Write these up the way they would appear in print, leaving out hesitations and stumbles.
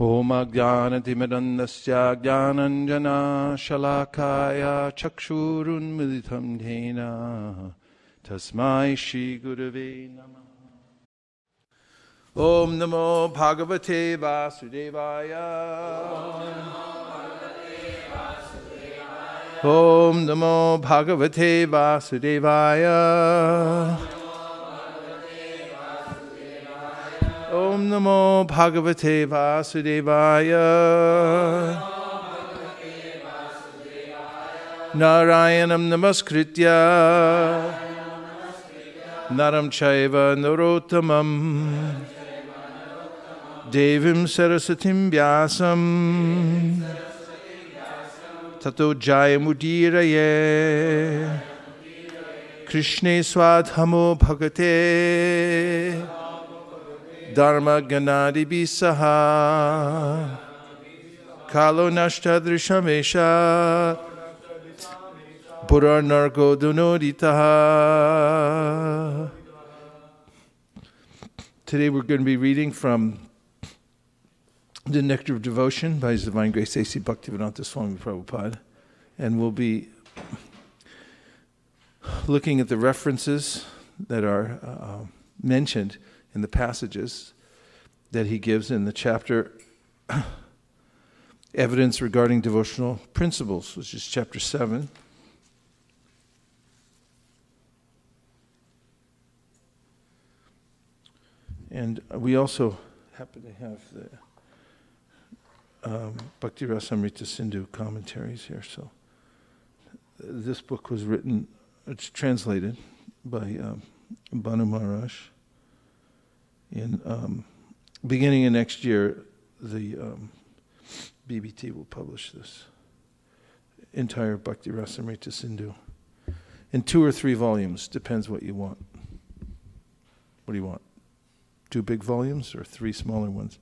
Om Ajnanatimidandasya Jnananjana Shalakaya Chakshurun Militam Dhena Tasmai Shri Gurave Namah. Om Namo Bhagavate Vasudevaya. Om Namo Bhagavate Vasudevaya. Om Namo Bhagavate Vasudevaya. Narayanam Namaskritya Naram Chaiva Narottamam Devim Sarasatim Vyasam Tato Jayamudiraye Krishne Swadhamo Bhagate Dharma Ganadi Bisaha Kalo Nashtadrishamesha Puranargo Dunoditaha. Today we're going to be reading from The Nectar of Devotion by His Divine Grace A.C. Bhaktivedanta Swami Prabhupada. And we'll be looking at the references that are mentioned in the passages that he gives in the chapter Evidence Regarding Devotional Principles, which is chapter 7. And we also happen to have the Bhakti Rasamrita Sindhu commentaries here. So this book was written, it's translated by Banu Maharaj. In beginning of next year, the BBT will publish this entire Bhakti Rasamrita Sindhu in 2 or 3 volumes, depends what you want. What do you want? 2 big volumes or 3 smaller ones?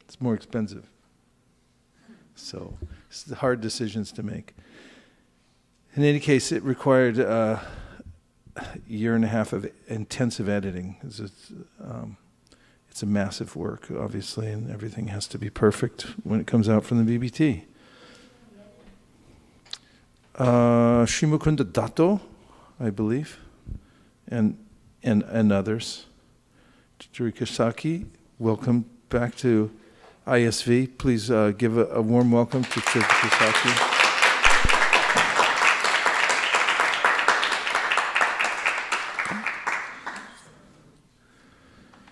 It's more expensive. So it's the hard decisions to make. In any case, it required a year and a half of intensive editing. It's a massive work, obviously, and everything has to be perfect when it comes out from the BBT. Shrimukunda Dato, I believe, and others. Chirika Saki, welcome back to ISV. Please give a warm welcome to Chirika Saki.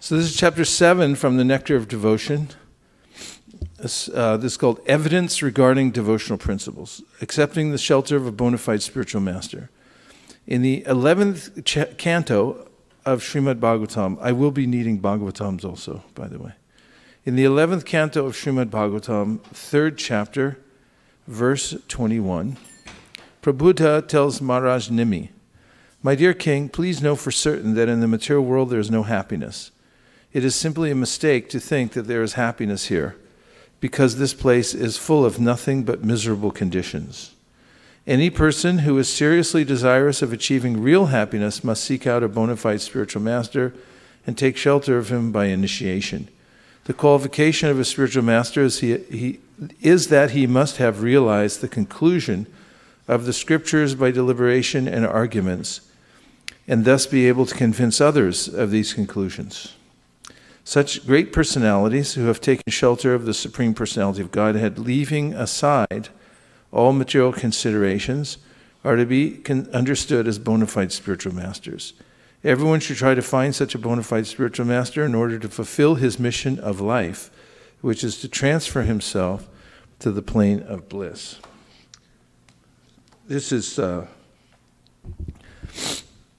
So this is chapter 7 from the Nectar of Devotion. This is called Evidence Regarding Devotional Principles, Accepting the Shelter of a Bonafide Spiritual Master. In the 11th canto of Srimad Bhagavatam, I will be needing Bhagavatams also, by the way. In the 11th canto of Srimad Bhagavatam, 3rd chapter, verse 21, Prabhupada tells Maharaj Nimi, "My dear king, please know for certain that in the material world there is no happiness. It is simply a mistake to think that there is happiness here, because this place is full of nothing but miserable conditions. Any person who is seriously desirous of achieving real happiness must seek out a bona fide spiritual master and take shelter of him by initiation. The qualification of a spiritual master is that he must have realized the conclusion of the scriptures by deliberation and arguments, and thus be able to convince others of these conclusions. Such great personalities who have taken shelter of the Supreme Personality of Godhead, leaving aside all material considerations, are to be understood as bona fide spiritual masters. Everyone should try to find such a bona fide spiritual master in order to fulfill his mission of life, which is to transfer himself to the plane of bliss." This is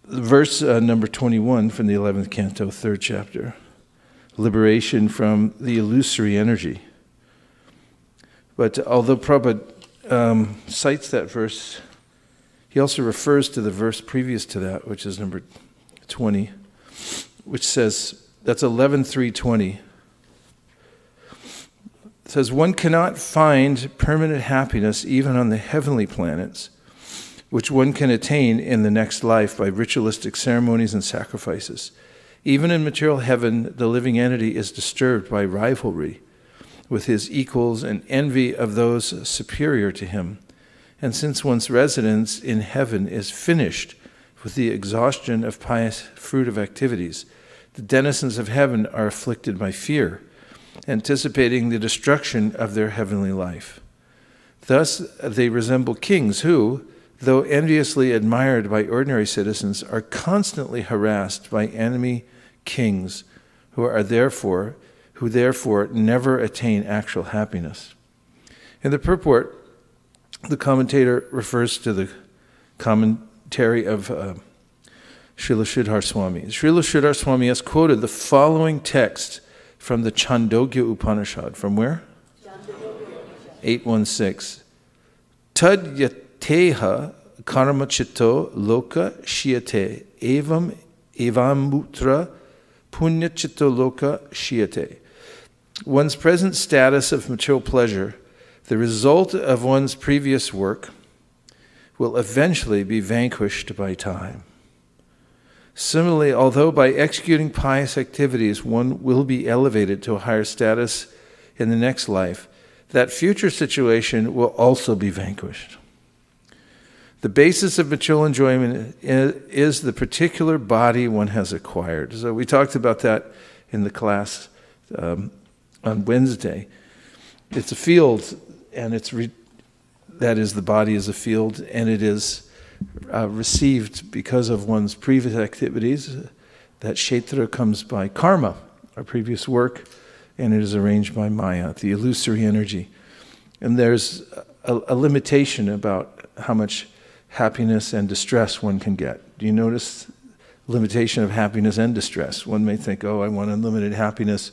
verse number 21 from the 11th canto, 3rd chapter. Liberation from the illusory energy. But although Prabhupada cites that verse, he also refers to the verse previous to that, which is number 20, which says, that's 11.3.20. It says, "One cannot find permanent happiness even on the heavenly planets, which one can attain in the next life by ritualistic ceremonies and sacrifices. Even in material heaven, the living entity is disturbed by rivalry with his equals and envy of those superior to him. And since one's residence in heaven is finished with the exhaustion of pious fruitive activities, the denizens of heaven are afflicted by fear, anticipating the destruction of their heavenly life. Thus, they resemble kings who, though enviously admired by ordinary citizens, are constantly harassed by enemy kings who therefore never attain actual happiness. In the purport, the commentator refers to the commentary of Srila Sridhar Swami. Srila Sridhar Swami has quoted the following text from the Chandogya Upanishad. From where? 816. Tad yateha karma chitto loka shiyate evam mutra punya chitto loka shiyate. One's present status of material pleasure, the result of one's previous work, will eventually be vanquished by time. Similarly, although by executing pious activities one will be elevated to a higher status in the next life, that future situation will also be vanquished. The basis of material enjoyment is the particular body one has acquired. So we talked about that in the class on Wednesday. It's a field, and that is, the body is a field, and it is received because of one's previous activities. That kshetra comes by karma, our previous work, and it is arranged by maya, the illusory energy. And there's a limitation about how much happiness and distress one can get. Do you notice limitation of happiness and distress? One may think, oh, I want unlimited happiness.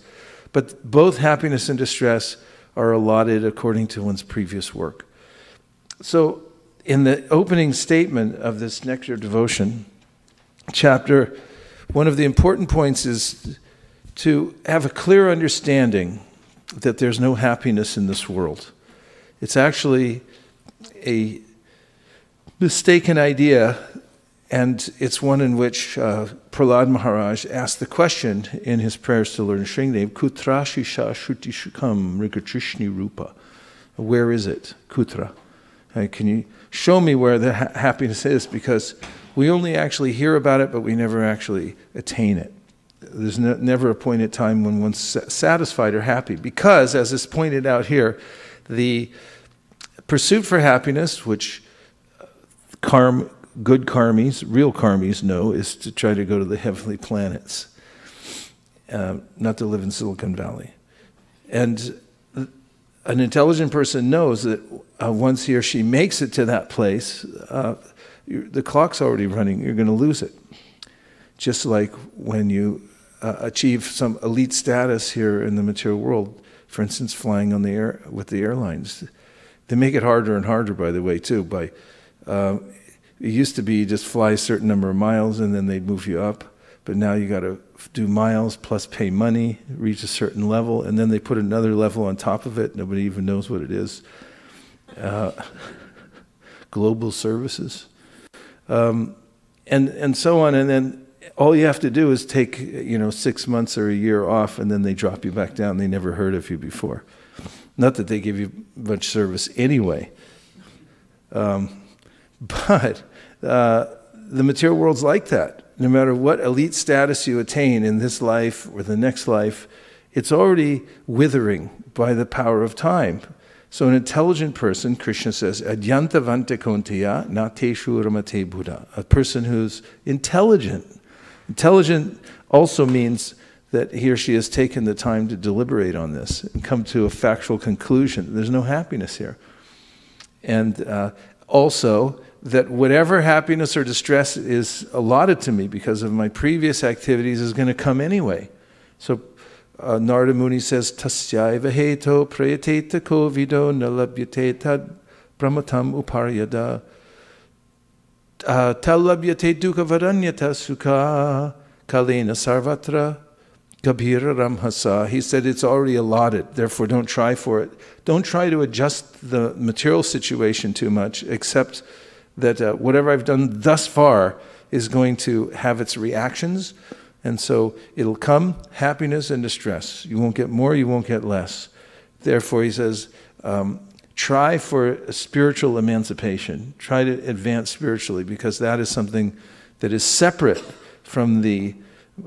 But both happiness and distress are allotted according to one's previous work. So in the opening statement of this Nectar of Devotion chapter, one of the important points is to have a clear understanding that there's no happiness in this world. It's actually a mistaken idea, and it's one in which Prahlad Maharaj asked the question in his prayers to Lord Shringdev, Kutra Shisha Shruti Shukam Rigatrishni Rupa. Where is it? Kutra. Can you show me where the happiness is? Because we only actually hear about it, but we never actually attain it. There's never a point in time when one's satisfied or happy. Because, as is pointed out here, the pursuit for happiness, which good karmis, real karmis know, is to try to go to the heavenly planets, not to live in Silicon Valley. And an intelligent person knows that once he or she makes it to that place, the clock's already running, you're going to lose it. Just like when you achieve some elite status here in the material world, for instance, flying on the air with the airlines. They make it harder and harder, by the way, too. It used to be you just fly a certain number of miles and then they'd move you up. But now you got to do miles plus pay money, reach a certain level, and then they put another level on top of it. Nobody even knows what it is. Global services. And so on. And then all you have to do is take 6 months or a year off, and then they drop you back down. They never heard of you before. Not that they give you much service anyway. But the material world's like that. No matter what elite status you attain in this life or the next life, it's already withering by the power of time. So an intelligent person, Krishna says, Adyanta vante konteya na teshu ramate buddha. A person who's intelligent. Intelligent also means that he or she has taken the time to deliberate on this and come to a factual conclusion. There's no happiness here. And also that whatever happiness or distress is allotted to me because of my previous activities is going to come anyway. So Narada Muni says, Tasyaiva heto prayateta kovido nalabhyate tad brahmatam uparyada talabhyate dukkha varanyata sukha kalena sarvatra kabhira ramhasa. He said it's already allotted, therefore don't try for it. Don't try to adjust the material situation too much, except that whatever I've done thus far is going to have its reactions, and so it'll come, happiness and distress. You won't get more, you won't get less. Therefore, he says, try for spiritual emancipation. Try to advance spiritually, because that is something that is separate from the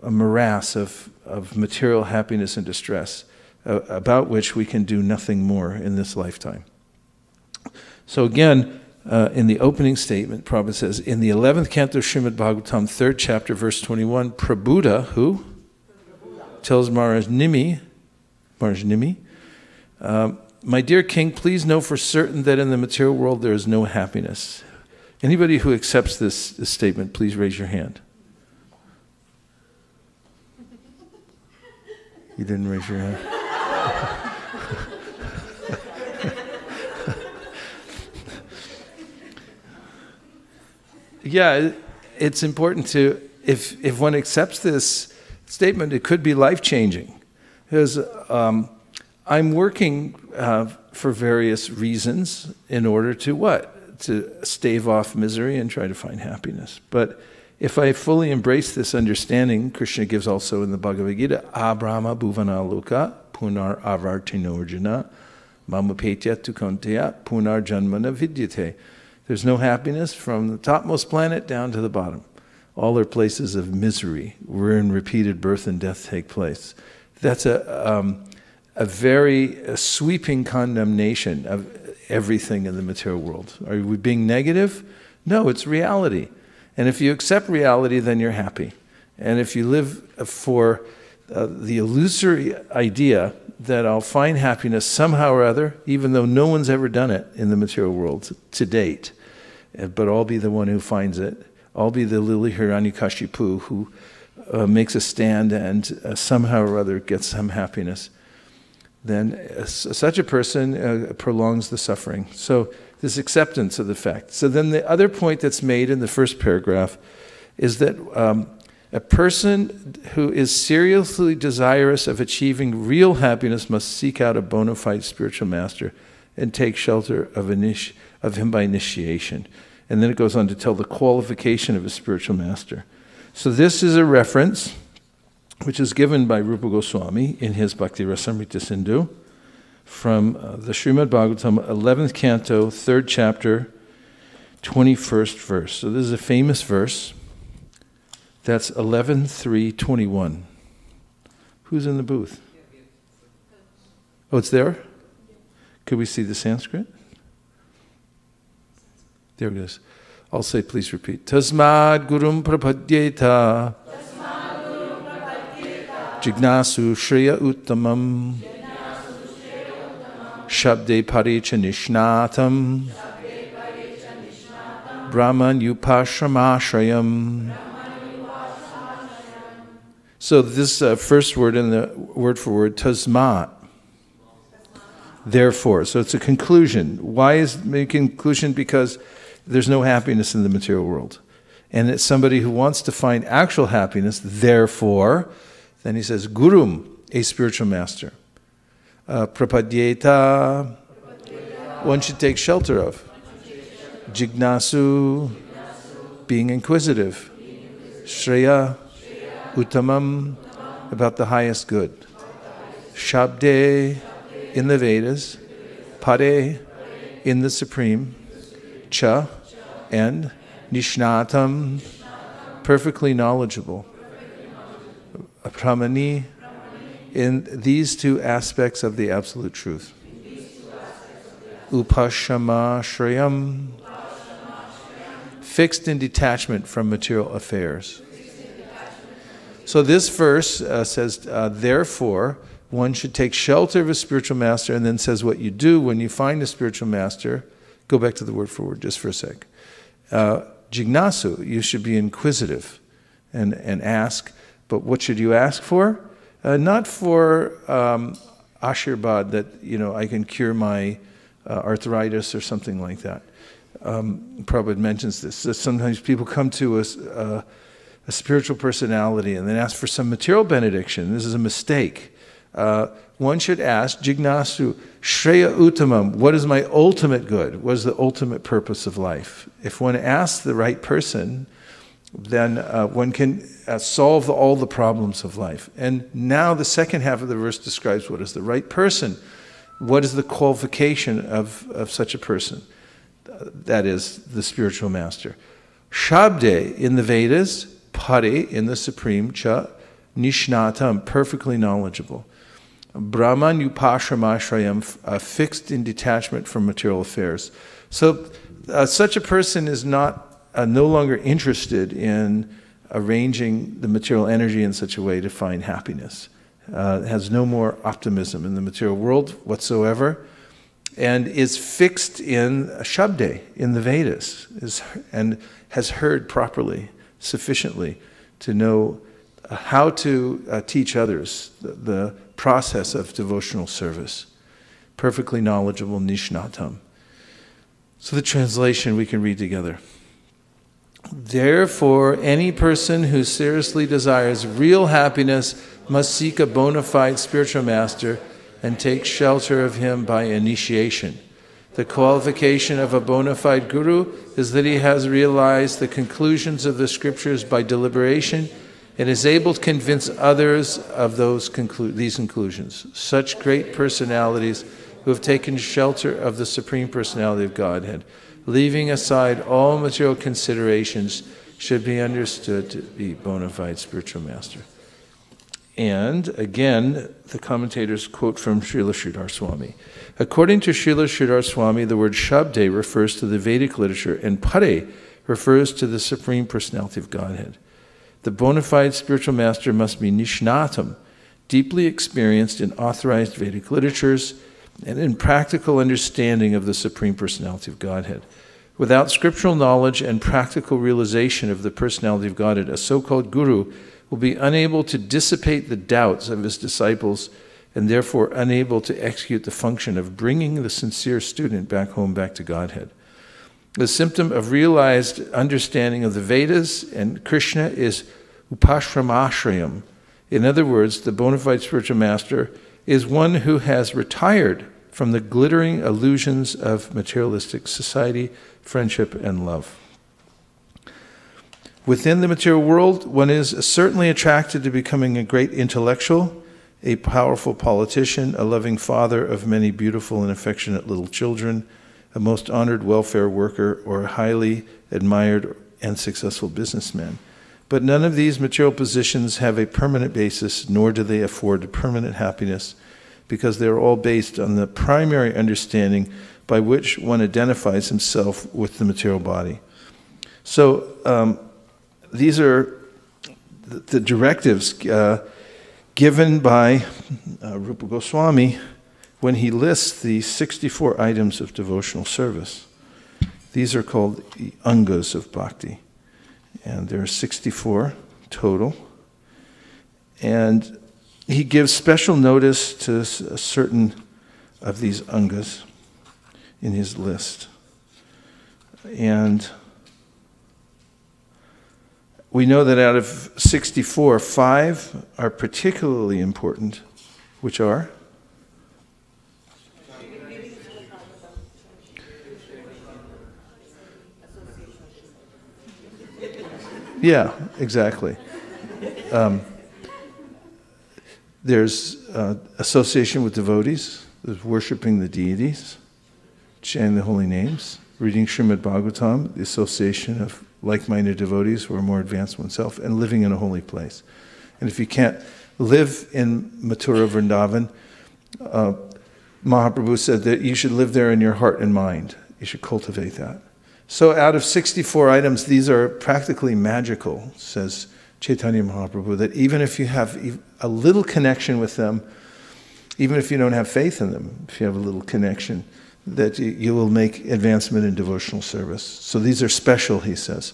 morass of material happiness and distress, about which we can do nothing more in this lifetime. So again, in the opening statement, Prabhupada says, in the 11th canto of Srimad Bhagavatam, 3rd chapter, verse 21, Prabhupada, who tells Maharaj Nimi, my dear king, please know for certain that in the material world there is no happiness. Anybody who accepts this statement, please raise your hand. You didn't raise your hand? Yeah, it's important to, if one accepts this statement, it could be life-changing. Because I'm working for various reasons in order to what? To stave off misery and try to find happiness. But if I fully embrace this understanding, Krishna gives also in the Bhagavad Gita, Abrahma bhuvana loka punar avartinorjuna mamapetya tukanteya punar janmana vidyate. There's no happiness from the topmost planet down to the bottom. All are places of misery, wherein repeated birth and death take place. That's a very sweeping condemnation of everything in the material world. Are we being negative? No, it's reality. And if you accept reality, then you're happy. And if you live for the illusory idea that I'll find happiness somehow or other, even though no one's ever done it in the material world to date, but I'll be the one who finds it. I'll be the lily Hiranyakashipu who makes a stand and somehow or other gets some happiness. Then such a person prolongs the suffering. So this acceptance of the fact. So then the other point that's made in the first paragraph is that a person who is seriously desirous of achieving real happiness must seek out a bona fide spiritual master and take shelter of him by initiation. And then it goes on to tell the qualification of a spiritual master. So this is a reference which is given by Rupa Goswami in his Bhakti Rasamrita Sindhu from the Srimad Bhagavatam, 11th canto, 3rd chapter, 21st verse. So this is a famous verse. That's 11.3.21. Who's in the booth? Oh, it's there? Could we see the Sanskrit? There it is. I'll say, please repeat. Tasmad gurum prapadyeta jignasu shreya uttamam shabde paricha nishnatam brahman upashramashrayam. So this first word in the word for word, tasmat, therefore. So it's a conclusion. Why is it a conclusion? Because there's no happiness in the material world. And it's somebody who wants to find actual happiness, therefore, then he says, Gurum, a spiritual master. Prapadyeta, one should take shelter of. Jignasu, being inquisitive. Shreya, Uttamam, about the highest good. Shabde, in the Vedas. Pare, in the Supreme. Cha, and Nishnatam, perfectly knowledgeable. Pramani, in these two aspects of the absolute truth. Upashama Shrayam, fixed in detachment from material affairs. So this verse says, therefore, one should take shelter of a spiritual master, and then says what you do when you find a spiritual master. Go back to the word for word just for a sec. Jignasu, you should be inquisitive and ask. But what should you ask for? Not for Ashirbad, that I can cure my arthritis or something like that. Prabhupada mentions this. So sometimes people come to a spiritual personality and then ask for some material benediction. This is a mistake. One should ask, Jignasu, Shreya Uttamam, what is my ultimate good? What is the ultimate purpose of life? If one asks the right person, then one can solve all the problems of life. And now the second half of the verse describes what is the right person. What is the qualification of such a person? That is the spiritual master. Shabde in the Vedas, Pare in the Supreme, Cha Nishnatam, perfectly knowledgeable. Brahman upashramashrayam, fixed in detachment from material affairs. So such a person is not no longer interested in arranging the material energy in such a way to find happiness. Has no more optimism in the material world whatsoever, and is fixed in Shabde, in the Vedas, and has heard properly, sufficiently, to know how to teach others the process of devotional service. Perfectly knowledgeable, Nishnatam. So the translation we can read together. Therefore, any person who seriously desires real happiness must seek a bona fide spiritual master and take shelter of him by initiation. The qualification of a bona fide guru is that he has realized the conclusions of the scriptures by deliberation and is able to convince others of these conclusions. Such great personalities who have taken shelter of the Supreme Personality of Godhead, leaving aside all material considerations, should be understood to be bona fide spiritual master. And again, the commentators quote from Srila Sridhar Swami. According to Srila Sridhar Swami, the word Shabde refers to the Vedic literature, and Pare refers to the Supreme Personality of Godhead. The bona fide spiritual master must be Nishnatam, deeply experienced in authorized Vedic literatures and in practical understanding of the Supreme Personality of Godhead. Without scriptural knowledge and practical realization of the Personality of Godhead, a so-called guru will be unable to dissipate the doubts of his disciples and therefore unable to execute the function of bringing the sincere student back home, back to Godhead. The symptom of realized understanding of the Vedas and Krishna is upashramashrayam. In other words, the bona fide spiritual master is one who has retired from the glittering illusions of materialistic society, friendship, and love. Within the material world, one is certainly attracted to becoming a great intellectual, a powerful politician, a loving father of many beautiful and affectionate little children, a most honored welfare worker, or a highly admired and successful businessman. But none of these material positions have a permanent basis, nor do they afford permanent happiness, because they are all based on the primary understanding by which one identifies himself with the material body. So these are the directives given by Rupa Goswami when he lists the 64 items of devotional service. These are called the angas of bhakti. And there are 64 total. And he gives special notice to a certain of these angas in his list. And we know that out of 64, 5 are particularly important, which are? Yeah, exactly. There's association with devotees, there's worshiping the deities, chanting the holy names, reading Srimad Bhagavatam, the association of like-minded devotees who are more advanced oneself, and living in a holy place. And if you can't live in Mathura Vrindavan, Mahaprabhu said that you should live there in your heart and mind. You should cultivate that. So out of 64 items, these are practically magical, says Chaitanya Mahaprabhu, that even if you have a little connection with them, even if you don't have faith in them, if you have a little connection, that you will make advancement in devotional service. So these are special, he says.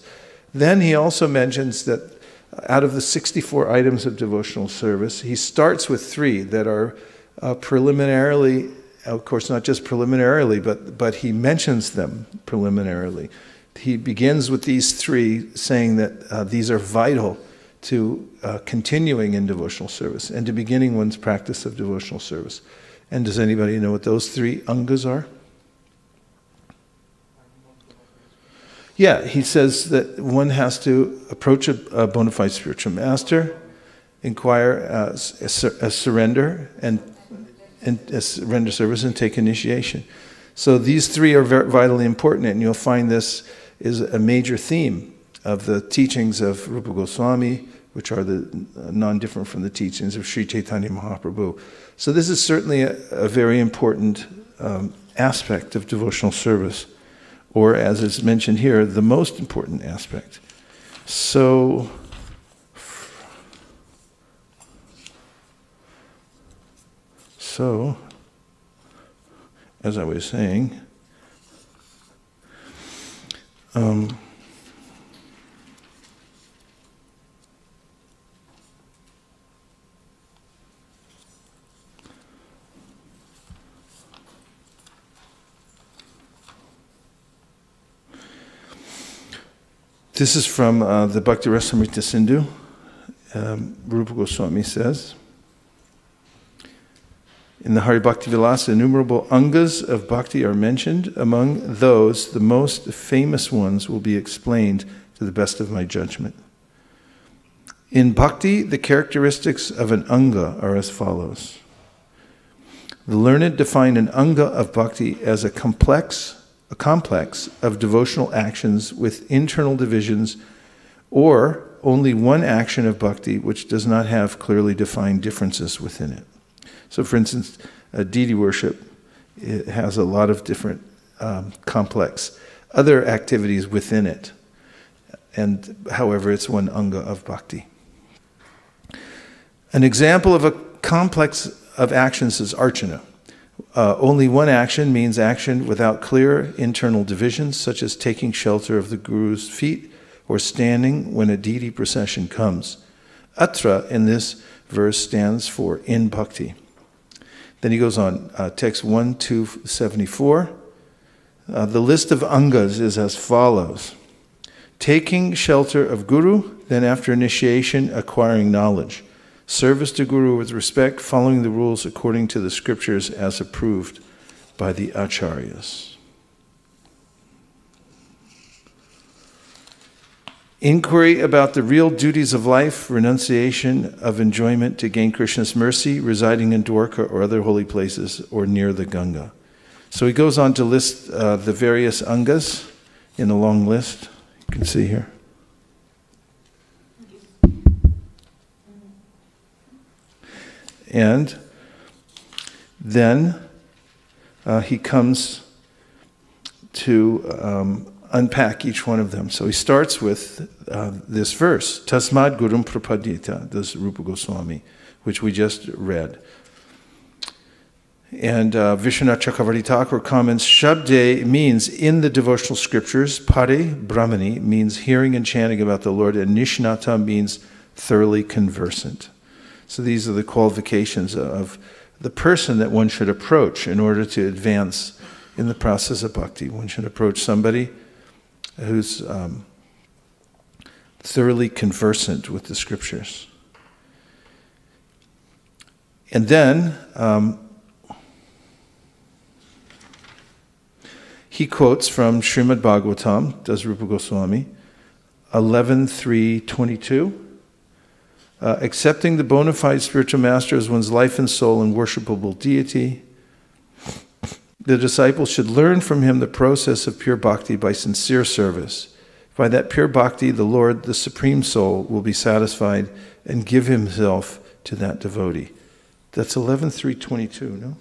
Then he also mentions that out of the 64 items of devotional service, he starts with 3 that are preliminarily, of course not just preliminarily, but he mentions them preliminarily. He begins with these 3, saying that these are vital to continuing in devotional service and to beginning one's practice of devotional service. And does anybody know what those 3 angas are? Yeah, he says that one has to approach a bona fide spiritual master, inquire a surrender, and and render service and take initiation. So these three are vitally important, and you'll find this is a major theme of the teachings of Rupa Goswami, which are non-different from the teachings of Sri Chaitanya Mahaprabhu. So this is certainly a very important aspect of devotional service, or as is mentioned here, the most important aspect. So, as I was saying, this is from the Bhakti Rasamrita Sindhu. Rupa Goswami says, in the Hari Bhakti Vilasa, innumerable angas of bhakti are mentioned. Among those, the most famous ones will be explained to the best of my judgment. In bhakti, the characteristics of an anga are as follows. The learned define an anga of bhakti as a complex of devotional actions with internal divisions, or only one action of bhakti which does not have clearly defined differences within it. So, for instance, deity worship, it has a lot of different complex other activities within it. And however, it's one anga of bhakti. An example of a complex of actions is archana. Only one action means action without clear internal divisions, such as taking shelter of the Guru's feet or standing when a deity procession comes. Atra in this verse stands for in bhakti. Then he goes on, text 1-274. The list of angas is as follows. Taking shelter of Guru, then after initiation, acquiring knowledge. Service to Guru with respect, following the rules according to the scriptures as approved by the acharyas. Inquiry about the real duties of life, renunciation of enjoyment to gain Krishna's mercy, residing in Dwarka or other holy places or near the Ganga. So he goes on to list the various angas in a long list. You can see here. And then he comes to unpack each one of them. So he starts with this verse, Tasmad Gurum Prapadita, this Rupa Goswami, which we just read. And Vishwanath Chakravarti Thakur comments, Shabde means in the devotional scriptures, Pare Brahmani means hearing and chanting about the Lord, and Nishnata means thoroughly conversant. So these are the qualifications of the person that one should approach in order to advance in the process of bhakti. One should approach somebody who's thoroughly conversant with the scriptures. And then he quotes from Srimad Bhagavatam, does Rupa Goswami, 11.3.22. Accepting the bona fide spiritual master as one's life and soul and worshipable deity, the disciple should learn from him the process of pure bhakti by sincere service. By that pure bhakti, the Lord, the Supreme Soul, will be satisfied and give himself to that devotee. That's 11.3.22, no?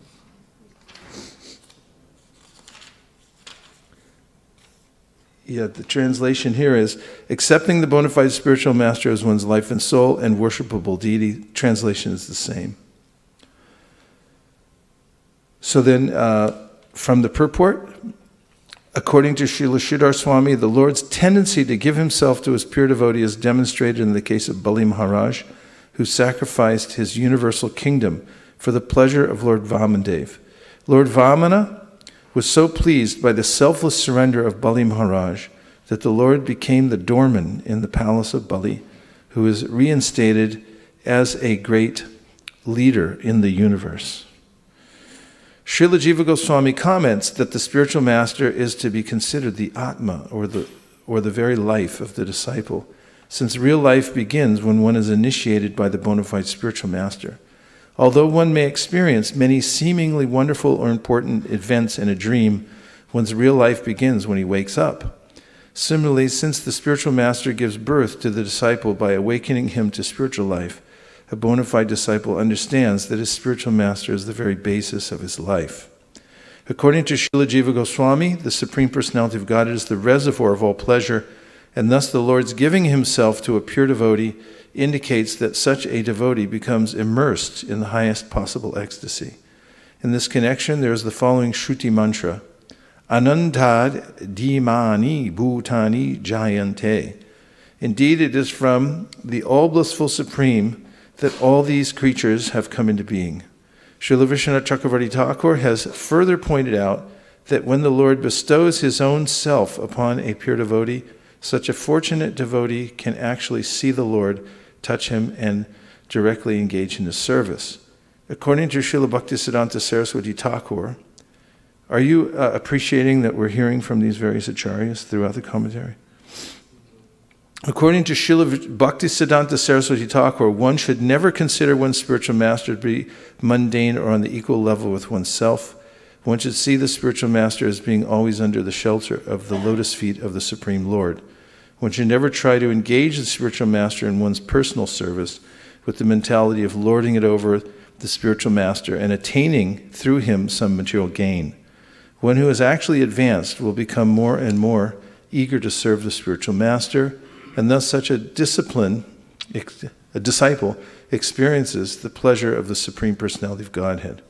Yeah, the translation here is, accepting the bona fide spiritual master as one's life and soul and worshipable deity. Translation is the same. So then, from the purport, according to Srila Sridhar Swami, the Lord's tendency to give himself to his pure devotee is demonstrated in the case of Bali Maharaj, who sacrificed his universal kingdom for the pleasure of Lord Vamandev. Lord Vamana was so pleased by the selfless surrender of Bali Maharaj that the Lord became the doorman in the palace of Bali, who is reinstated as a great leader in the universe. Srila Jiva Goswami comments that the spiritual master is to be considered the Atma, or the very life of the disciple, since real life begins when one is initiated by the bona fide spiritual master. Although one may experience many seemingly wonderful or important events in a dream, one's real life begins when he wakes up. Similarly, since the spiritual master gives birth to the disciple by awakening him to spiritual life, a bona fide disciple understands that his spiritual master is the very basis of his life. According to Srila Jiva Goswami, the Supreme Personality of Godhead is the reservoir of all pleasure, and thus the Lord's giving himself to a pure devotee indicates that such a devotee becomes immersed in the highest possible ecstasy. In this connection, there is the following Shruti mantra: Anantad Dhimani Bhutani Jayante. Indeed, it is from the all-blissful Supreme that all these creatures have come into being. Srila Vishwanath Chakravarti Thakur has further pointed out that when the Lord bestows his own self upon a pure devotee, such a fortunate devotee can actually see the Lord, touch him, and directly engage in his service. According to Srila Bhaktisiddhanta Saraswati Thakur, are you appreciating that we're hearing from these various acharyas throughout the commentary? According to Srila Bhaktisiddhanta Saraswati Thakur, one should never consider one's spiritual master to be mundane or on the equal level with oneself. One should see the spiritual master as being always under the shelter of the lotus feet of the Supreme Lord. One should never try to engage the spiritual master in one's personal service with the mentality of lording it over the spiritual master and attaining through him some material gain. One who has actually advanced will become more and more eager to serve the spiritual master, and thus such a disciple experiences the pleasure of the Supreme Personality of Godhead.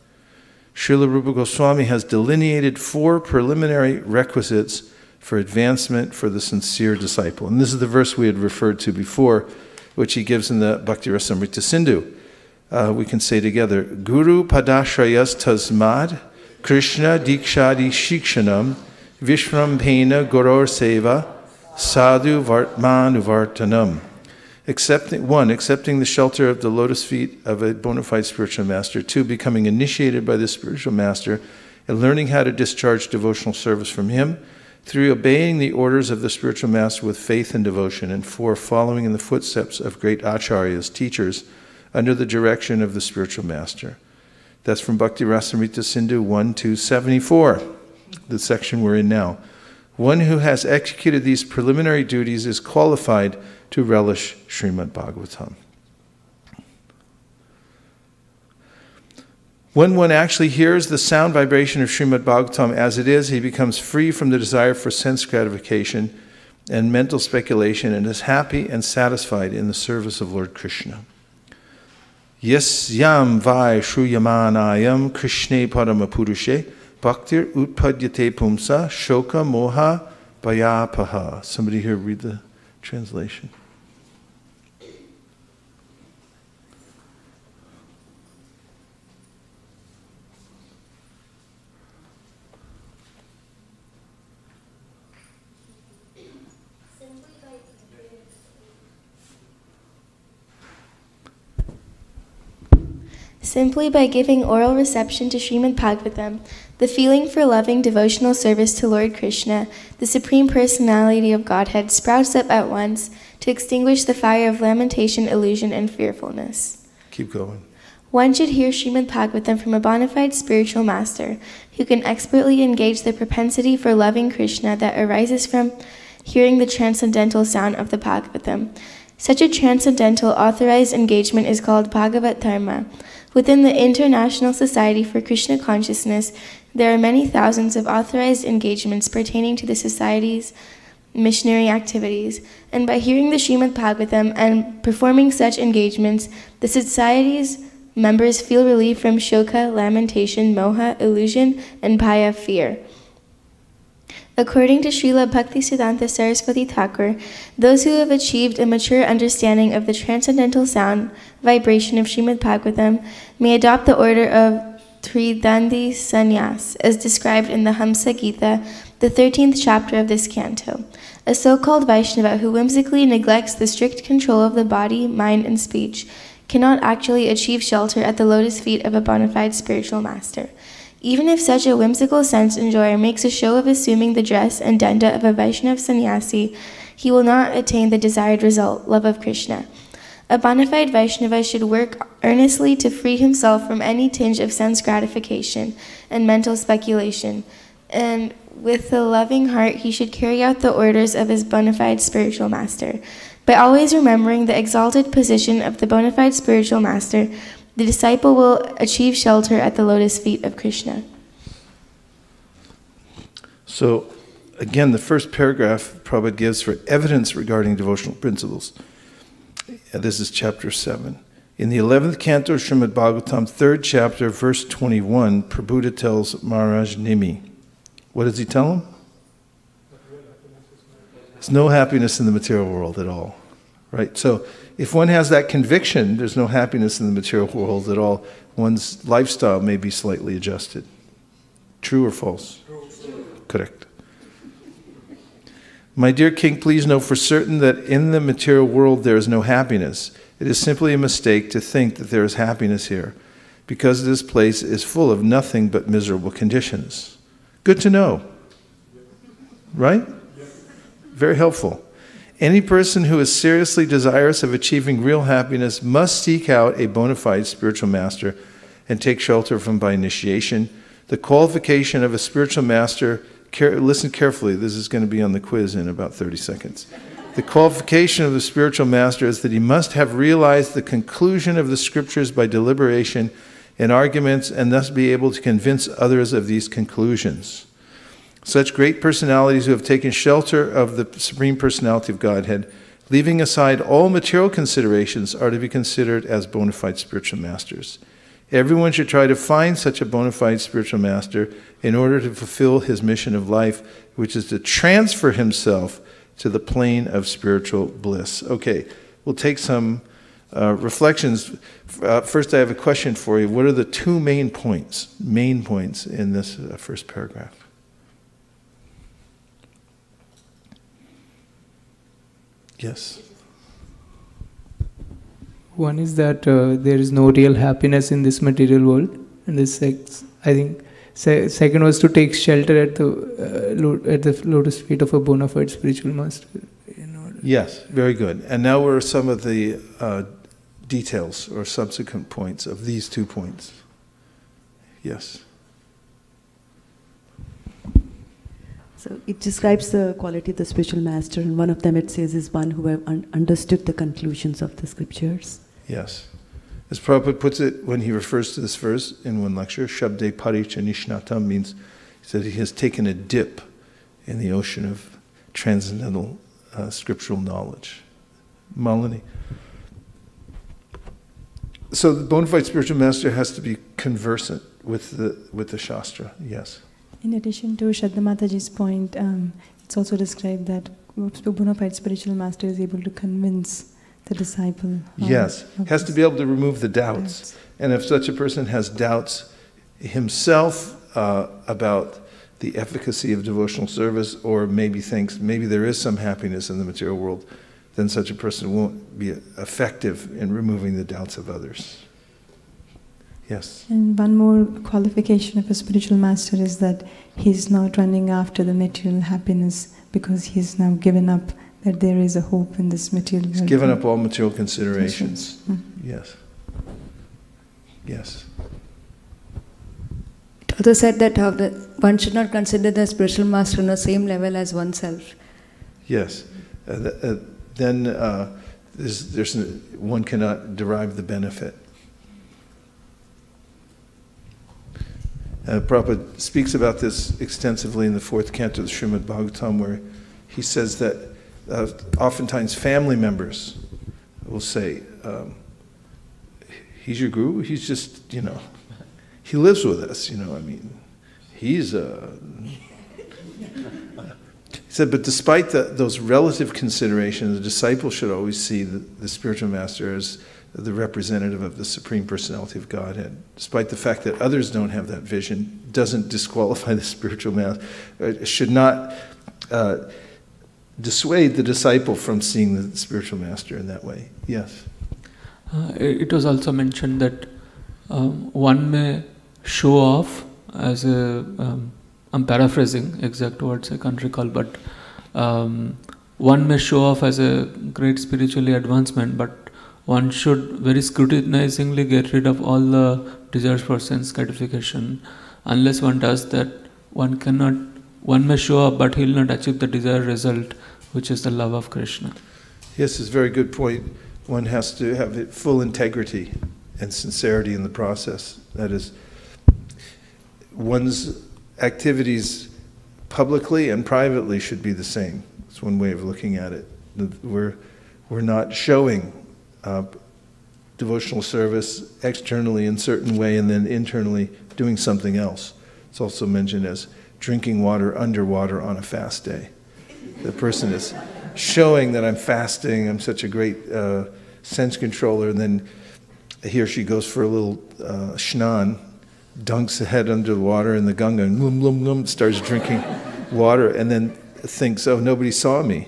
Srila Rupa Goswami has delineated 4 preliminary requisites for advancement for the sincere disciple. And this is the verse we had referred to before, which he gives in the Bhakti Rasamrita Sindhu. We can say together, Guru Padashrayas Tasmad Krishna Dikshadi Shikshanam Vishram Pena Goror Seva Sadhu Vartmanuvartanam. Accepting the shelter of the lotus feet of a bona fide spiritual master. 2, becoming initiated by the spiritual master and learning how to discharge devotional service from him. 3, obeying the orders of the spiritual master with faith and devotion. And 4, following in the footsteps of great acharyas, teachers, under the direction of the spiritual master. That's from Bhakti Rasamrita Sindhu 1-74, the section we're in now. One who has executed these preliminary duties is qualified to relish Srimad Bhagavatam. When one actually hears the sound vibration of Srimad Bhagavatam as it is, he becomes free from the desire for sense gratification and mental speculation and is happy and satisfied in the service of Lord Krishna. Yasyam vai shruyamanayam Krishne paramapurushe bhaktir utpadyate pumsa shoka moha bhayapaha. Somebody here read the translation. Simply by giving oral reception to Srimad Bhagavatam, the feeling for loving devotional service to Lord Krishna, the Supreme Personality of Godhead, sprouts up at once to extinguish the fire of lamentation, illusion, and fearfulness. Keep going. One should hear Srimad Bhagavatam from a bona fide spiritual master who can expertly engage the propensity for loving Krishna that arises from hearing the transcendental sound of the Bhagavatam. Such a transcendental authorized engagement is called Bhagavat Dharma. Within the International Society for Krishna Consciousness, there are many thousands of authorized engagements pertaining to the Society's missionary activities, and by hearing the Srimad Bhagavatam and performing such engagements, the Society's members feel relief from shoka, lamentation, moha, illusion, and bhaya, fear. According to Srila Bhaktisiddhanta Saraswati Thakur, those who have achieved a mature understanding of the transcendental sound vibration of Srimad Bhagavatam may adopt the order of Tridandi Sannyas, as described in the Hamsa Gita, the 13th chapter of this canto. A so-called Vaishnava who whimsically neglects the strict control of the body, mind, and speech cannot actually achieve shelter at the lotus feet of a bona fide spiritual master. Even if such a whimsical sense enjoyer makes a show of assuming the dress and danda of a Vaishnava sannyasi, he will not attain the desired result, love of Krishna. A bona fide Vaishnava should work earnestly to free himself from any tinge of sense gratification and mental speculation, and with a loving heart he should carry out the orders of his bona fide spiritual master. By always remembering the exalted position of the bona fide spiritual master, the disciple will achieve shelter at the lotus feet of Krishna. So, again, the first paragraph Prabhupada gives for evidence regarding devotional principles. This is chapter 7. In the 11th canto of Srimad Bhagavatam, 3rd chapter, verse 21, Prabhupada tells Maharaj Nimi. What does he tell him? There's no happiness in the material world at all. Right? So, if one has that conviction, there's no happiness in the material world at all, one's lifestyle may be slightly adjusted. True or false? Correct. My dear king, please know for certain that in the material world there is no happiness. It is simply a mistake to think that there is happiness here, because this place is full of nothing but miserable conditions. Good to know. Right? Very helpful. Any person who is seriously desirous of achieving real happiness must seek out a bona fide spiritual master and take shelter from by initiation. The qualification of a spiritual master, listen carefully, this is going to be on the quiz in about 30 seconds. The qualification of the spiritual master is that he must have realized the conclusion of the scriptures by deliberation and arguments, and thus be able to convince others of these conclusions. Such great personalities who have taken shelter of the Supreme Personality of Godhead, leaving aside all material considerations, are to be considered as bona fide spiritual masters. Everyone should try to find such a bona fide spiritual master in order to fulfill his mission of life, which is to transfer himself to the plane of spiritual bliss. Okay, we'll take some reflections. First, I have a question for you. What are the two main points in this first paragraph? Yes. One is that there is no real happiness in this material world, and second was to take shelter at the lotus feet of a bona fide spiritual master. Yes, very good. And now what are some of the details or subsequent points of these 2 points? Yes. So it describes the quality of the spiritual master, and one of them it says is one who have understood the conclusions of the scriptures. Yes. As Prabhupada puts it when he refers to this verse in one lecture, Shabde Paricha Nishnatam means he said he has taken a dip in the ocean of transcendental scriptural knowledge. Malini. So the bona fide spiritual master has to be conversant with the Shastra. Yes. In addition to Shraddha Mataji's point, it's also described that a bona fide spiritual master is able to convince the disciple. Yes, has to be able to remove the doubts. And if such a person has doubts himself about the efficacy of devotional service, or maybe thinks maybe there is some happiness in the material world, then such a person won't be effective in removing the doubts of others. Yes. And one more qualification of a spiritual master is that he's not running after the material happiness, because he's now given up that there is a hope in this material world. He's given up all material considerations. Mm-hmm. Yes. Yes. It also said that one should not consider the spiritual master on the same level as oneself. Yes. Then one cannot derive the benefit. Prabhupada speaks about this extensively in the 4th canto of the Srimad Bhagavatam, where he says that oftentimes family members will say, he's your guru, he's just, he lives with us, he said, but despite those relative considerations, the disciple should always see the spiritual master as the representative of the Supreme Personality of Godhead. Despite the fact that others don't have that vision, doesn't disqualify the spiritual master. It should not dissuade the disciple from seeing the spiritual master in that way. Yes? It was also mentioned that one may show off as a, I'm paraphrasing exact words, I can't recall, but one may show off as a great spiritually advancement, but one should very scrutinizingly get rid of all the desires for sense gratification. Unless one does that, one may show up, but he will not achieve the desired result, which is the love of Krishna. Yes, it's a very good point. One has to have full integrity and sincerity in the process. That is, one's activities publicly and privately should be the same. It's one way of looking at it. We're not showing devotional service externally in a certain way and then internally doing something else. It's also mentioned as drinking water underwater on a fast day. The person is showing that I'm fasting, I'm such a great sense controller, and then he or she goes for a little shnan, dunks the head under the water in the Ganga, and glum, glum, glum, starts drinking water, and then thinks, oh, nobody saw me.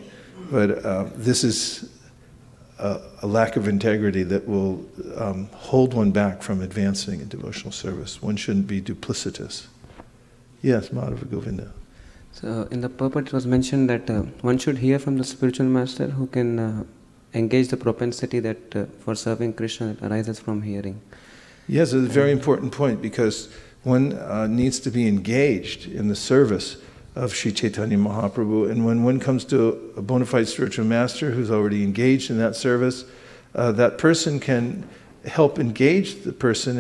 But this is a lack of integrity that will hold one back from advancing in devotional service. One shouldn't be duplicitous. Yes, Madhava Govinda. So in the purport it was mentioned that one should hear from the spiritual master who can engage the propensity that for serving Krishna that arises from hearing. Yes, it's a very important point, because one needs to be engaged in the service of Sri Chaitanya Mahaprabhu, and when one comes to a bona fide spiritual master who's already engaged in that service, that person can help engage the person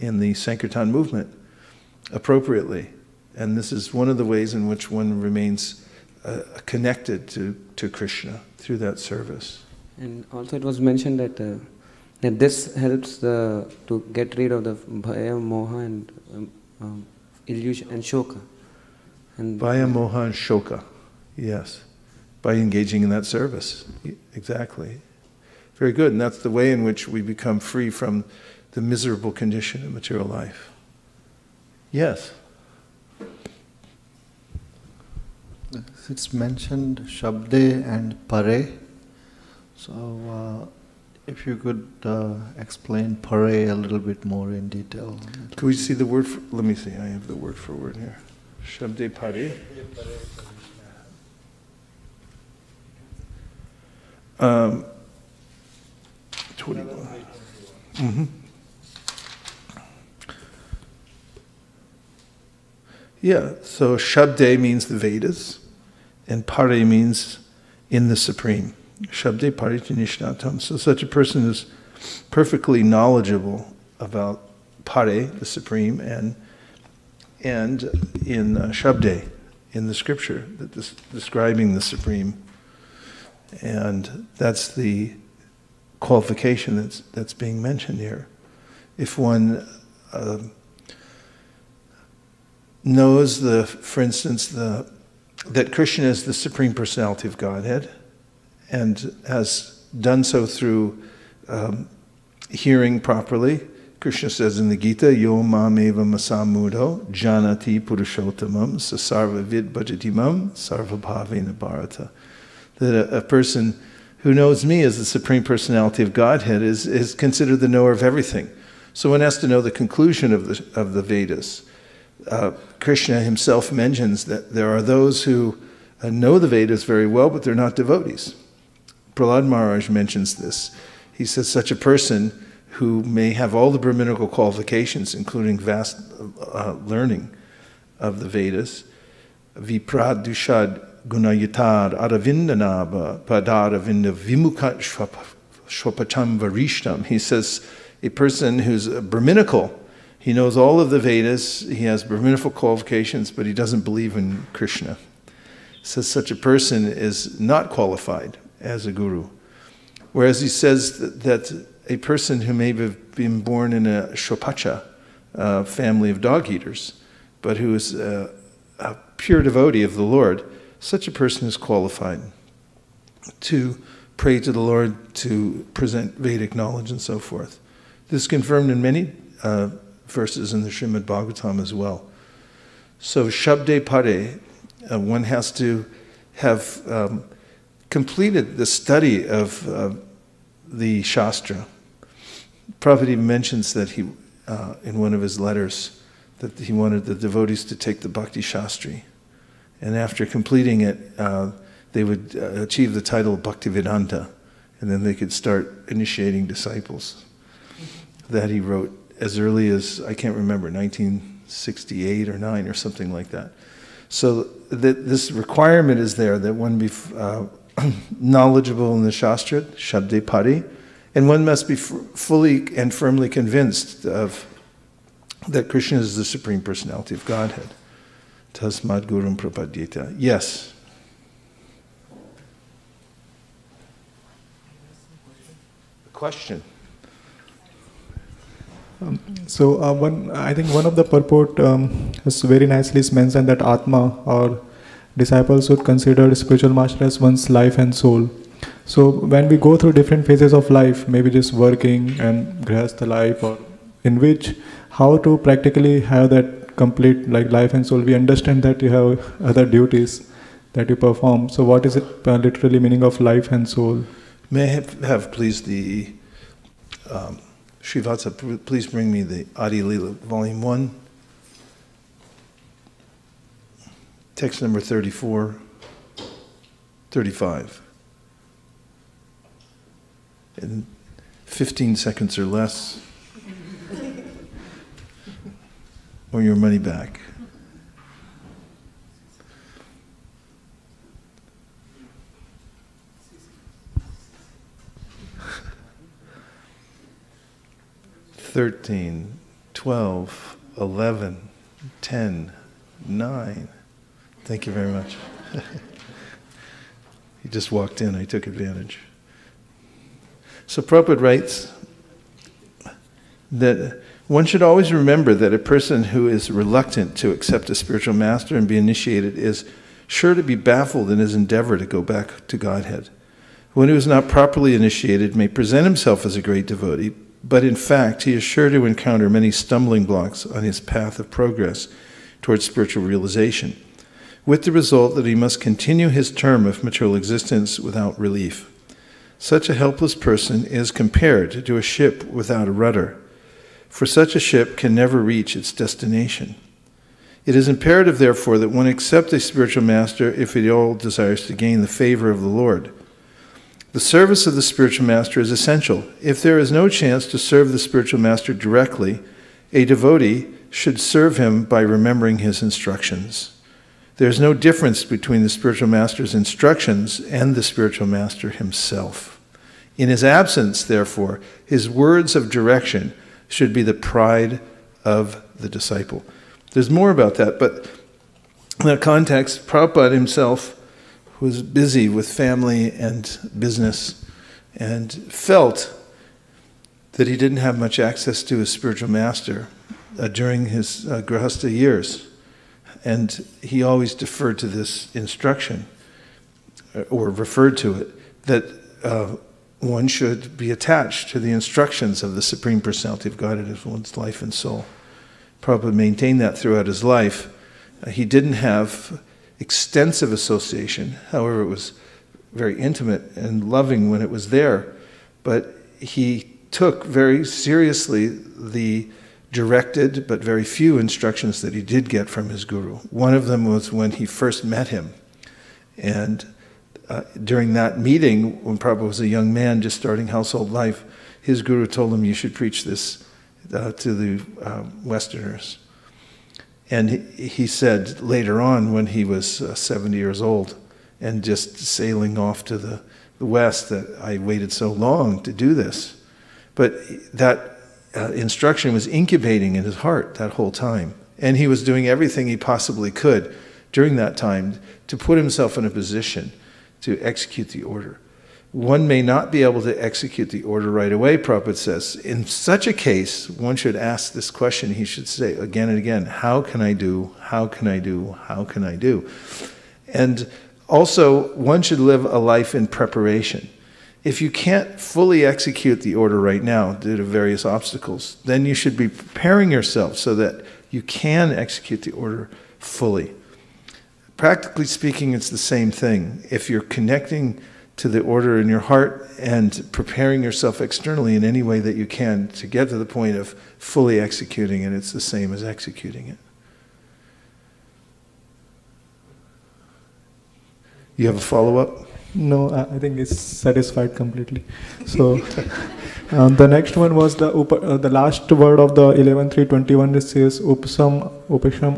in the Sankirtan movement appropriately. And this is one of the ways in which one remains connected to Krishna through that service. And also it was mentioned that this helps to get rid of the bhaya, moha and illusion and shoka. And Bhaya, moha, and shoka, yes, by engaging in that service. Exactly. Very good, and that's the way in which we become free from the miserable condition of material life. Yes? It's mentioned Shabde and Pare. So if you could explain Pare a little bit more in detail. Could we see the word for, let me see, I have the word for word here. Shabde Pare. Um, 21. Mm-hmm. Yeah, so Shabde means the Vedas, and Pare means in the Supreme. Shabde Paritinishnatam. So such a person is perfectly knowledgeable about Pare, the Supreme, and in Shabde, in the scripture, describing the Supreme. And that's the qualification that's being mentioned here. If one knows, for instance, that Krishna is the Supreme Personality of Godhead, and has done so through hearing properly. Krishna says in the Gita, Yo mameva masamudo janati purushottamam sasarva vid bhajatimam sarva bhavena bharata. That a person who knows me as the Supreme Personality of Godhead is considered the knower of everything. So one has to know the conclusion of the Vedas. Krishna himself mentions that there are those who know the Vedas very well, but they're not devotees. Prahlad Maharaj mentions this. He says such a person who may have all the Brahminical qualifications, including vast learning of the Vedas, vipradushad gunayatar aravindanaba padaravinda vimukat shwapacham varishtam. He says a person who's Brahminical, he knows all of the Vedas, he has Brahminical qualifications, but he doesn't believe in Krishna. He says such a person is not qualified as a guru. Whereas he says that a person who may have been born in a Shopacha family of dog eaters, but who is a pure devotee of the Lord, such a person is qualified to pray to the Lord, to present Vedic knowledge and so forth. This is confirmed in many verses in the Srimad Bhagavatam as well. So Shabde Pare, one has to have completed the study of the Shastra. Prabhupada even mentions that he, in one of his letters, that he wanted the devotees to take the Bhakti Shastri. And after completing it, they would achieve the title of Bhaktivedanta. and then they could start initiating disciples. That he wrote as early as, I can't remember, 1968 or 9 or something like that. So this requirement is there that one be knowledgeable in the Shastra, Shabde Pari, and one must be fully and firmly convinced of that Krishna is the Supreme Personality of Godhead. Tasmad Gurum Prapadyeta. Yes? Question? I think one of the purport is very nicely mentioned that Atma or disciples should consider spiritual master as one's life and soul. So when we go through different phases of life, maybe just working and grihastha life, or in which how to practically have that complete like life and soul, we understand that you have other duties that you perform. So what is it literally meaning of life and soul? May I have please the Srivatsa, please bring me the Adi Lila, Volume 1, text number 34, 35. In 15 seconds or less, or your money back. Thirteen, 12, 11, 10, 9. Thank you very much. He just walked in, I took advantage. So Prabhupada writes that one should always remember that a person who is reluctant to accept a spiritual master and be initiated is sure to be baffled in his endeavor to go back to Godhead. One who is not properly initiated may present himself as a great devotee, but in fact he is sure to encounter many stumbling blocks on his path of progress towards spiritual realization, with the result that he must continue his term of material existence without relief. Such a helpless person is compared to a ship without a rudder, for such a ship can never reach its destination. It is imperative, therefore, that one accept a spiritual master if he at all desires to gain the favor of the Lord. The service of the spiritual master is essential. If there is no chance to serve the spiritual master directly, a devotee should serve him by remembering his instructions. There is no difference between the spiritual master's instructions and the spiritual master himself. In his absence, therefore, his words of direction should be the pride of the disciple. There's more about that, but in that context, Prabhupada himself was busy with family and business and felt that he didn't have much access to his spiritual master during his grihastha years. And he always deferred to this instruction, or referred to it, that one should be attached to the instructions of the Supreme Personality of Godhead as one's life and soul. Prabhupada maintained that throughout his life. He didn't have extensive association, however it was very intimate and loving when it was there, but he took very seriously the directed but very few instructions that he did get from his guru. One of them was when he first met him, and during that meeting, when Prabhupada was a young man just starting household life, his guru told him, you should preach this to the Westerners. And he said later on, when he was 70 years old and just sailing off to the West, that I waited so long to do this. But that instruction was incubating in his heart that whole time. And he was doing everything he possibly could during that time to put himself in a position to execute the order. One may not be able to execute the order right away, Prabhupada says. In such a case, one should ask this question. He should say again and again, how can I do? How can I do? How can I do? And also, one should live a life in preparation. If you can't fully execute the order right now due to various obstacles, then you should be preparing yourself so that you can execute the order fully. Practically speaking, it's the same thing. If you're connecting to the order in your heart and preparing yourself externally in any way that you can to get to the point of fully executing it, it's the same as executing it. You have a follow-up? No, I think it's satisfied completely. So the next one was the last word of the 11.3.21. It says upasham ashram.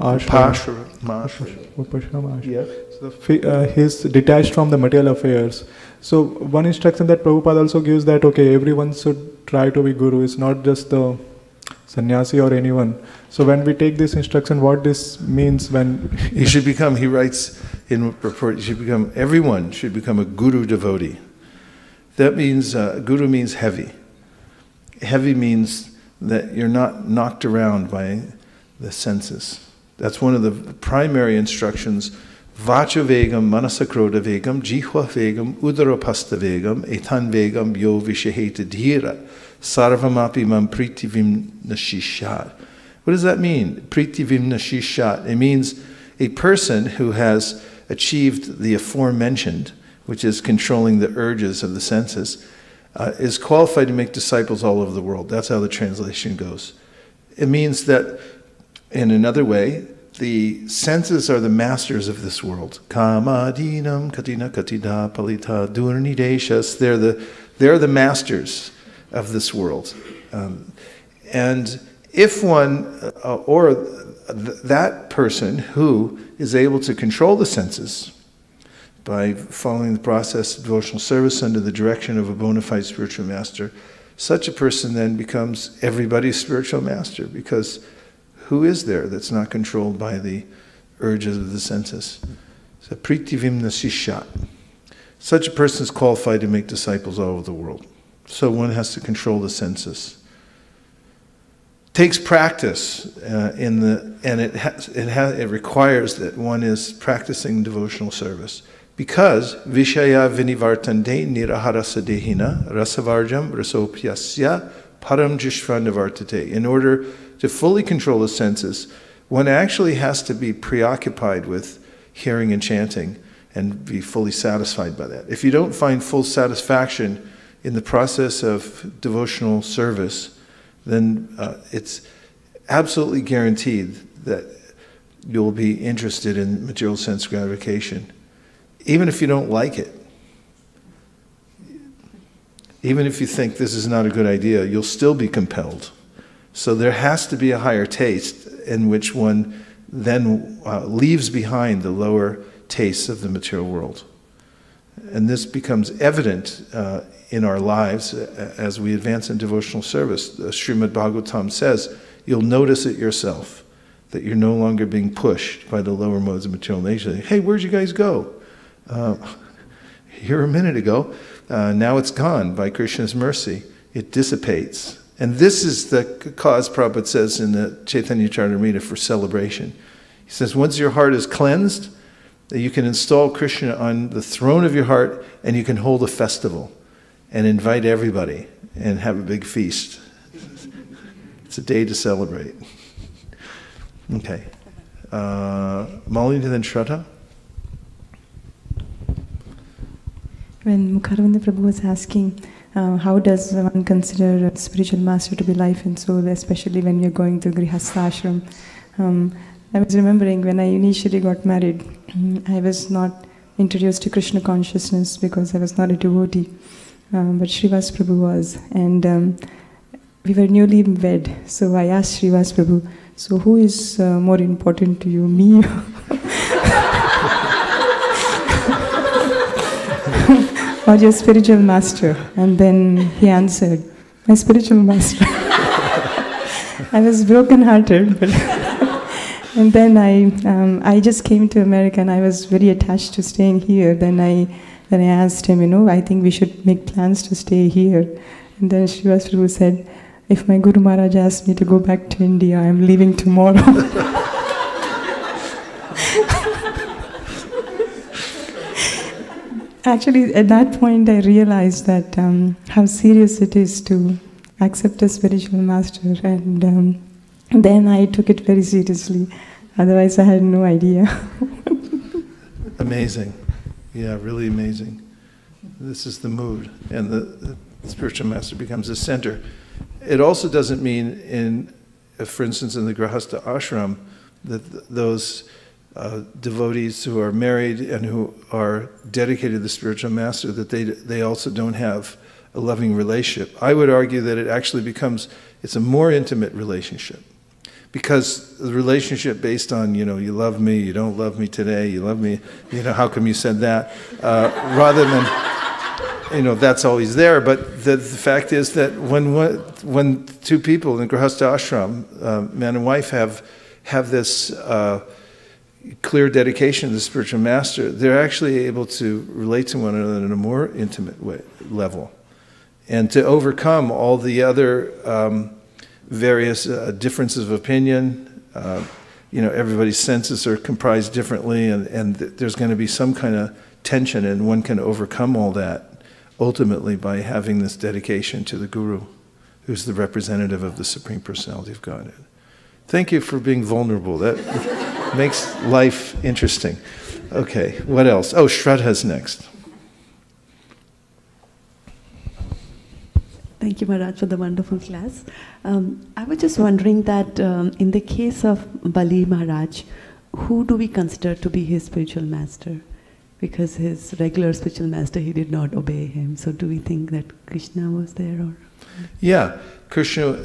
Upasham ashram. Yeah. So he's detached from the material affairs. So one instruction that Prabhupada also gives that everyone should try to be guru. It's not just the sannyasi or anyone. So when we take this instruction, what this means when you should become, he writes in report, everyone should become a guru devotee. That means, guru means heavy. Heavy means that you're not knocked around by the senses. That's one of the primary instructions. Vacha vegam, manasakroda vegam, jihva vegam, udarapasta vegam, etan vegam, yo vishaheta dhira, sarvamapi mam pritivim nashishat. What does that mean? Pritivim nashishat. It means a person who has achieved the aforementioned, which is controlling the urges of the senses, is qualified to make disciples all over the world. That's how the translation goes. It means that, in another way, the senses are the masters of this world. Kama dinam katina katida palita durnideshas. They're the masters of this world. And if one, or that person who is able to control the senses by following the process of devotional service under the direction of a bona fide spiritual master, such a person then becomes everybody's spiritual master, because who is there that's not controlled by the urges of the senses? So pritivim nasishat. Such a person is qualified to make disciples all over the world. So one has to control the senses. Takes practice and it requires that one is practicing devotional service, because vishaya vinivartande niraharasadehina rasavarjam rasopyasya param jishva nivartate. In order to fully control the senses, one actually has to be preoccupied with hearing and chanting and be fully satisfied by that. If you don't find full satisfaction in the process of devotional service, then it's absolutely guaranteed that you'll be interested in material sense gratification. Even if you don't like it, even if you think this is not a good idea, you'll still be compelled. So there has to be a higher taste in which one then leaves behind the lower tastes of the material world. And this becomes evident in our lives as we advance in devotional service. Srimad Bhagavatam says, you'll notice it yourself, that you're no longer being pushed by the lower modes of material nature. Hey, where'd you guys go? Here a minute ago. Now it's gone by Krishna's mercy. It dissipates. And this is the cause, Prabhupada says in the Chaitanya Charitamrita, for celebration. He says, once your heart is cleansed, you can install Krishna on the throne of your heart, and you can hold a festival and invite everybody and have a big feast. It's a day to celebrate. Okay. Malini, then Shraddha. When Mukharvinda Prabhu was asking, how does one consider a spiritual master to be life and soul, especially when you're going to Grihastha ashram? I was remembering when I initially got married, I was not introduced to Krishna consciousness because I was not a devotee, but Srivas Prabhu was. And we were newly wed, so I asked Srivas Prabhu, so who is more important to you, me or your spiritual master? And then he answered, my spiritual master. I was broken-hearted, but and then I just came to America and I was very attached to staying here. Then I asked him, I think we should make plans to stay here. And then Srivas Prabhu said, if my Guru Maharaj asks me to go back to India, I am leaving tomorrow. Actually, at that point, I realized that how serious it is to accept a spiritual master, and then I took it very seriously. Otherwise, I had no idea. Amazing. Yeah, really amazing. This is the mood, and the spiritual master becomes the center. It also doesn't mean, for instance, in the Grihastha ashram, that those devotees who are married and who are dedicated to the spiritual master, that they also don't have a loving relationship. I would argue that it actually it's a more intimate relationship. Because the relationship based on, you love me, you don't love me today, you love me, how come you said that? Rather than, that's always there. But the fact is that when two people in Grihastha ashram, man and wife, have this clear dedication to the spiritual master, they're actually able to relate to one another in a more intimate level. And to overcome all the other various differences of opinion, everybody's senses are comprised differently, and there's going to be some kind of tension, and one can overcome all that ultimately by having this dedication to the Guru, who's the representative of the Supreme Personality of Godhead. Thank you for being vulnerable. That makes life interesting. Okay, what else? Oh, Shraddha's next. Thank you, Maharaj, for the wonderful class. I was just wondering that in the case of Bali Maharaj, who do we consider to be his spiritual master? Because his regular spiritual master, he did not obey him. So do we think that Krishna was there? Or? Yeah, Krishna,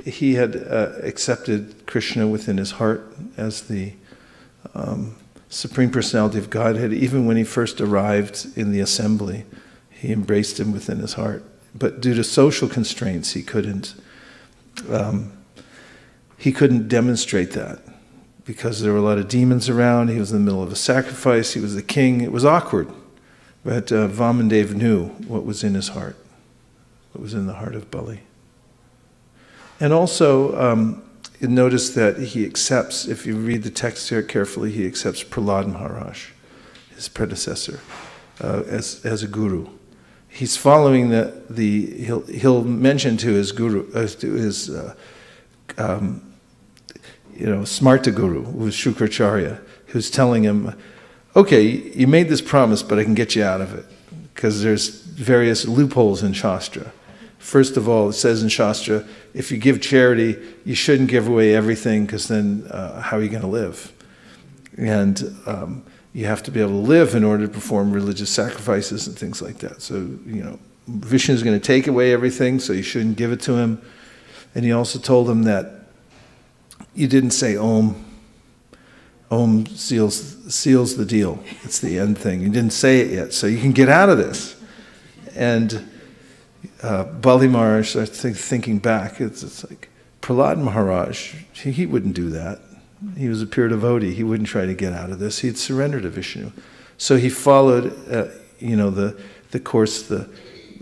he had accepted Krishna within his heart as the Supreme Personality of Godhead. Even when he first arrived in the assembly, he embraced him within his heart. But due to social constraints, he couldn't demonstrate that because there were a lot of demons around. He was in the middle of a sacrifice. He was the king. It was awkward. But Vamandev knew what was in his heart, what was in the heart of Bali. And also, notice that he accepts, if you read the text here carefully, he accepts Prahlad Maharaj, his predecessor, as a guru. He's following he'll mention to his guru, to his Smarta Guru, who was Shukracharya, who's telling him, okay, you made this promise, but I can get you out of it, because there's various loopholes in Shastra. First of all, it says in Shastra, if you give charity, you shouldn't give away everything, because then how are you going to live? And you have to be able to live in order to perform religious sacrifices and things like that. So, Vishnu is going to take away everything, so you shouldn't give it to him. And he also told him that you didn't say Om. Om seals the deal. It's the end thing. You didn't say it yet, so you can get out of this. And Bali Maharaj, I think, thinking back, it's like, Prahlad Maharaj, he wouldn't do that. He was a pure devotee. He wouldn't try to get out of this. He'd surrender to Vishnu. So he followed, the course, the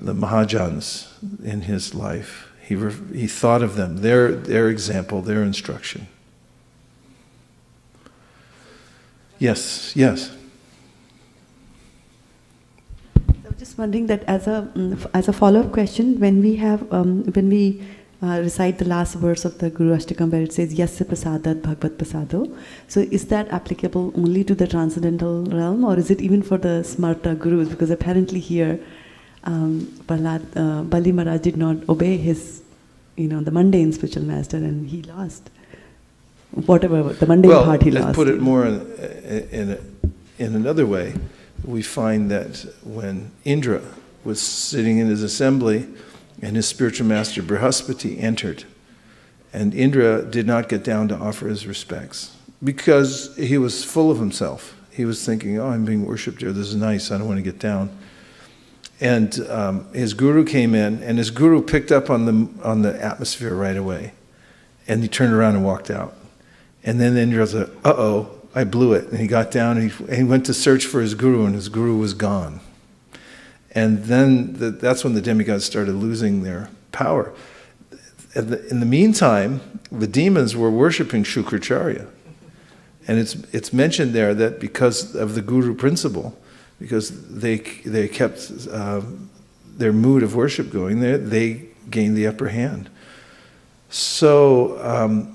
Mahajans in his life. He thought of them, their example, their instruction. Yes. I was just wondering that as a follow-up question, when we recite the last verse of the Guru Ashtakam where it says Yasya Prasadat Bhagavad Prasado. So is that applicable only to the transcendental realm, or is it even for the Smarta Gurus? Because apparently here Bali Maharaj did not obey his, the mundane spiritual master, and he lost. Whatever, the mundane part he lost. Let's put it more in another way. We find that when Indra was sitting in his assembly, and his spiritual master Brihaspati entered, and Indra did not get down to offer his respects because he was full of himself. He was thinking, oh, I'm being worshipped here, this is nice, I don't want to get down. And his guru came in, and his guru picked up on the atmosphere right away, and he turned around and walked out. And then Indra said, uh-oh, I blew it. And he got down, and he went to search for his guru, and his guru was gone. And then that's when the demigods started losing their power. In the meantime, the demons were worshipping Shukracharya. And it's mentioned there that because of the guru principle, because they kept their mood of worship going, they gained the upper hand. So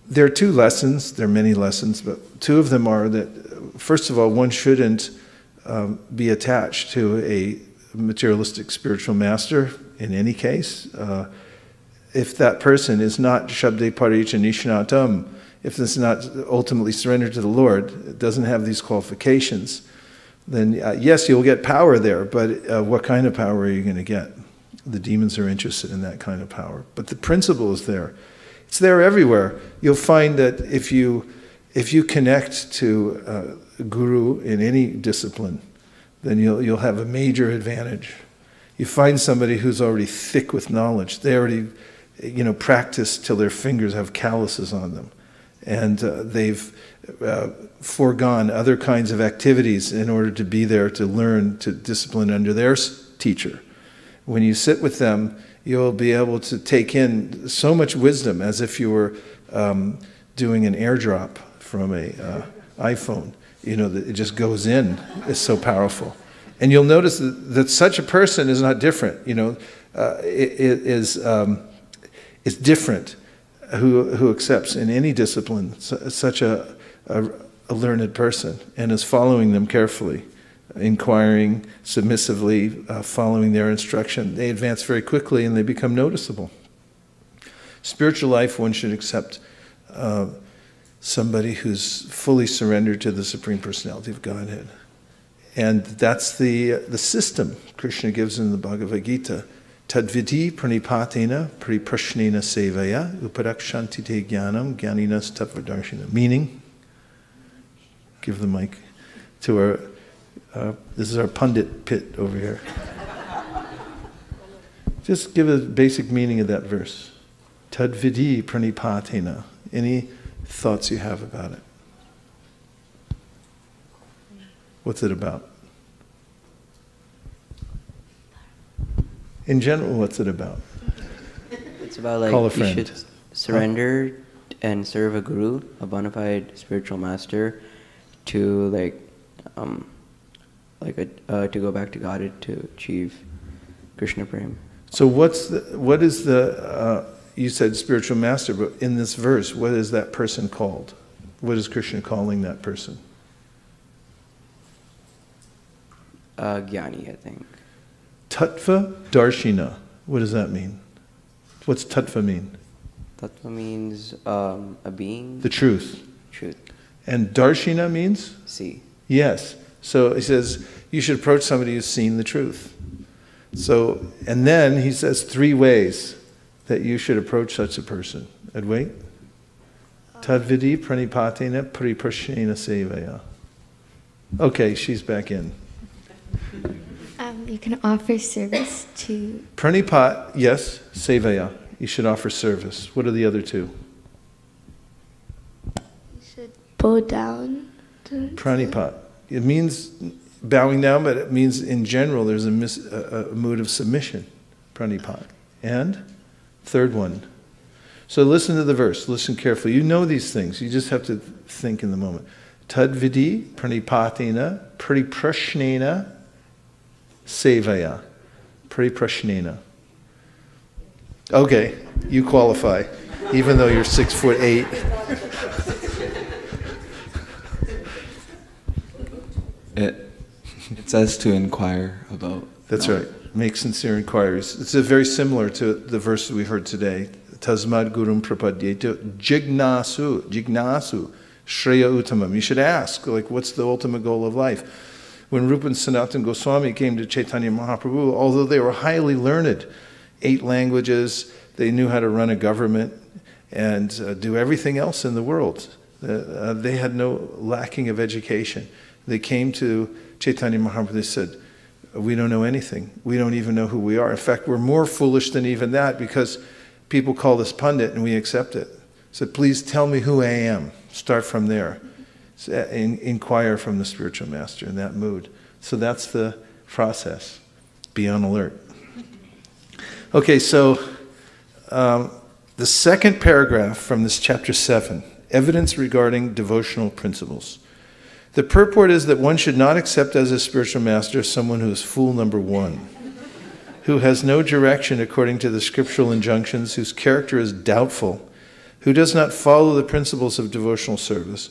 there are two lessons, there are many lessons, but two of them are that, first of all, one shouldn't be attached to a materialistic spiritual master in any case. If that person is not Shabde Paricha Nishnatam, if it's not ultimately surrendered to the Lord, it doesn't have these qualifications, then yes, you'll get power there, but what kind of power are you going to get? The demons are interested in that kind of power. But the principle is there. It's there everywhere. You'll find that if you connect to a guru in any discipline, then you'll have a major advantage. You find somebody who's already thick with knowledge. They already, practice till their fingers have calluses on them. And they've foregone other kinds of activities in order to be there to learn to discipline under their teacher. When you sit with them, you'll be able to take in so much wisdom as if you were doing an airdrop from a iPhone. That it just goes in. It's so powerful. And you'll notice that such a person is not different. Is different who accepts in any discipline such a learned person and is following them carefully, inquiring submissively, following their instruction. They advance very quickly and they become noticeable. Spiritual life, one should accept somebody who's fully surrendered to the Supreme Personality of Godhead. And that's the system Krishna gives in the Bhagavad Gita. Tadviti pranipatena priprashnena sevaya upadakshanti te jnanam jnaninas tattvadarshina. Meaning, give the mic to our, this is our pundit pit over here. Just give a basic meaning of that verse. Tadviti pranipatena. Any thoughts you have about it? What's it about? In general, what's it about? It's about like Call a you friend. should surrender and serve a guru, a bona fide spiritual master, to to go back to Godhead to achieve Krishna Prem. So what is the you said spiritual master, but in this verse, what is that person called? What is Krishna calling that person? Jnani, I think. Tattva Darshina. What does that mean? What's tattva mean? Tattva means a being. The truth. Truth. And Darshina means? See. Yes. So he says you should approach somebody who's seen the truth. So, and then he says 3 ways that you should approach such a person. Advait? Tadvidi pranipatena priprashnena sevaya. Okay, she's back in. You can offer service to... Pranipat, yes, sevaya. You should offer service. What are the other 2? You should bow down. Pranipat. It means bowing down, but it means in general there's a mood of submission. Pranipat. And 3rd one. So listen to the verse. Listen carefully. You know these things. You just have to think in the moment. Tadvidi pranipatina priprashnena sevaya. Priprashnena. Okay, you qualify, even though you're 6'8". It says to inquire about. That's right. Make sincere inquiries. It's very similar to the verses we heard today. Tasmad gurum prapadyeto jignasu shreya uttamam. You should ask, what's the ultimate goal of life? When Rupa and Sanatana Goswami came to Chaitanya Mahaprabhu, although they were highly learned, 8 languages, they knew how to run a government and do everything else in the world. They had no lacking of education. They came to Chaitanya Mahaprabhu, they said, we don't know anything. We don't even know who we are. In fact, we're more foolish than even that because people call us pundit and we accept it. So please tell me who I am. Start from there. Inquire from the spiritual master in that mood. So that's the process. Be on alert. Okay, so the second paragraph from this chapter 7, evidence regarding devotional principles. The purport is that one should not accept as a spiritual master someone who is fool number 1, who has no direction according to the scriptural injunctions, whose character is doubtful, who does not follow the principles of devotional service,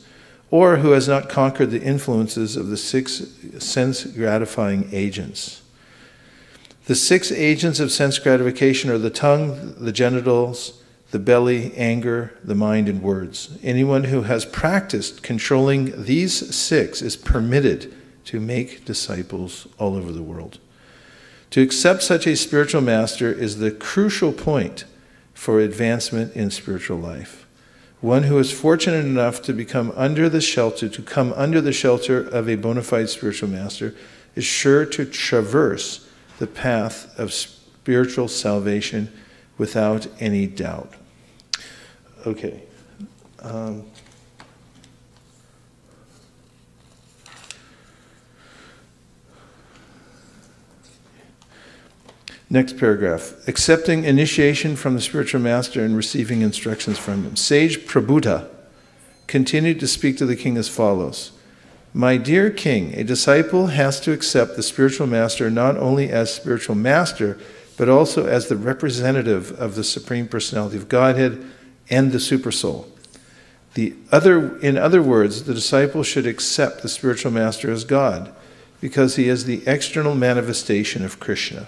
or who has not conquered the influences of the 6 sense-gratifying agents. The 6 agents of sense gratification are the tongue, the genitals, the belly, anger, the mind, and words. Anyone who has practiced controlling these 6 is permitted to make disciples all over the world. To accept such a spiritual master is the crucial point for advancement in spiritual life. One who is fortunate enough to come under the shelter of a bona fide spiritual master is sure to traverse the path of spiritual salvation without any doubt. Okay. Next paragraph. Accepting initiation from the spiritual master and receiving instructions from him. Sage Prabhuta continued to speak to the king as follows. My dear king, a disciple has to accept the spiritual master not only as spiritual master, but also as the representative of the Supreme Personality of Godhead and the Supersoul. In other words, the disciple should accept the spiritual master as God, because he is the external manifestation of Krishna.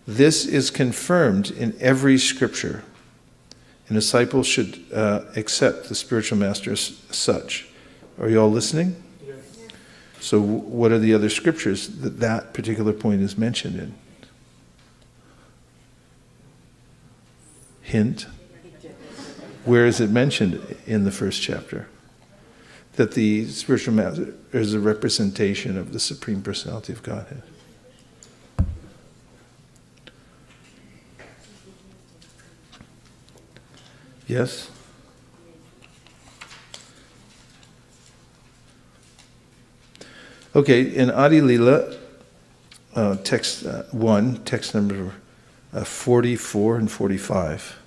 This is confirmed in every scripture. A disciple should accept the spiritual master as such. Are you all listening? Yes. So what are the other scriptures that particular point is mentioned in? Hint. Where is it mentioned in the first chapter? That the spiritual master is a representation of the Supreme Personality of Godhead. Yes? Okay, in Adi Lila, text 1, text number 44 and 45.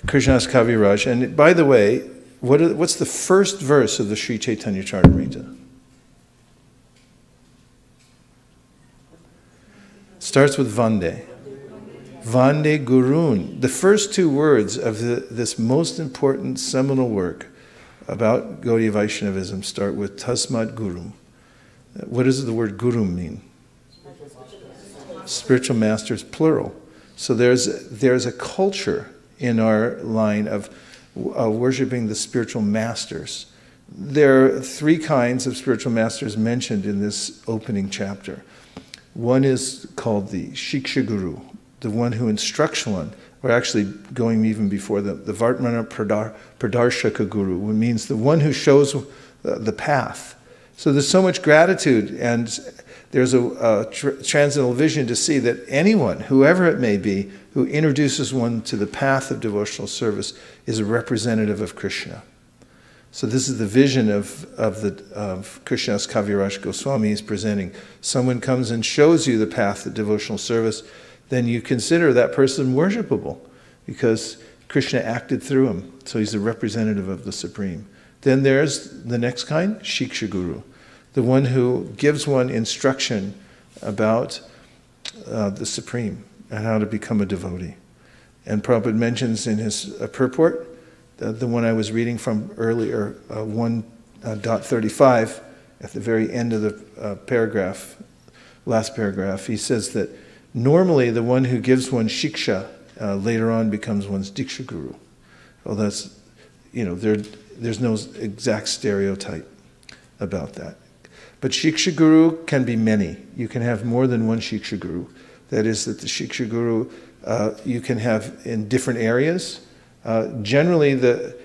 Krishna's Kaviraj. And by the way, what's the first verse of the Sri Chaitanya Charitamrita? Starts with Vande. Vande Gurun. The first 2 words of this most important seminal work about Gaudiya Vaishnavism start with Tasmat Gurum. What does the word Guru mean? Spiritual masters, plural. So there's a culture in our line of worshiping the spiritual masters. There are 3 kinds of spiritual masters mentioned in this opening chapter. One is called the Shiksha Guru, the one who instructs one, or actually going even before the Vartmana Pradarshaka Guru, which means the one who shows the path. So there's so much gratitude, and there's a transcendental vision to see that anyone, whoever it may be, who introduces one to the path of devotional service is a representative of Krishna. So this is the vision of Krishna's Kaviraj Goswami is presenting. Someone comes and shows you the path of devotional service, then you consider that person worshipable because Krishna acted through him. So he's a representative of the Supreme. Then there's the next kind, Shiksha Guru, the one who gives one instruction about the Supreme and how to become a devotee. And Prabhupada mentions in his purport, the one I was reading from earlier, 1.35, at the very end of the paragraph, last paragraph, he says that normally the one who gives one shiksha later on becomes one's diksha guru. Well, that's, there's no exact stereotype about that. But shiksha guru can be many. You can have more than one shiksha guru. That is that the shiksha guru you can have in different areas. Generally,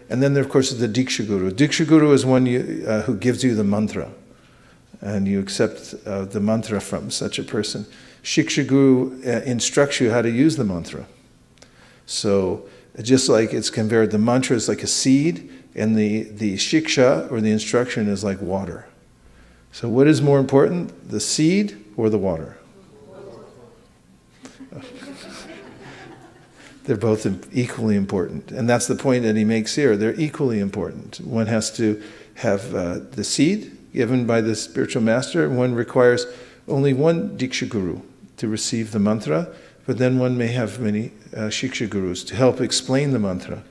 and then there, of course, is the Diksha Guru. Diksha Guru is one who gives you the mantra, and you accept the mantra from such a person. Shiksha Guru instructs you how to use the mantra. So, just like it's compared, the mantra is like a seed, and the shiksha, or the instruction, is like water. So what is more important, the seed or the water? They're both equally important. And that's the point that he makes here. They're equally important. One has to have the seed given by the spiritual master. One requires only one Diksha Guru to receive the mantra, but then one may have many Shiksha Gurus to help explain the mantra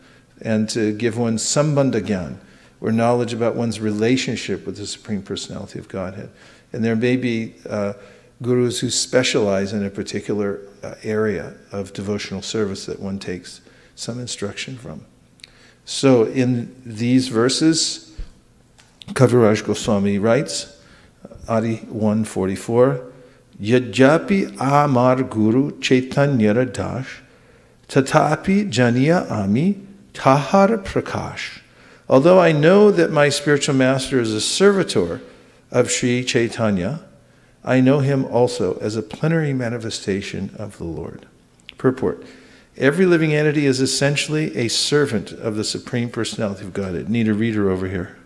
and to give one Sambandha Gyan, or knowledge about one's relationship with the Supreme Personality of Godhead. And there may be gurus who specialize in a particular area of devotional service that one takes. some instruction from. So in these verses, Kaviraj Goswami writes, Adi 144, Yajjapi amar guru chaitanyara dash, tatapi janiya ami tahar prakash. Although I know that my spiritual master is a servitor of Sri Chaitanya, I know him also as a plenary manifestation of the Lord. Purport. Every living entity is essentially a servant of the Supreme Personality of Godhead. Need a reader over here.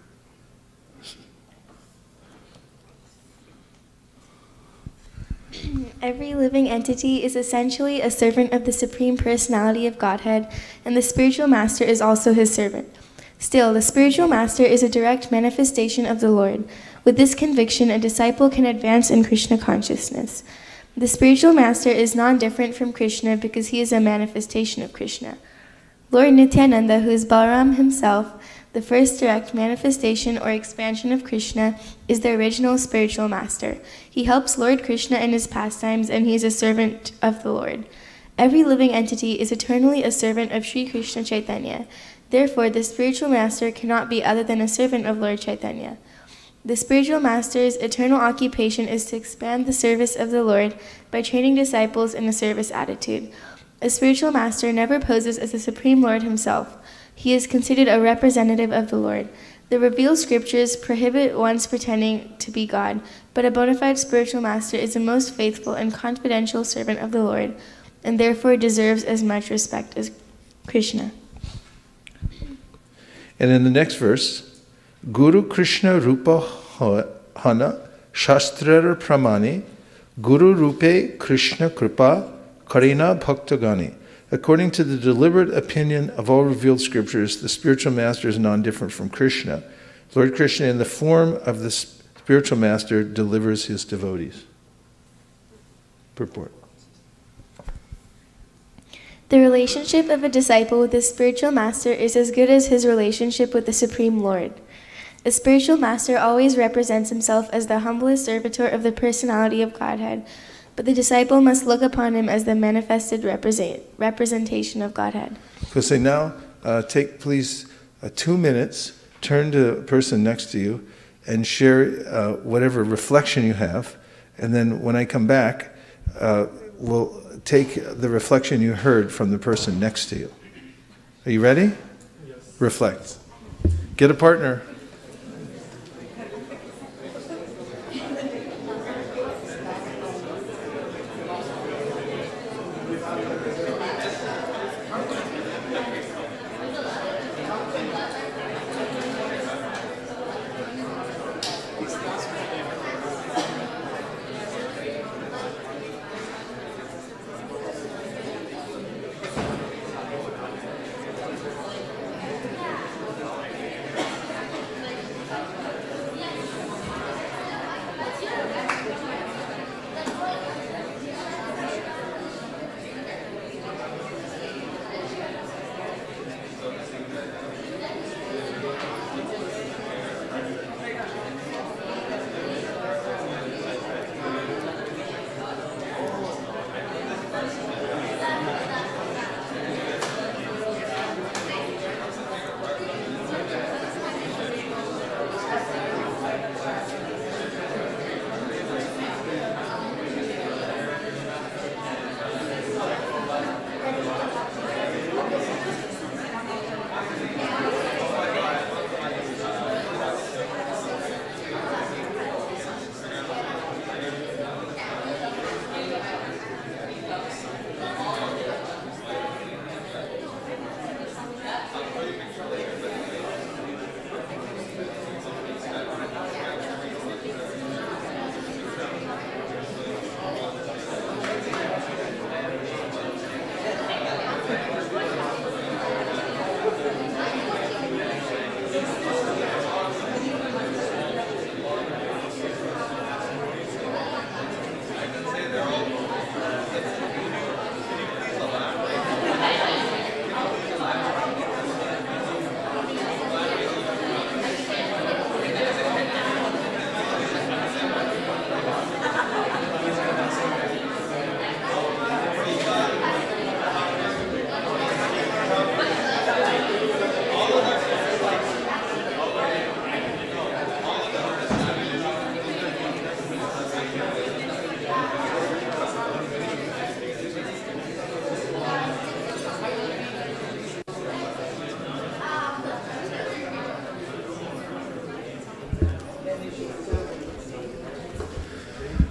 Every living entity is essentially a servant of the Supreme Personality of Godhead, and the spiritual master is also his servant. Still, the spiritual master is a direct manifestation of the Lord. With this conviction, a disciple can advance in Krishna consciousness. The spiritual master is non-different from Krishna because he is a manifestation of Krishna. Lord Nityananda, who is Balaram himself, the first direct manifestation or expansion of Krishna, is the original spiritual master. He helps Lord Krishna in his pastimes, and he is a servant of the Lord. Every living entity is eternally a servant of Sri Krishna Chaitanya. Therefore, the spiritual master cannot be other than a servant of Lord Chaitanya. The spiritual master's eternal occupation is to expand the service of the Lord by training disciples in a service attitude. A spiritual master never poses as the Supreme Lord himself. He is considered a representative of the Lord. The revealed scriptures prohibit one's pretending to be God, but a bona fide spiritual master is the most faithful and confidential servant of the Lord, and therefore deserves as much respect as Krishna. And in the next verse, Guru Krishna Rupa Hana Shastrar Pramani Guru Rupe Krishna Kripa Karina Bhaktagani. According to the deliberate opinion of all revealed scriptures, the spiritual master is non-different from Krishna. Lord Krishna, in the form of the spiritual master, delivers his devotees. Purport. The relationship of a disciple with his spiritual master is as good as his relationship with the Supreme Lord. A spiritual master always represents himself as the humblest servitor of the personality of Godhead, but the disciple must look upon him as the manifested representation of Godhead. So say now, take please 2 minutes, turn to the person next to you, and share whatever reflection you have, and then when I come back, we'll take the reflection you heard from the person next to you. Are you ready? Yes. Reflect. Get a partner.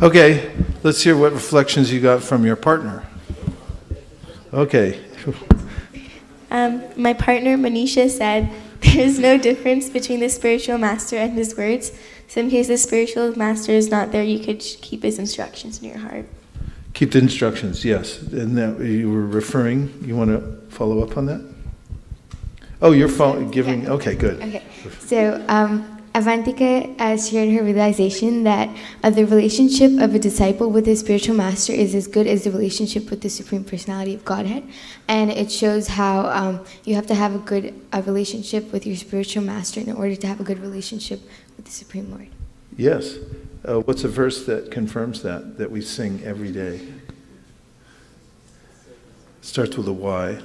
Okay, let's hear what reflections you got from your partner. Okay. My partner, Manisha, said, there is no difference between the spiritual master and his words. So in case the spiritual master is not there, you could keep his instructions in your heart. Keep the instructions, yes. And that you were referring, you want to follow up on that? Oh, you're giving, yeah. Okay, good. Okay, so Avantika shared her realization that the relationship of a disciple with his spiritual master is as good as the relationship with the Supreme Personality of Godhead. And it shows how you have to have a good relationship with your spiritual master in order to have a good relationship with the Supreme Lord. Yes. What's a verse that confirms that we sing every day? Starts with a Y.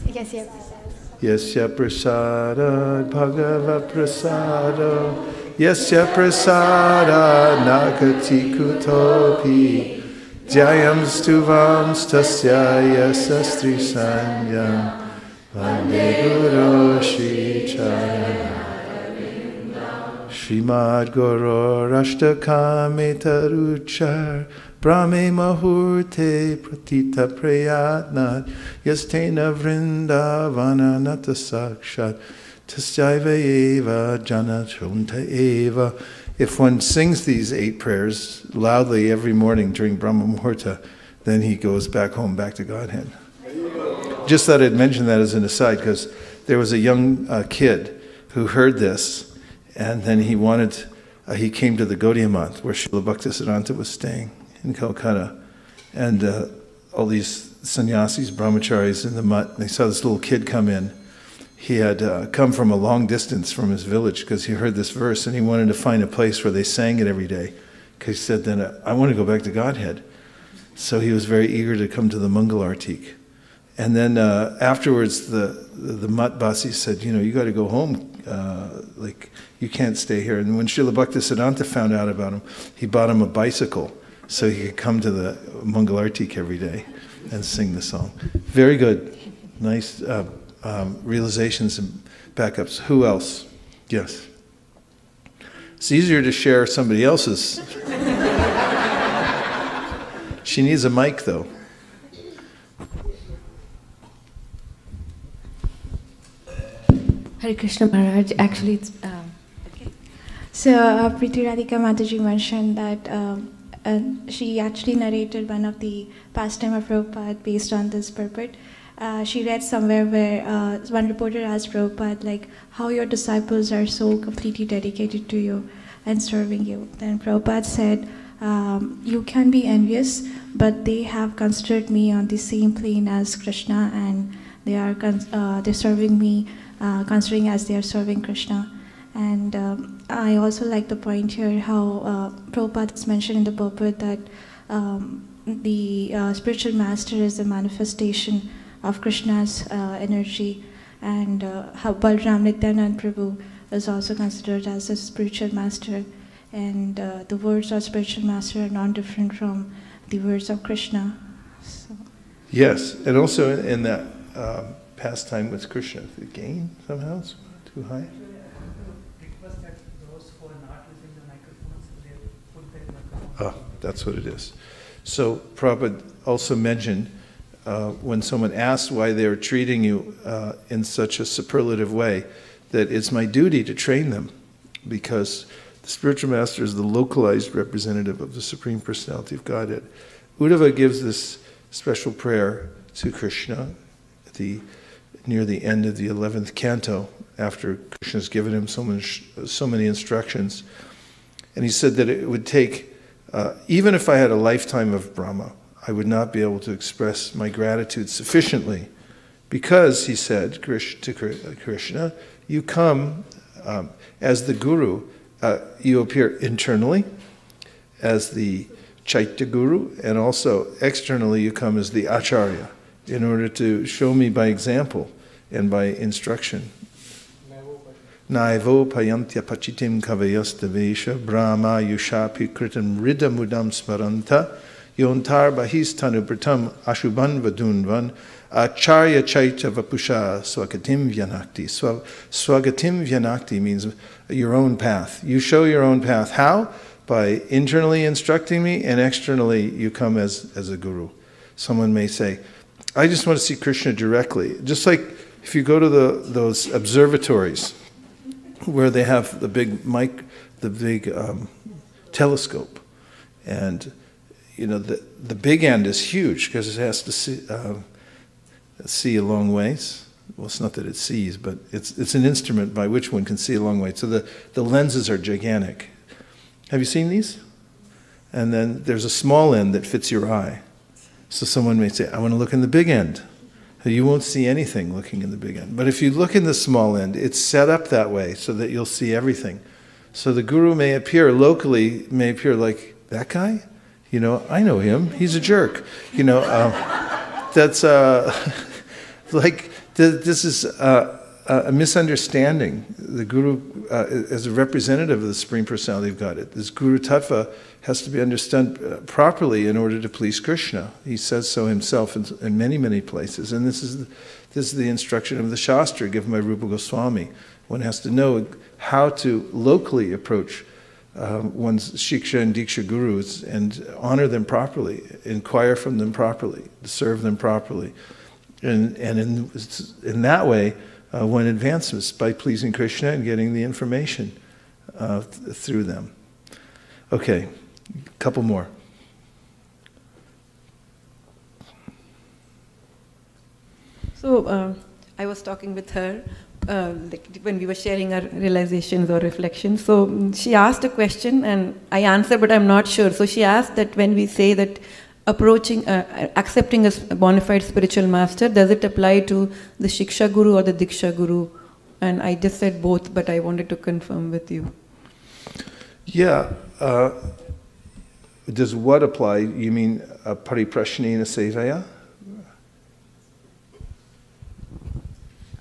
Yes, yes. Yasya prasada bhagava prasada Yasya prasada nakati kutopi Jayam stuvam stasya yasastri sanyam Vande Guru Shri Charana Srimad Guru Rashtakame Taruchar Brahme Mahurte Pratita Prayatnat Yastena Vrindavana Nata Sakshat Tasyaiva Eva Janachunta Eva. If one sings these 8 prayers loudly every morning during Brahma Muhurta, then he goes back home, back to Godhead. Just thought I'd mention that as an aside, because there was a young kid who heard this, and then he came to the Gaudiya Math, where Srila Bhaktisiddhanta was staying in Calcutta, and all these sannyasis, brahmacharis in the mutt, they saw this little kid come in. He had come from a long distance from his village because he heard this verse, and he wanted to find a place where they sang it every day, because he said, then I want to go back to Godhead. So he was very eager to come to the Mangalartik. And then afterwards, the mutt basi said, you got to go home, you can't stay here. And when Srila Bhaktisiddhanta found out about him, he bought him a bicycle, so he could come to the Mangalartik every day and sing the song. Very good. Nice realizations and backups. Who else? Yes. It's easier to share somebody else's. She needs a mic, though. Hare Krishna Maharaj. Actually, it's... okay. So, Priti Radhika Mataji mentioned that she actually narrated one of the pastime of Prabhupada based on this purport. She read somewhere where one reporter asked Prabhupada, how your disciples are so completely dedicated to you and serving you. Then Prabhupada said, you can be envious, but they have considered me on the same plane as Krishna, and they're serving me, considering as they are serving Krishna. And I also like the point here how Prabhupada has mentioned in the purport that the spiritual master is a manifestation of Krishna's energy, and how Balram Nityanand Prabhu is also considered as a spiritual master, and the words of spiritual master are non-different from the words of Krishna. So. Yes, and also in that pastime with Krishna, the gain somehow is too high. That's what it is. So Prabhupada also mentioned when someone asked why they're treating you in such a superlative way, that it's my duty to train them, because the spiritual master is the localized representative of the Supreme Personality of Godhead. Uddhava gives this special prayer to Krishna near the end of the 11th canto, after Krishna's given him so many instructions. And he said that it would take, even if I had a lifetime of Brahma, I would not be able to express my gratitude sufficiently, because, he said to Krishna, you come as the Guru, you appear internally as the Chaitya Guru, and also externally you come as the Acharya, in order to show me by example and by instruction. Naivo payantya pachitim kavayasthavesha brahma yushapi kritam ridamudam smaranta yontar bahistanu pratam ashubhan vadunvan acharya chaitya vapusha swagatim vyanakti. Swagatim vyanakti means your own path. You show your own path. How? by internally instructing me, and externally you come as a guru. Someone may say, I just want to see Krishna directly. Just like if you go to those observatories where they have the big telescope, and the big end is huge because it has to see a long ways. Well, it's not that it sees, but it's an instrument by which one can see a long way. So the lenses are gigantic. Have you seen these? And then there's a small end that fits your eye. So someone may say, I want to look in the big end. You won't see anything looking in the big end. But if you look in the small end, it's set up that way so that you'll see everything. So the guru may appear locally, like, that guy? I know him. He's a jerk. That's like, this is a misunderstanding. The guru, as a representative of the Supreme Personality of Godhead, this Guru Tattva has to be understood properly in order to please Krishna. He says so himself in many, many places. And this is the instruction of the Shastra given by Rupa Goswami. One has to know how to locally approach one's Shiksha and Diksha gurus and honor them properly, inquire from them properly, serve them properly. And in that way, one advances by pleasing Krishna and getting the information through them. Okay, a couple more. So I was talking with her when we were sharing our realizations or reflections. So she asked a question and I answered, but I'm not sure. So she asked that when we say that accepting a bona fide spiritual master, does it apply to the Shiksha Guru or the Diksha Guru? And I just said both, but I wanted to confirm with you. Yeah. Does what apply? You mean pariprashnena sevaya?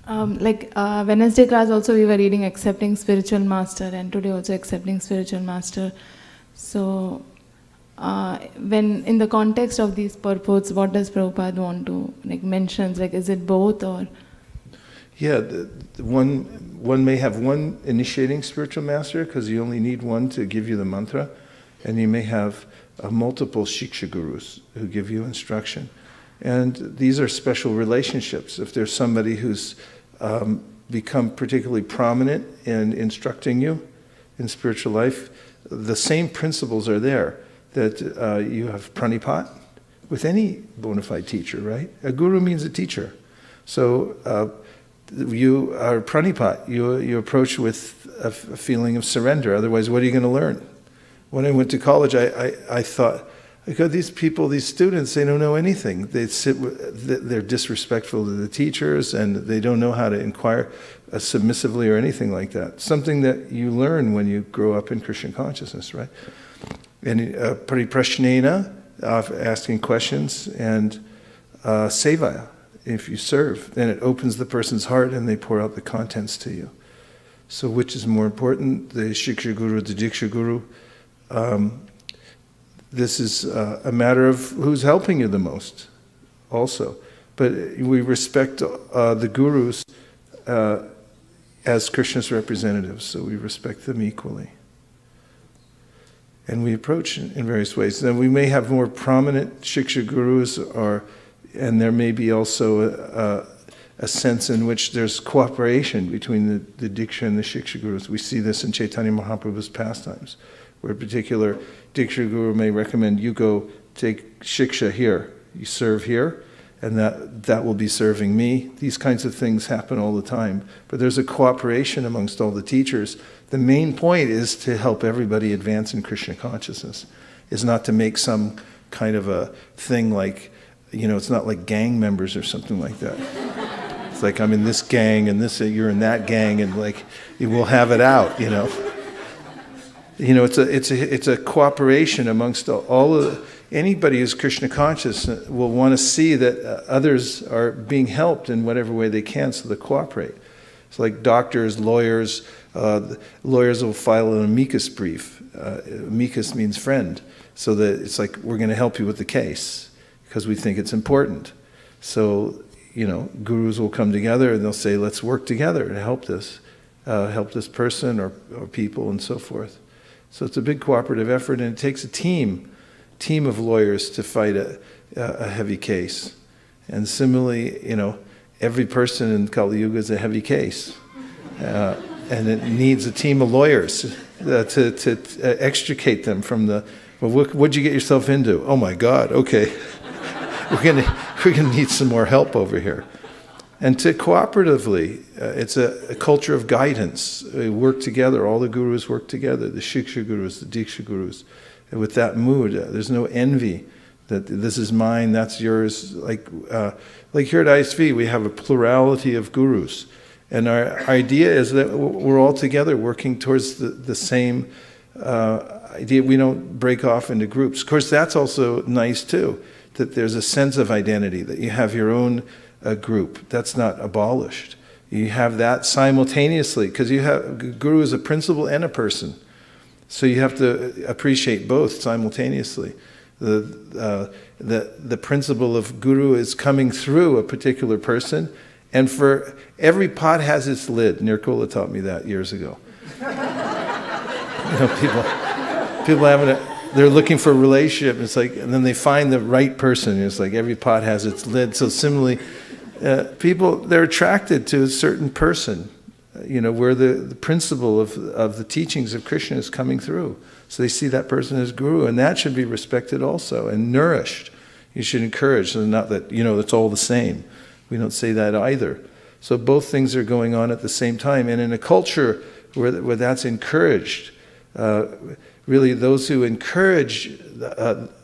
Wednesday class also we were reading accepting spiritual master, and today also accepting spiritual master. So when in the context of these purports, what does Prabhupada want to mention? Is it both or? Yeah, one may have one initiating spiritual master because you only need one to give you the mantra, and you may have multiple Shiksha gurus who give you instruction. And these are special relationships. If there's somebody who's become particularly prominent in instructing you in spiritual life, the same principles are there that you have pranipat with any bona fide teacher, right? A guru means a teacher. So you are pranipat. You approach with a feeling of surrender. Otherwise, what are you going to learn? When I went to college, I thought, these people, these students, they don't know anything. They're disrespectful to the teachers, and they don't know how to inquire submissively or anything like that. Something that you learn when you grow up in Krishna consciousness, right? And pariprashnena, asking questions, and sevaya, if you serve, then it opens the person's heart and they pour out the contents to you. So which is more important, the Shiksha Guru, the Diksha Guru? This is a matter of who's helping you the most also. But we respect the gurus as Krishna's representatives, so we respect them equally. And we approach in various ways. Then we may have more prominent Shiksha gurus, and there may be also a sense in which there's cooperation between the Diksha and the Shiksha gurus. We see this in Chaitanya Mahaprabhu's pastimes, where a particular Diksha Guru may recommend you go take Shiksha here, you serve here, and that will be serving me. These kinds of things happen all the time. But there's a cooperation amongst all the teachers. The main point is to help everybody advance in Krishna consciousness, is not to make some kind of a thing like, it's not like gang members or something like that. It's like I'm in this gang and you're in that gang, and we'll have it out, It's a cooperation amongst anybody who's Krishna conscious will want to see that others are being helped in whatever way they can, so they cooperate. It's like doctors, lawyers. Lawyers will file an amicus brief. Amicus means friend, so that it's like we're going to help you with the case because we think it's important. So gurus will come together and they'll say, let's work together to help this person or people and so forth. So it's a big cooperative effort, and it takes a team of lawyers to fight a heavy case. And similarly, every person in Kali Yuga is a heavy case. And it needs a team of lawyers to extricate them from what'd you get yourself into? Oh my God, okay. We're gonna need some more help over here. And to cooperatively, it's a culture of guidance. We work together, all the gurus work together, the Shiksha gurus, the Diksha gurus. And with that mood, there's no envy that this is mine, that's yours. Like here at ISV, we have a plurality of gurus. And our idea is that we're all together working towards the same idea. We don't break off into groups. Of course, that's also nice too, that there's a sense of identity, that you have your own group. That's not abolished. You have that simultaneously, because you have guru is a principle and a person. So you have to appreciate both simultaneously. The principle of guru is coming through a particular person, and for every pot has its lid. Nirkula taught me that years ago. People they're looking for a relationship. It's like, and then they find the right person. It's like every pot has its lid. So similarly, they're attracted to a certain person, where the principle of the teachings of Krishna is coming through. So they see that person as guru, and that should be respected also and nourished. You should encourage, so not that, it's all the same. We don't say that either. So both things are going on at the same time. And in a culture where that's encouraged, really those who encourage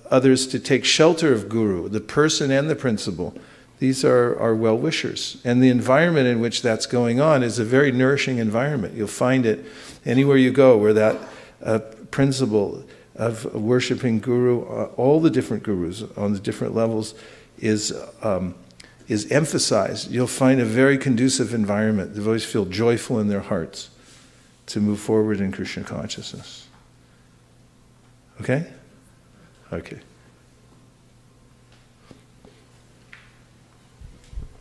others to take shelter of guru, the person and the principle, these are well-wishers. And the environment in which that's going on is a very nourishing environment. You'll find it anywhere you go where that principle of worshiping guru, all the different gurus on the different levels, is emphasized. You'll find a very conducive environment. Devotees feel joyful in their hearts to move forward in Krishna consciousness. Okay? Okay.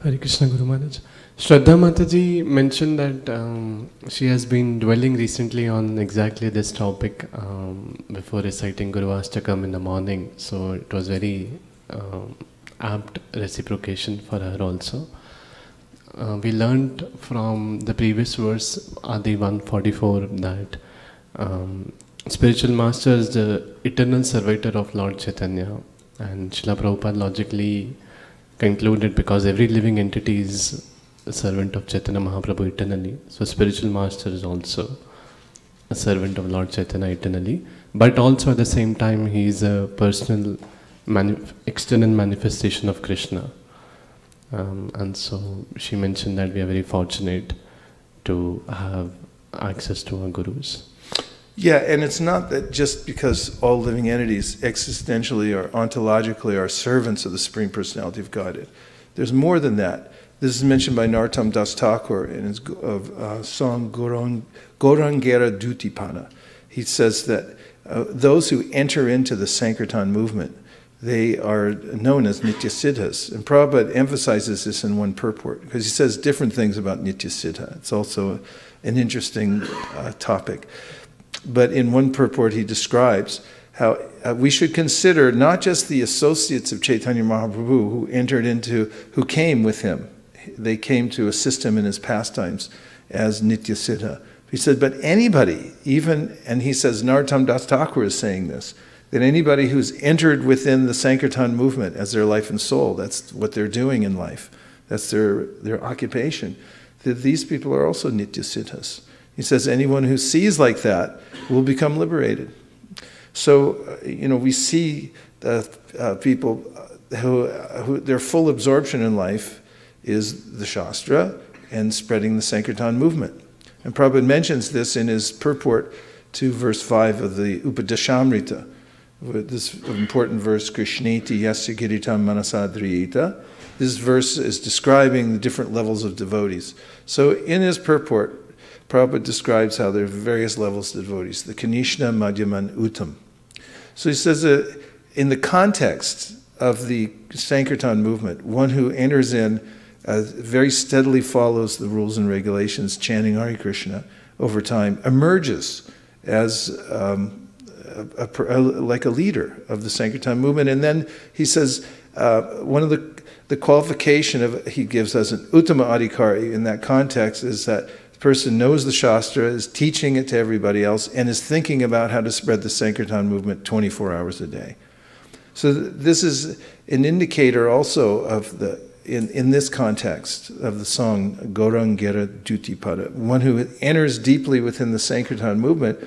Hare Krishna Guru Maharaj. Shraddha Mataji mentioned that she has been dwelling recently on exactly this topic before reciting Guru Ashtakam in the morning. So it was very apt reciprocation for her also. We learned from the previous verse, Adi 144, that spiritual master is the eternal servitor of Lord Chaitanya. And Srila Prabhupada logically concluded, because every living entity is a servant of Chaitanya Mahaprabhu eternally. So spiritual master is also a servant of Lord Chaitanya eternally. But also at the same time, he is a personal external manifestation of Krishna. And so she mentioned that we are very fortunate to have access to our gurus. Yeah, and it's not that just because all living entities existentially or ontologically are servants of the Supreme Personality of Godhead. There's more than that. This is mentioned by Narottam Das Thakur in his song Gorangera Dutipana. He says that those who enter into the Sankirtan movement, they are known as Nityasiddhas. And Prabhupada emphasizes this in one purport, because he says different things about Nityasiddha. It's also an interesting topic. But in one purport he describes how we should consider not just the associates of Chaitanya Mahaprabhu who came with him. They came to assist him in his pastimes as Nityasiddha. He said, but anybody, even, and he says, Narottam Das Thakur is saying this, that anybody who's entered within the Sankirtan movement as their life and soul, that's what they're doing in life, that's their occupation, that these people are also Nityasiddhas. He says anyone who sees like that will become liberated. So, we see people who their full absorption in life is the Shastra and spreading the Sankirtan movement. And Prabhupada mentions this in his purport to verse 5 of the Upadeshamrita. This important verse, Krishneti yasya giritam manasadriyeta. This verse is describing the different levels of devotees. So in his purport, Prabhupada describes how there are various levels of devotees, the Kanishna, Madhyaman, Uttam. So he says that in the context of the Sankirtan movement, one who enters in very steadily follows the rules and regulations, chanting Hare Krishna over time, emerges as like a leader of the Sankirtan movement. And then he says one of the qualification he gives as an Uttama Adhikari in that context is that the person knows the Shastra, is teaching it to everybody else, and is thinking about how to spread the Sankirtan movement 24 hours a day. So this is an indicator also of in this context of the song Gaurangera Dutipada. One who enters deeply within the Sankirtan movement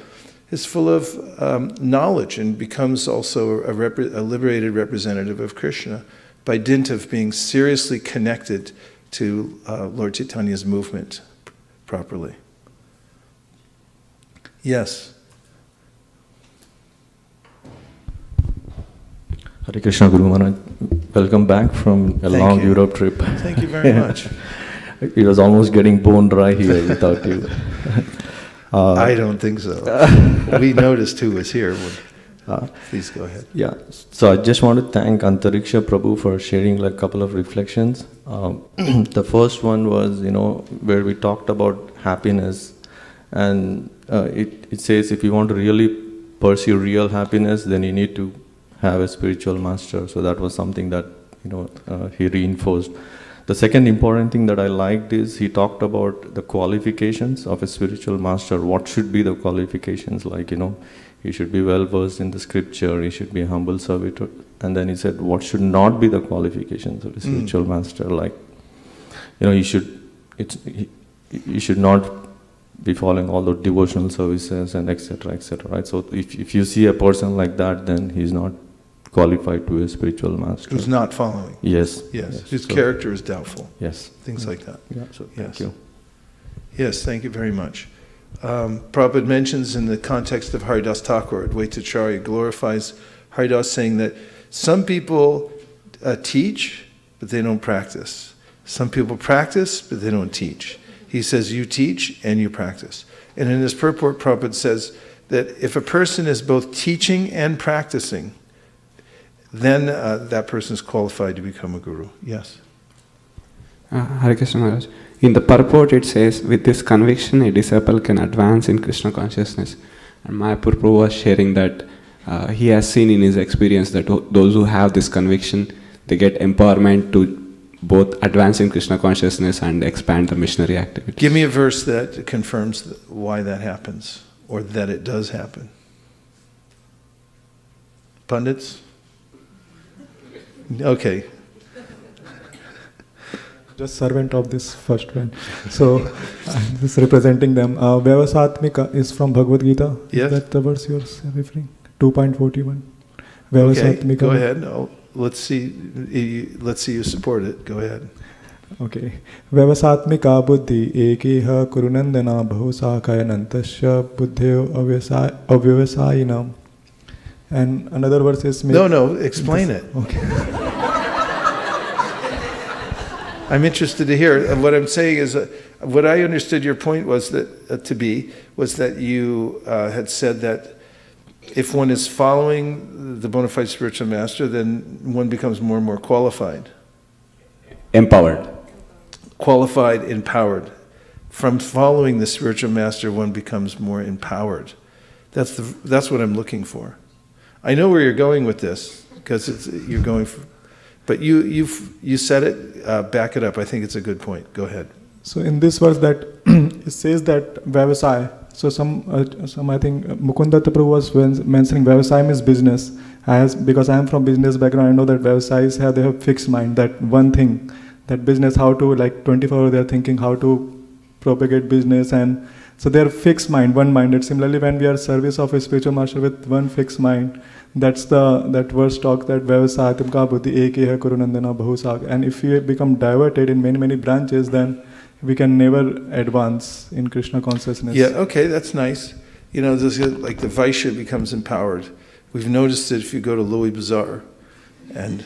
is full of knowledge and becomes also a liberated representative of Krishna by dint of being seriously connected to Lord Chaitanya's movement properly. Yes? Hare Krishna, Guru Maharaj. Welcome back from a long Europe trip. Thank you very much. It was almost getting bone dry here without you. I don't think so. We noticed who was here. Please go ahead. Yeah, so I just want to thank Antariksha Prabhu for sharing like a couple of reflections. The first one was, where we talked about happiness, and it says if you want to really pursue real happiness, then you need to have a spiritual master. So that was something that he reinforced. The second important thing that I liked is he talked about the qualifications of a spiritual master. What should be the qualifications? Like, he should be well versed in the scripture, he should be a humble servitor. And then he said, what should not be the qualifications of a spiritual master? Like, you should not be following all the devotional services and etc., etc., right? So if you see a person like that, then he's not qualified to be a spiritual master. Who's not following. Yes. Yes. His character is doubtful. Yes. Things like that. Yeah. So thank you. Yes, thank you very much. Prabhupada mentions in the context of Haridas Thakur, Advaitacharya glorifies Haridas, saying that some people teach, but they don't practice. Some people practice, but they don't teach. He says you teach and you practice. And in his purport, Prabhupada says that if a person is both teaching and practicing, then that person is qualified to become a guru. Yes? Hare Krishna Maharaj. In the purport it says, with this conviction a disciple can advance in Krishna consciousness. And Mayapur Prabhu was sharing that he has seen in his experience that those who have this conviction, they get empowerment to both advance in Krishna consciousness and expand the missionary activity. Give me a verse that confirms why that happens, or that it does happen. Pundits? Okay. Just servant of this first one. So, I'm just representing them. Vaisesika is from Bhagavad Gita. Yes. Is that the verse you're referring? 2.41. Okay, go ahead. Let's see you support it. Go ahead. Okay. Vaisesika buddhi ekeha kurunandana bahusakayanantasya buddhyo avyavasayinam. And another verse is... No, explain it. Okay. I'm interested to hear. What I'm saying is, what I understood your point was that you had said that if one is following the bona fide spiritual master, then one becomes more and more qualified. Empowered. Qualified, empowered. From following the spiritual master, one becomes more empowered. That's what I'm looking for. I know where you're going with this, because you're going for... But you said it, back it up. I think it's a good point. Go ahead. So in this verse that it says that Vaisesika, so some I think Mukundatta Prabhu was mentioning Vaisesika is business. Because I am from business background, I know that Vaisesika they have fixed mind, that one thing, that business, how to, like 24 hours they are thinking how to propagate business, and so they are fixed mind, one-minded. Similarly, when we are service of a spiritual master with one fixed mind, that's that verse talk that Vaisesika buddhi ekeha kurunandana bahusaka. And if we become diverted in many branches, then we can never advance in Krishna consciousness. Yeah, okay, that's nice. This is like the Vaishya becomes empowered. We've noticed that if you go to Louis Bazaar and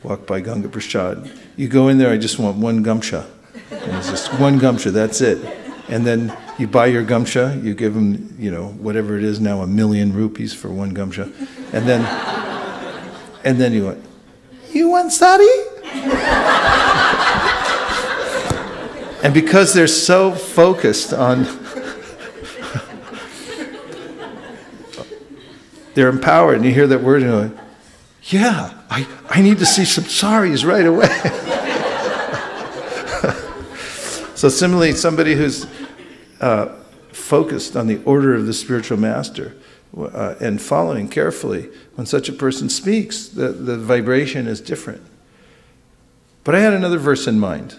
walk by Ganga Prasad, you go in there, I just want one gamsha. And it's just one gamsha, that's it. And then you buy your gamsha, you give them, whatever it is now, 1 million rupees for one gamsha. And then you went, you want sari? And because they're so focused on They're empowered, and you hear that word and you're like, yeah, I need to see some saris right away. So similarly, somebody who's focused on the order of the spiritual master and following carefully, when such a person speaks, the vibration is different. But I had another verse in mind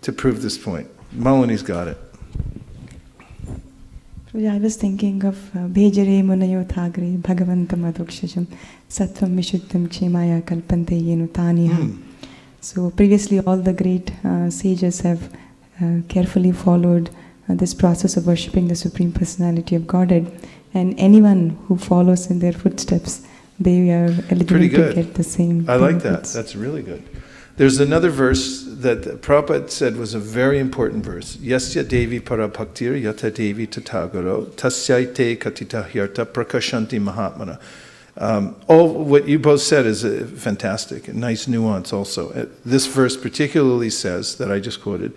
to prove this point. Malini's got it. Yeah, I was thinking of Bhejare Munayo Thagre Bhagavantam Adokshajam Sattvam Vishuddham Kshemaya Kalpante Yenu Taniha. So previously all the great sages have carefully followed this process of worshipping the Supreme Personality of Godhead, and anyone who follows in their footsteps, they are eligible to get the same. I like that. That's really good. There's another verse that Prabhupada said was a very important verse. Yasya Devi Parabhaktir Yata Devi Tatagaro Tasyaite Katita Hyarta Prakashanti Mahatmana. All what you both said is fantastic, a nice nuance also. This verse particularly says, that I just quoted,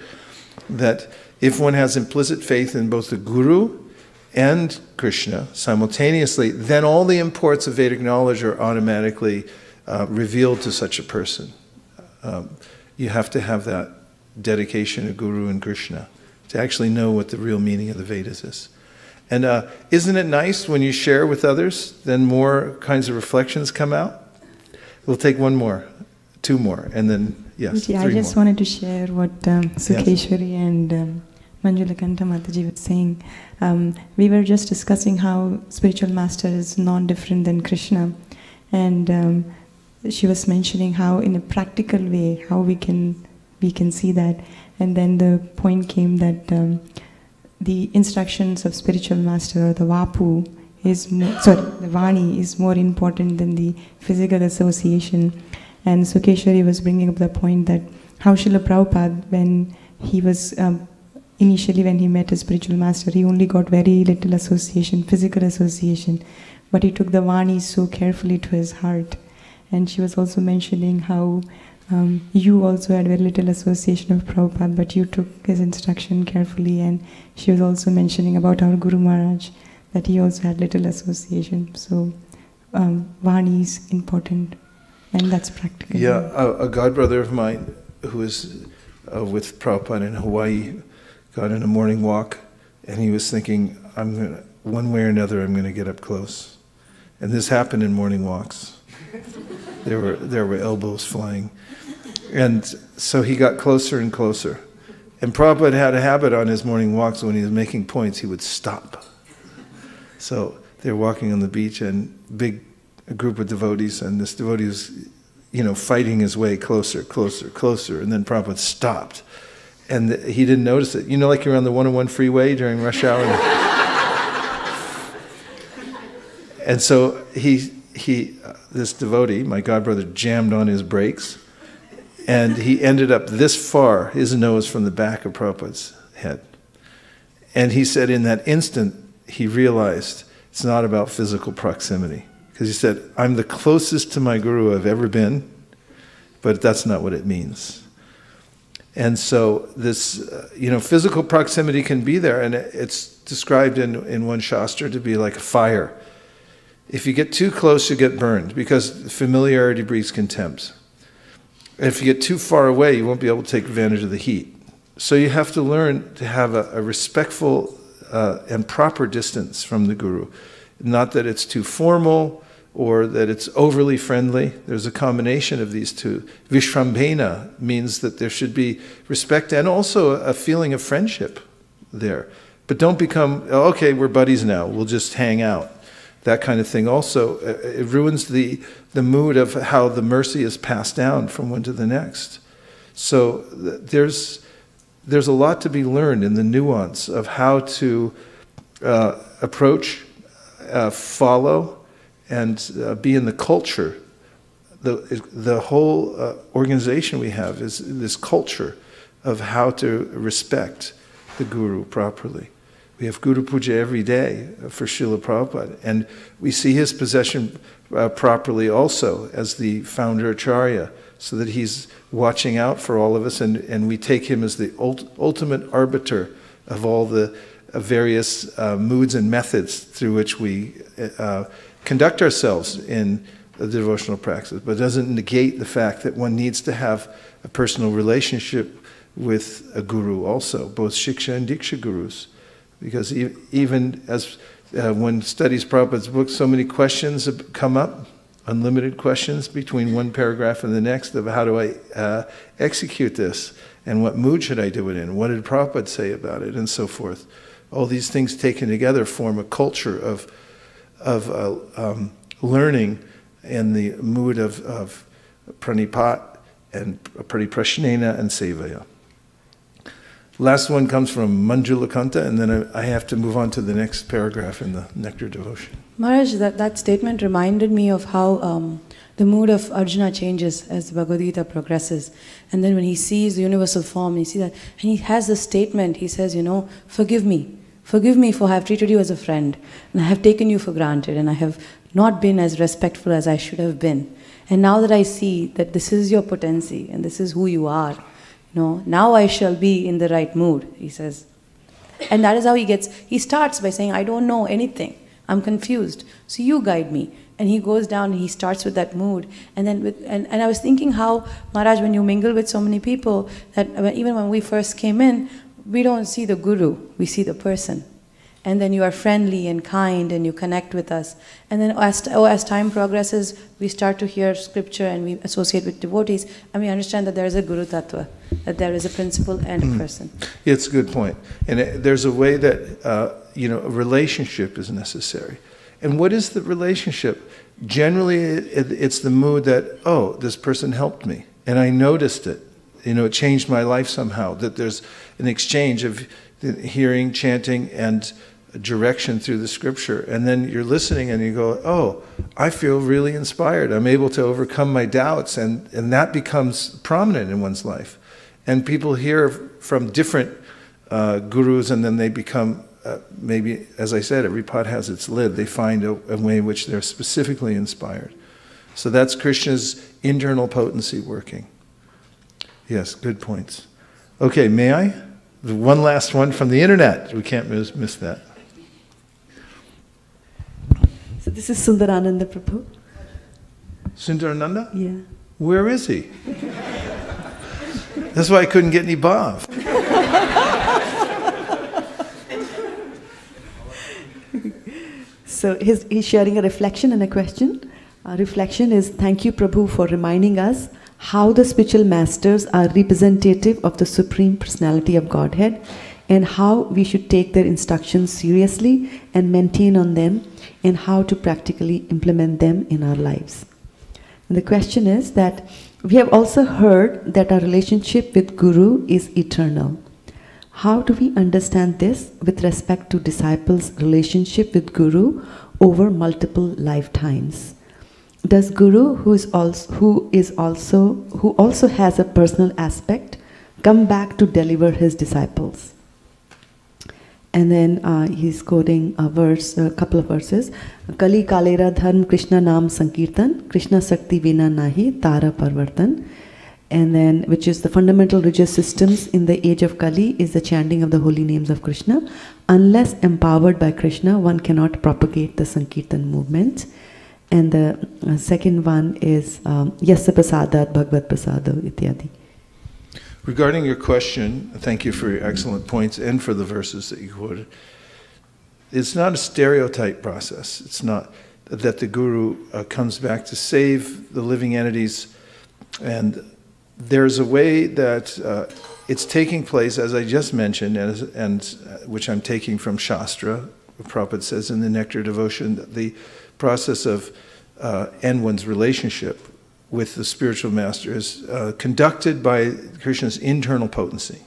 that if one has implicit faith in both the Guru and Krishna simultaneously, then all the imports of Vedic knowledge are automatically revealed to such a person. You have to have that dedication to Guru and Krishna to actually know what the real meaning of the Vedas is. And isn't it nice when you share with others, then more kinds of reflections come out? We'll take one more, two more, and then, yes, yeah, three I just more. wanted to share what Sukeshwari and Manjulakanta Mataji was saying. We were just discussing how spiritual master is non-different than Krishna. And she was mentioning how in a practical way, how we can see that. And then the point came that the instructions of spiritual master, or the Vapu, the Vani is more important than the physical association. And Sukeshwari was bringing up the point that how Srila Prabhupada, when he was initially when he met a spiritual master, he only got very little association, physical association, but he took the Vani so carefully to his heart. And she was also mentioning how you also had very little association of Prabhupada, but you took his instruction carefully. And she was also mentioning about our Guru Maharaj, that he also had little association. So Vani is important, and that's practical. Yeah, a godbrother of mine who was with Prabhupada in Hawaii got in a morning walk, and he was thinking, one way or another, I'm going to get up close. And this happened in morning walks. There were elbows flying. And so he got closer and closer. And Prabhupada had a habit on his morning walks, when he was making points, he would stop. So they're walking on the beach, and a group of devotees, and this devotee was, fighting his way closer, closer, closer, and then Prabhupada stopped. And he didn't notice it. Like you're on the 101 freeway during rush hour. And so this devotee, my godbrother, jammed on his brakes, and he ended up this far, his nose from the back of Prabhupada's head. And he said in that instant, he realized it's not about physical proximity. Because he said, I'm the closest to my Guru I've ever been, but that's not what it means. And so this, physical proximity can be there, and it's described in one Shastra to be like a fire. If you get too close, you get burned, because familiarity breeds contempt. And if you get too far away, you won't be able to take advantage of the heat. So you have to learn to have a respectful and proper distance from the Guru. Not that it's too formal or that it's overly friendly. There's a combination of these two. Vishrambhena means that there should be respect and also a feeling of friendship there. But don't become, okay, we're buddies now, we'll just hang out. That kind of thing also, it ruins the mood of how the mercy is passed down from one to the next. So there's a lot to be learned in the nuance of how to approach, follow, and be in the culture. The whole organization we have is this culture of how to respect the Guru properly. We have Guru Puja every day for Srila Prabhupada, and we see his possession properly also as the founder Acharya, so that he's watching out for all of us, and we take him as the ultimate arbiter of all the various moods and methods through which we conduct ourselves in the devotional practice, but it doesn't negate the fact that one needs to have a personal relationship with a guru also, both Shiksha and Diksha gurus. Because even as one studies Prabhupada's book, so many questions have come up, unlimited questions between one paragraph and the next of how do I execute this, and what mood should I do it in, what did Prabhupada say about it, and so forth. All these things taken together form a culture of learning in the mood of pranipat and pariprashnena and sevaya. Last one comes from Manjulakanta, and then I have to move on to the next paragraph in the Nectar Devotion. Maharaj, that statement reminded me of how the mood of Arjuna changes as the Bhagavad Gita progresses. And then when he sees the universal form, he sees that, and he has this statement, he says, forgive me for I have treated you as a friend, and I have taken you for granted, and I have not been as respectful as I should have been. And now that I see that this is your potency, and this is who you are, now I shall be in the right mood, he says. And that is how he starts by saying, I don't know anything. I'm confused. So you guide me. And he goes down and he starts with that mood. And then and I was thinking how, Maharaj, when you mingle with so many people, that even when we first came in, we don't see the guru, we see the person. And then you are friendly and kind and you connect with us. And then as time progresses, we start to hear scripture and we associate with devotees, and we understand that there is a guru tattva, that there is a principle and a person. It's a good point. And there's a way that a relationship is necessary. And what is the relationship? Generally, it's the mood that, oh, this person helped me, and I noticed it. It changed my life somehow. That there's an exchange of hearing, chanting, and direction through the scripture. And then you're listening and you go, oh, I feel really inspired. I'm able to overcome my doubts. And that becomes prominent in one's life. And people hear from different gurus, and then they become, maybe, as I said, every pot has its lid. They find a way in which they're specifically inspired. So that's Krishna's internal potency working. Yes, good points. Okay, may I? The one last one from the internet. We can't miss that. So this is Sundarananda Prabhu. Sundarananda? Yeah. Where is he? That's why I couldn't get any bhav. So he's sharing a reflection and a question. Reflection is, thank you Prabhu for reminding us how the spiritual masters are representative of the Supreme Personality of Godhead, and how we should take their instructions seriously and maintain on them, and how to practically implement them in our lives. And the question is that we have also heard that our relationship with Guru is eternal. How do we understand this with respect to disciples' relationship with Guru over multiple lifetimes? Does Guru, who also has a personal aspect, come back to deliver his disciples? And then he's quoting a couple of verses. Kali kalera dharm Krishna naam sankirtan, Krishna sakti vina nahi tara parvartan. And then, which is the fundamental religious systems in the age of Kali, is the chanting of the holy names of Krishna. Unless empowered by Krishna, one cannot propagate the Sankirtan movement. And the second one is Yasya prasadat bhagavad prasado ityadi. Regarding your question, thank you for your excellent points and for the verses that you quoted. It's not a stereotype process. It's not that the Guru comes back to save the living entities. And there's a way that it's taking place, as I just mentioned, and which I'm taking from Shastra. Prabhupada says in the Nectar Devotion that the process of end one's relationship with the spiritual master is conducted by Krishna's internal potency.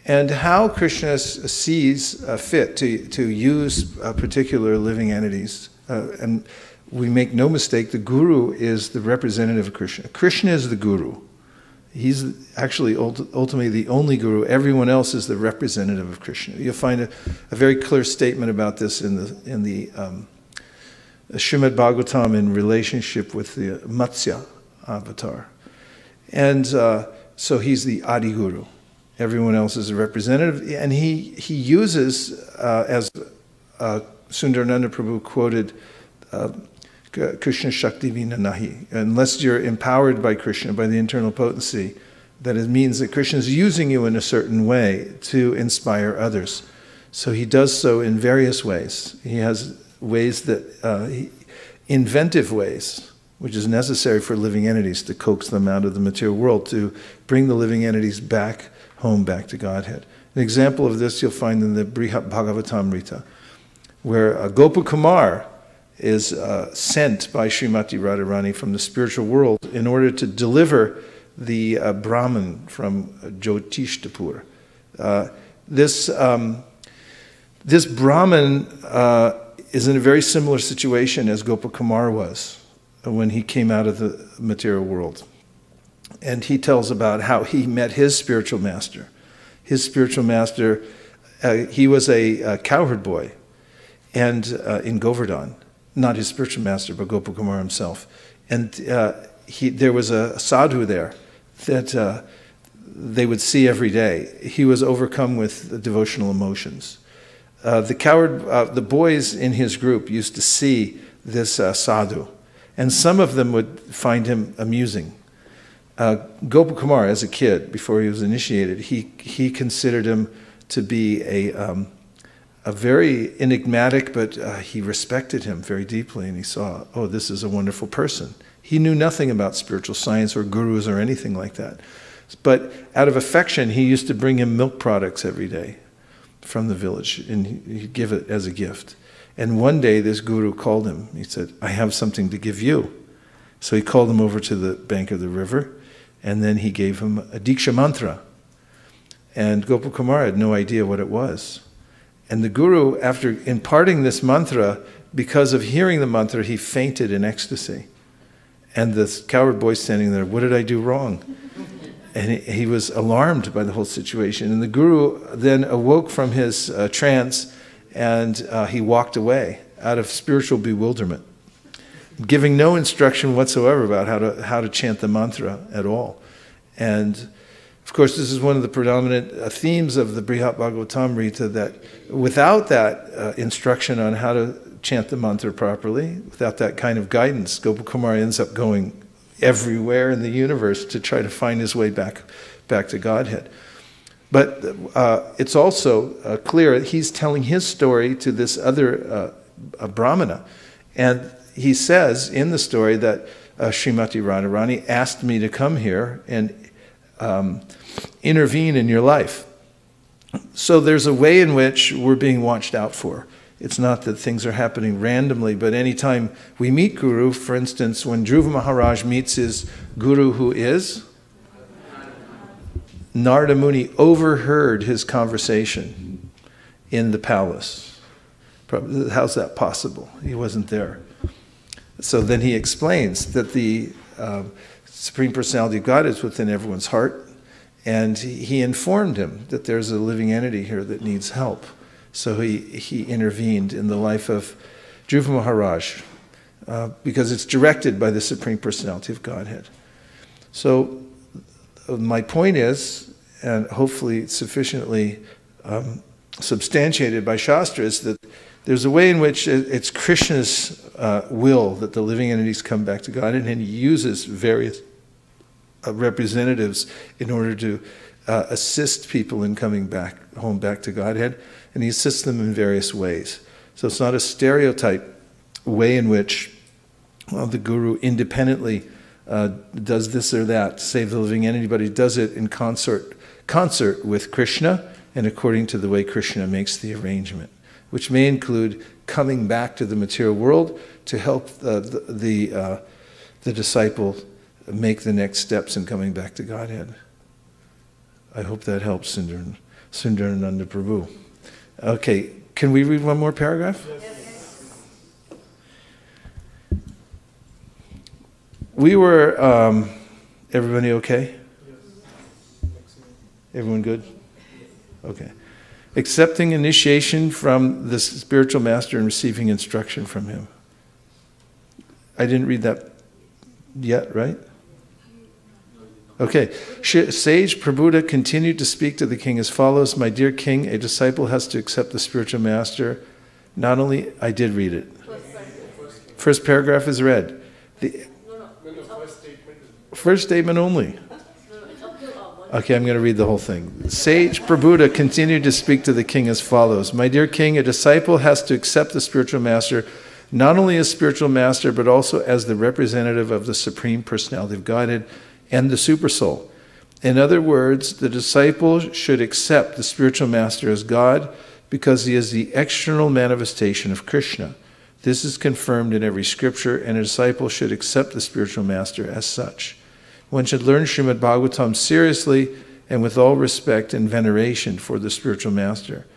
And how Krishna sees fit to use particular living entities. And we make no mistake, the Guru is the representative of Krishna. Krishna is the Guru. He's actually ultimately the only Guru. Everyone else is the representative of Krishna. You'll find a very clear statement about this in the Srimad Bhagavatam in relationship with the Matsya avatar. And so he's the Adi Guru. Everyone else is a representative. And he uses, as Sundarananda Prabhu quoted, Krishna Shakti Vina Nahi. Unless you're empowered by Krishna, by the internal potency, that it means that Krishna is using you in a certain way to inspire others. So he does so in various ways. He has ways that, inventive ways, which is necessary for living entities to coax them out of the material world, to bring the living entities back home, back to Godhead. An example of this you'll find in the Brihat Bhagavatamrita, where Gopakumar is sent by Srimati Radharani from the spiritual world in order to deliver the Brahman from Jyotishtapur. This Brahman is in a very similar situation as Gopakumar was when he came out of the material world. And he tells about how he met his spiritual master. His spiritual master, he was a cowherd boy and in Govardhan. Not his spiritual master, but Gopakumar himself. And there was a sadhu there that they would see every day. He was overcome with devotional emotions. The boys in his group used to see this sadhu, and some of them would find him amusing. Gopakumar, as a kid, before he was initiated, he considered him to be a very enigmatic, but he respected him very deeply, and he saw, oh, this is a wonderful person. He knew nothing about spiritual science or gurus or anything like that. But out of affection, he used to bring him milk products every day from the village, and he'd give it as a gift. And one day, this guru called him. He said, I have something to give you. So he called him over to the bank of the river, and then he gave him a Diksha mantra. And Gopakumar had no idea what it was. And the guru, after imparting this mantra, because of hearing the mantra, he fainted in ecstasy. And this coward boy standing there, what did I do wrong? And he was alarmed by the whole situation. And the guru then awoke from his trance, and he walked away out of spiritual bewilderment, giving no instruction whatsoever about how to chant the mantra at all. And of course, this is one of the predominant themes of the Brihat Bhagavatamrita, that without that instruction on how to chant the mantra properly, without that kind of guidance, Gopakumar ends up going everywhere in the universe to try to find his way back to Godhead. But it's also clear he's telling his story to this other Brahmana. And he says in the story that Srimati Radharani asked me to come here and intervene in your life. So there's a way in which we're being watched out for. It's not that things are happening randomly, but anytime we meet Guru, for instance, when Dhruva Maharaj meets his Guru, who is Narada Muni, overheard his conversation in the palace. How's that possible? He wasn't there. So then he explains that the Supreme Personality of God is within everyone's heart, and he informed him that there's a living entity here that needs help. So he intervened in the life of Dhruva Maharaj because it's directed by the Supreme Personality of Godhead. So my point is, and hopefully sufficiently substantiated by Shastra, is that there's a way in which it's Krishna's will that the living entities come back to God, and he uses various representatives in order to assist people in coming back home, back to Godhead, and he assists them in various ways. So it's not a stereotype way in which the guru independently does this or that to save the living entity, but he does it in concert with Krishna and according to the way Krishna makes the arrangement, which may include coming back to the material world to help the disciple make the next steps in coming back to Godhead. I hope that helps Sundarananda Prabhu. Okay, can we read one more paragraph? Yes. We were, everybody okay? Everyone good? Okay. Accepting initiation from the spiritual master and receiving instruction from him. I didn't read that yet, right? Okay. Sage Prabhupada continued to speak to the king as follows. My dear king, a disciple has to accept the spiritual master. Not only, I did read it. First paragraph is read. First statement only. Okay, I'm going to read the whole thing. Sage Prabhupada continued to speak to the king as follows. My dear king, a disciple has to accept the spiritual master not only as spiritual master, but also as the representative of the Supreme Personality of Godhead and the Supersoul. In other words, the disciple should accept the spiritual master as God because he is the external manifestation of Krishna. This is confirmed in every scripture, and a disciple should accept the spiritual master as such. One should learn Srimad Bhagavatam seriously and with all respect and veneration for the spiritual master.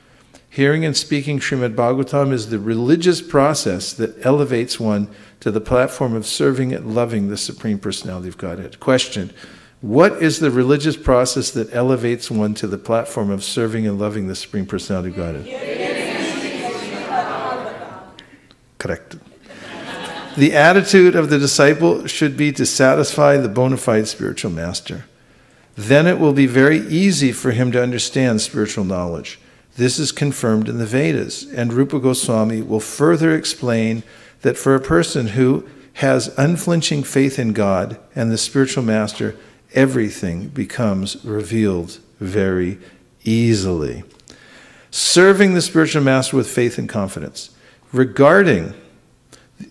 Hearing and speaking Srimad Bhagavatam is the religious process that elevates one to the platform of serving and loving the Supreme Personality of Godhead. Question: what is the religious process that elevates one to the platform of serving and loving the Supreme Personality of Godhead? Correct. The attitude of the disciple should be to satisfy the bona fide spiritual master. Then it will be very easy for him to understand spiritual knowledge. This is confirmed in the Vedas, and Rupa Goswami will further explain that for a person who has unflinching faith in God and the spiritual master, everything becomes revealed very easily. Serving the spiritual master with faith and confidence. Regarding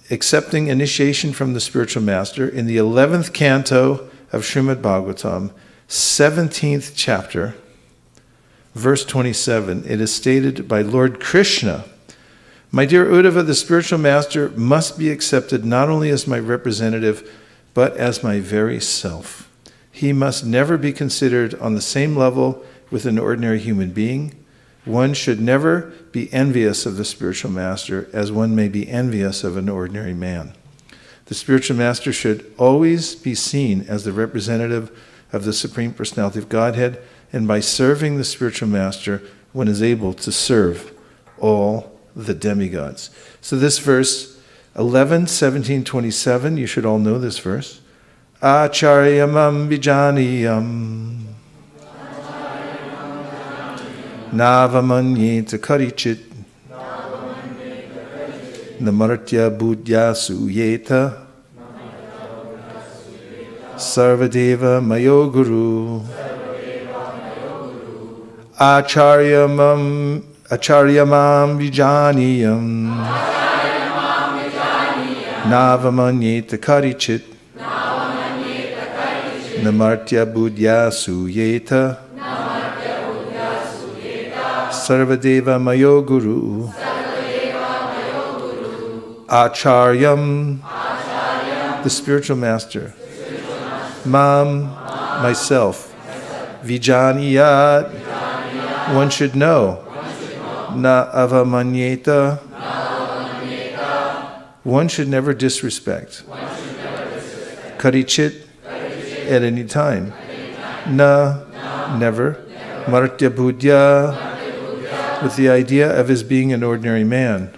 accepting initiation from the spiritual master, in the 11th canto of Srimad Bhagavatam, 17th chapter, verse 27, it is stated by Lord Krishna, my dear Uddhava, the spiritual master must be accepted not only as my representative, but as my very self. He must never be considered on the same level with an ordinary human being. One should never be envious of the spiritual master as one may be envious of an ordinary man. The spiritual master should always be seen as the representative of the Supreme Personality of Godhead, and by serving the spiritual master, one is able to serve all the demigods. So this verse, 11, 17, 27, you should all know this verse. Acharyamam vijaniyam navamanyeta karichit namartya budya suyeta sarvadeva mayo guru acharyamam vijaniyam navamanyeta karichit namartya budya suyeta sarvadeva mayo guru acharyam, the spiritual master, mam, myself, vijaniyat, one should know, na avamanyeta, one should never disrespect, karichit, at any time, na, never, martya budya, with the idea of his being an ordinary man,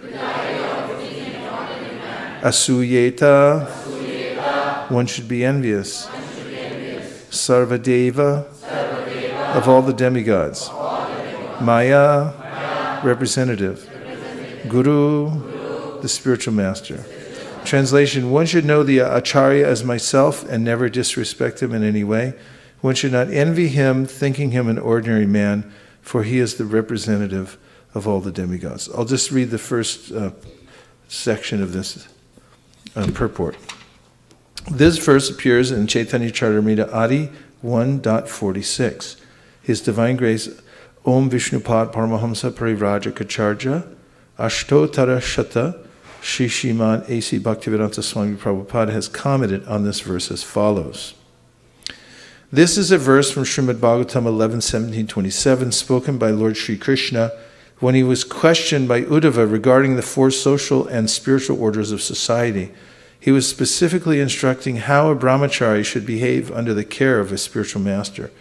asuyeta, one should be envious, sarvadeva, of all the demigods, maya, representative, guru, the spiritual master. Translation: one should know the acharya as myself and never disrespect him in any way. One should not envy him, thinking him an ordinary man, for he is the representative of all the demigods. I'll just read the first section of this purport. This verse appears in Chaitanya Charitamrita Adi 1.46. His Divine Grace Om Vishnupad Paramahamsa Parivraja Kacharya Ashtotara Shata Shri Sriman A.C. Bhaktivedanta Swami Prabhupada has commented on this verse as follows. This is a verse from Srimad Bhagavatam 11.17.27 spoken by Lord Sri Krishna when he was questioned by Uddhava regarding the four social and spiritual orders of society. He was specifically instructing how a brahmachari should behave under the care of a spiritual master.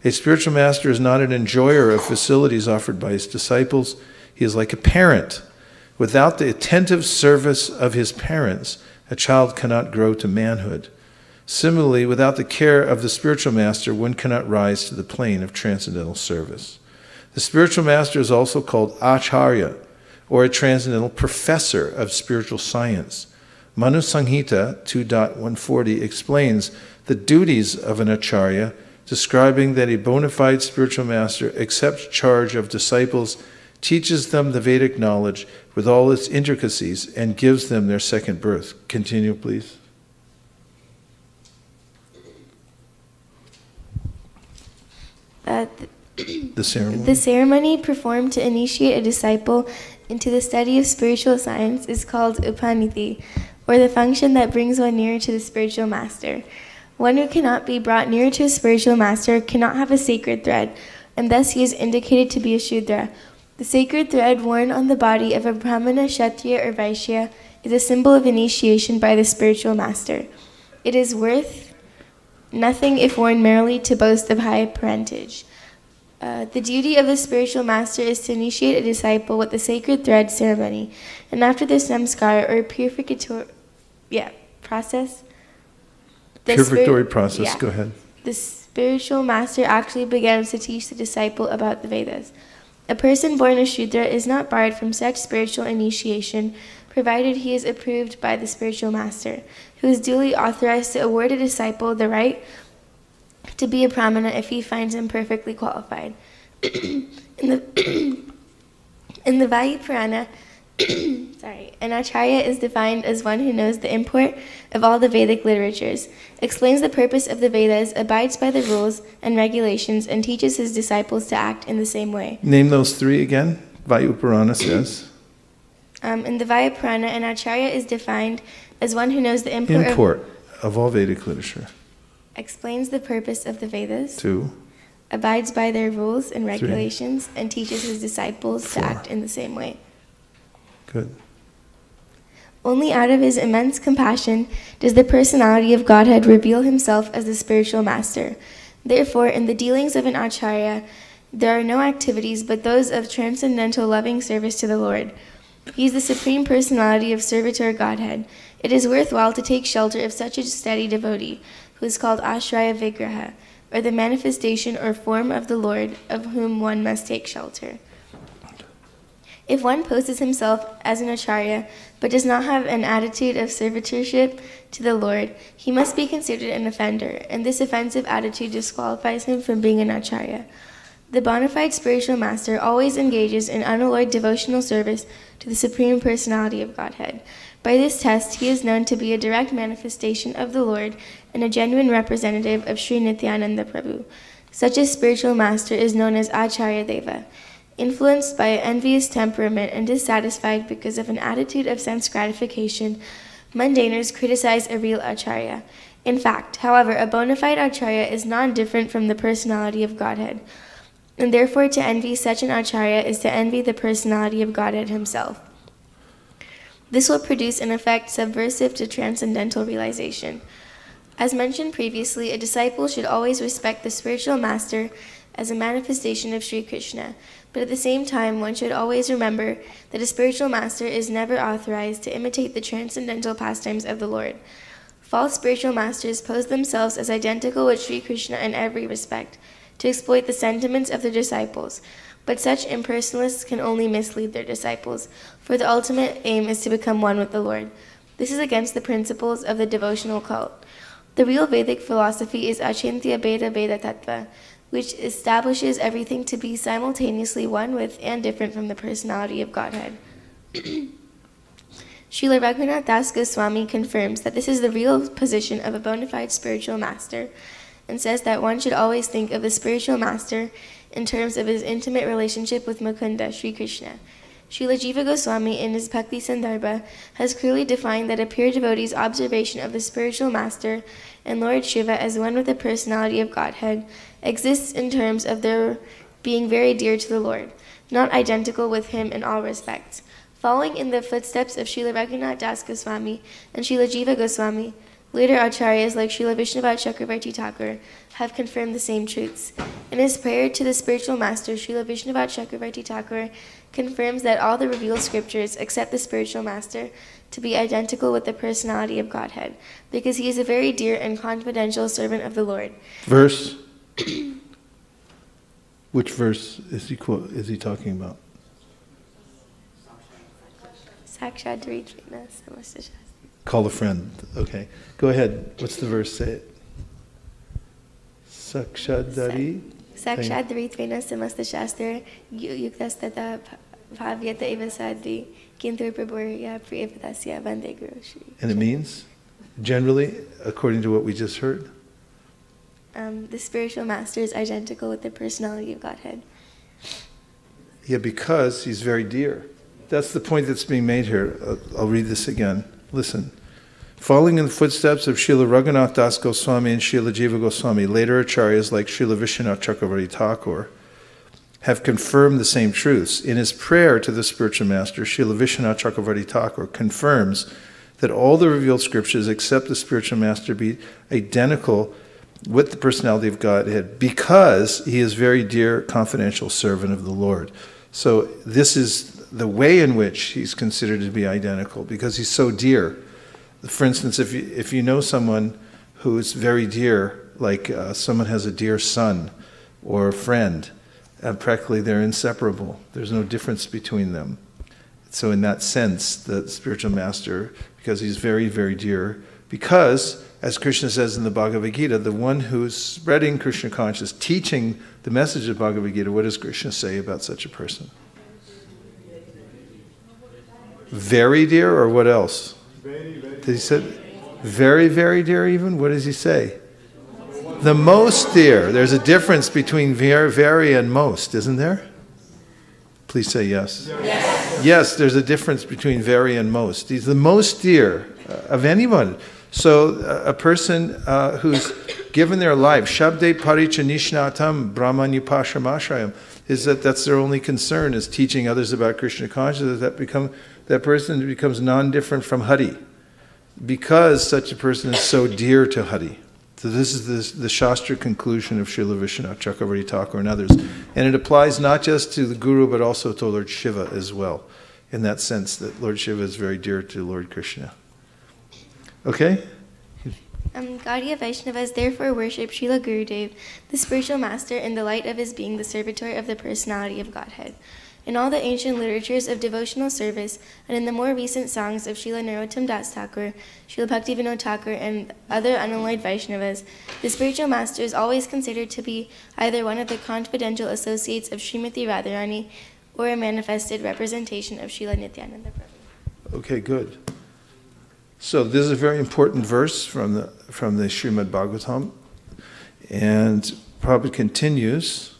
A spiritual master is not an enjoyer of facilities offered by his disciples. He is like a parent. Without the attentive service of his parents, a child cannot grow to manhood. Similarly, without the care of the spiritual master, one cannot rise to the plane of transcendental service. The spiritual master is also called Acharya, or a transcendental professor of spiritual science. Manu Sanghita 2.140 explains the duties of an Acharya, describing that a bona fide spiritual master accepts charge of disciples, teaches them the Vedic knowledge with all its intricacies, and gives them their second birth. Continue, please. The ceremony. The ceremony performed to initiate a disciple into the study of spiritual science is called upanidhi, or the function that brings one nearer to the spiritual master. One who cannot be brought nearer to a spiritual master cannot have a sacred thread, and thus he is indicated to be a Shudra. The sacred thread worn on the body of a Brahmana, Kshatriya, or Vaishya is a symbol of initiation by the spiritual master. It is worth nothing if worn merely to boast of high parentage. The duty of the spiritual master is to initiate a disciple with the sacred thread ceremony, and after the samskara, or purificatory process, Go ahead. The spiritual master actually begins to teach the disciple about the Vedas. A person born a Shudra is not barred from such spiritual initiation, provided he is approved by the spiritual master, who is duly authorized to award a disciple the right to be a Brahmana if he finds him perfectly qualified. In the Vayu Purana, an Acharya is defined as one who knows the import of all the Vedic literatures, explains the purpose of the Vedas, abides by the rules and regulations, and teaches his disciples to act in the same way. Name those three again. Vayu Purana says. In the Vayu Purana, an Acharya is defined as one who knows the import of all Vedic literature. Explains the purpose of the Vedas. 2. Abides by their rules and regulations, 3. And teaches his disciples 4. to act in the same way. Good. Only out of his immense compassion does the personality of Godhead reveal himself as the spiritual master. Therefore, in the dealings of an Acharya, there are no activities but those of transcendental loving service to the Lord. He is the supreme personality of servitor Godhead. It is worthwhile to take shelter of such a steady devotee, who is called Ashraya Vigraha, or the manifestation or form of the Lord, of whom one must take shelter. If one poses himself as an Acharya, but does not have an attitude of servitorship to the Lord, he must be considered an offender, and this offensive attitude disqualifies him from being an Acharya. The bona fide spiritual master always engages in unalloyed devotional service to the Supreme Personality of Godhead. By this test, he is known to be a direct manifestation of the Lord and a genuine representative of Sri Nityananda Prabhu. Such a spiritual master is known as Acharya Deva. Influenced by an envious temperament and dissatisfied because of an attitude of sense gratification, mundaners criticize a real Acharya. In fact, however, a bona fide Acharya is non-different from the personality of Godhead, and therefore to envy such an Acharya is to envy the personality of Godhead himself. This will produce an effect subversive to transcendental realization. As mentioned previously, a disciple should always respect the spiritual master as a manifestation of Sri Krishna, but at the same time, one should always remember that a spiritual master is never authorized to imitate the transcendental pastimes of the Lord. False spiritual masters pose themselves as identical with Sri Krishna in every respect, to exploit the sentiments of their disciples, but such impersonalists can only mislead their disciples, for the ultimate aim is to become one with the Lord. This is against the principles of the devotional cult. The real Vedic philosophy is Achintya Bheda Bheda Tattva, which establishes everything to be simultaneously one with and different from the personality of Godhead. Srila Raghunath Das Goswami confirms that this is the real position of a bona fide spiritual master, and says that one should always think of the spiritual master in terms of his intimate relationship with Mukunda, Sri Krishna. Srila Jiva Goswami, in his Bhakti Sandarbha, has clearly defined that a pure devotee's observation of the spiritual master and Lord Shiva as one with the personality of Godhead exists in terms of their being very dear to the Lord, not identical with him in all respects. Following in the footsteps of Srila Raghunath Das Goswami and Srila Jiva Goswami, Later acharyas like Srila Vishnuvad Chakravarti Thakur have confirmed the same truths. In his prayer to the spiritual master, Srila Vishnuvad Chakravarti Thakur confirms that all the revealed scriptures except the spiritual master to be identical with the personality of Godhead, because he is a very dear and confidential servant of the Lord. Verse? Which verse is he talking about? Sakshat Dvaitvena Samasta Shastra. Call a friend. Okay. Go ahead. What's the verse? Say it. Sakshadari. Sakshat Dvaitvena Samasta Shastra Yuktastata Bhavyata Eva Sadvi Kintur Prabhurya Priyapadasya Vande Guru Shri. And it means, generally, according to what we just heard? The spiritual master is identical with the personality of Godhead. Yeah, because he's very dear. That's the point that's being made here. I'll read this again. Listen. Following in the footsteps of Srila Raghunath Das Goswami and Srila Jiva Goswami, later acharyas like Srila Vishnuvad Chakravarti Thakur have confirmed the same truths. In his prayer to the spiritual master, Srila Vishnuvad Chakravarti Thakur confirms that all the revealed scriptures except the spiritual master be identical with the personality of Godhead because he is very dear, confidential servant of the Lord. So this is the way in which he's considered to be identical, because he's so dear. For instance, if you know someone who is very dear, like someone has a dear son or a friend, practically they're inseparable. There's no difference between them. So in that sense, the spiritual master, because he's very, very dear, because, as Krishna says in the Bhagavad Gita, the one who's spreading Krishna consciousness, teaching the message of Bhagavad Gita, what does Krishna say about such a person? Very dear, or what else? Did he say very, very dear even? What does he say? The most dear. There's a difference between very and most, isn't there? Please say yes. Yes. Yes, there's a difference between very and most. He's the most dear of anyone. So a person who's given their life, Shabde Paricha Nishnatam Brahmanyupashamashrayam, is that's their only concern, is teaching others about Krishna consciousness, that person becomes non-different from Hari, because such a person is so dear to Hari. So this is the Shastra conclusion of Srila Vishnuvad Chakravarti Thakur and others. And it applies not just to the Guru, but also to Lord Shiva as well, in that sense that Lord Shiva is very dear to Lord Krishna. Okay? Gaudiya Vaishnavas therefore worship Srila Gurudev, the spiritual master, in the light of his being the servitor of the personality of Godhead. In all the ancient literatures of devotional service, and in the more recent songs of Srila Narottam Das Thakur, Srila Bhaktivinoda Thakur, and other unalloyed Vaishnavas, the spiritual master is always considered to be either one of the confidential associates of Srimati Radharani or a manifested representation of Srila Nityananda Prabhu. Okay, good. So this is a very important verse from the Srimad Bhagavatam, and Prabhupada continues.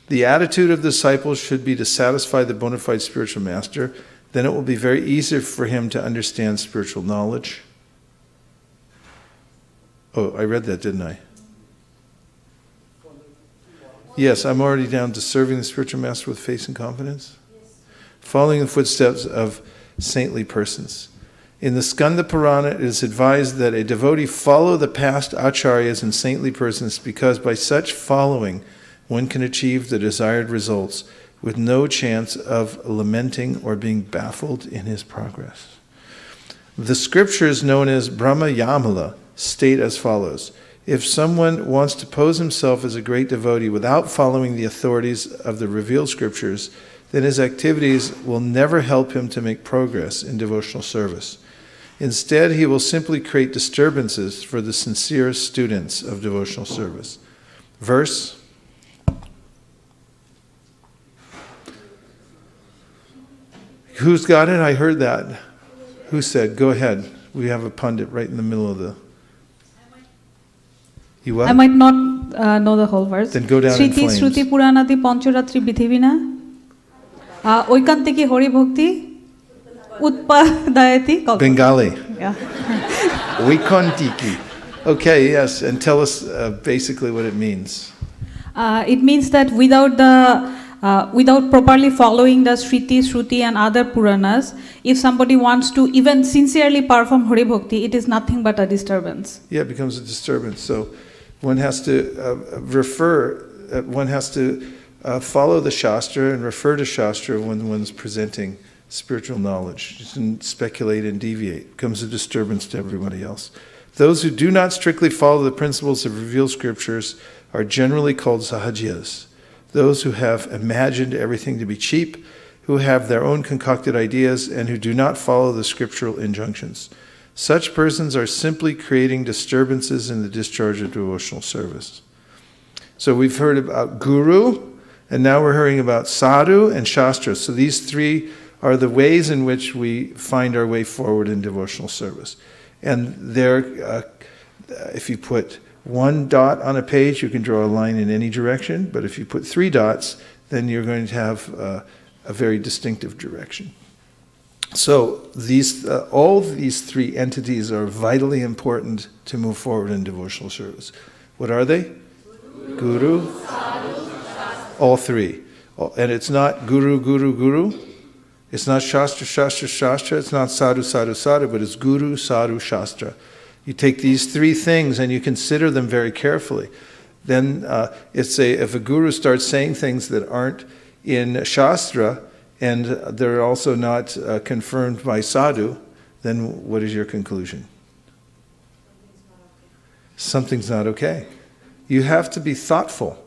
The attitude of the disciples should be to satisfy the bona fide spiritual master. Then it will be very easy for him to understand spiritual knowledge. Oh, I read that, didn't I? Yes, I'm already down to serving the spiritual master with faith and confidence. Following the footsteps of saintly persons. In the Skanda Purana, it is advised that a devotee follow the past acharyas and saintly persons, because by such following, one can achieve the desired results with no chance of lamenting or being baffled in his progress. The scriptures known as Brahma Yamala state as follows: if someone wants to pose himself as a great devotee without following the authorities of the revealed scriptures, then his activities will never help him to make progress in devotional service. Instead, he will simply create disturbances for the sincere students of devotional service. Verse. Who's got it? I heard that. Who said? Go ahead. We have a pundit right in the middle of the... You what? I might not know the whole verse. Then go down in flames. Shruti Puranati Pancharatri Bidhivina Oikantiki Hori Bhakti Utpadayati. Bengali. Yeah. Oikantiki. Okay, yes. And tell us basically what it means. It means that without the without properly following the Shriti, Shruti and other Puranas, if somebody wants to even sincerely perform Hari Bhakti, it is nothing but a disturbance. Yeah, it becomes a disturbance. So one has to follow the Shastra and refer to Shastra when one's presenting spiritual knowledge. You shouldn't speculate and deviate. It becomes a disturbance to everybody else. Those who do not strictly follow the principles of revealed scriptures are generally called sahajiyas. Those who have imagined everything to be cheap, who have their own concocted ideas, and who do not follow the scriptural injunctions. Such persons are simply creating disturbances in the discharge of devotional service. So we've heard about Guru, and now we're hearing about Sadhu and Shastra. So these three are the ways in which we find our way forward in devotional service. And there, if you put one dot on a page, you can draw a line in any direction, but if you put 3 dots, then you're going to have a very distinctive direction. So all these 3 entities are vitally important to move forward in devotional service. What are they? Guru, all 3. And it's not Guru, Guru, Guru. It's not Shastra, Shastra, Shastra. It's not Sadhu, Sadhu, Sadhu, but it's Guru, Sadhu, Shastra. You take these 3 things and you consider them very carefully. Then if a guru starts saying things that aren't in Shastra and they're also not confirmed by Sadhu, then what is your conclusion? Something's not okay. You have to be thoughtful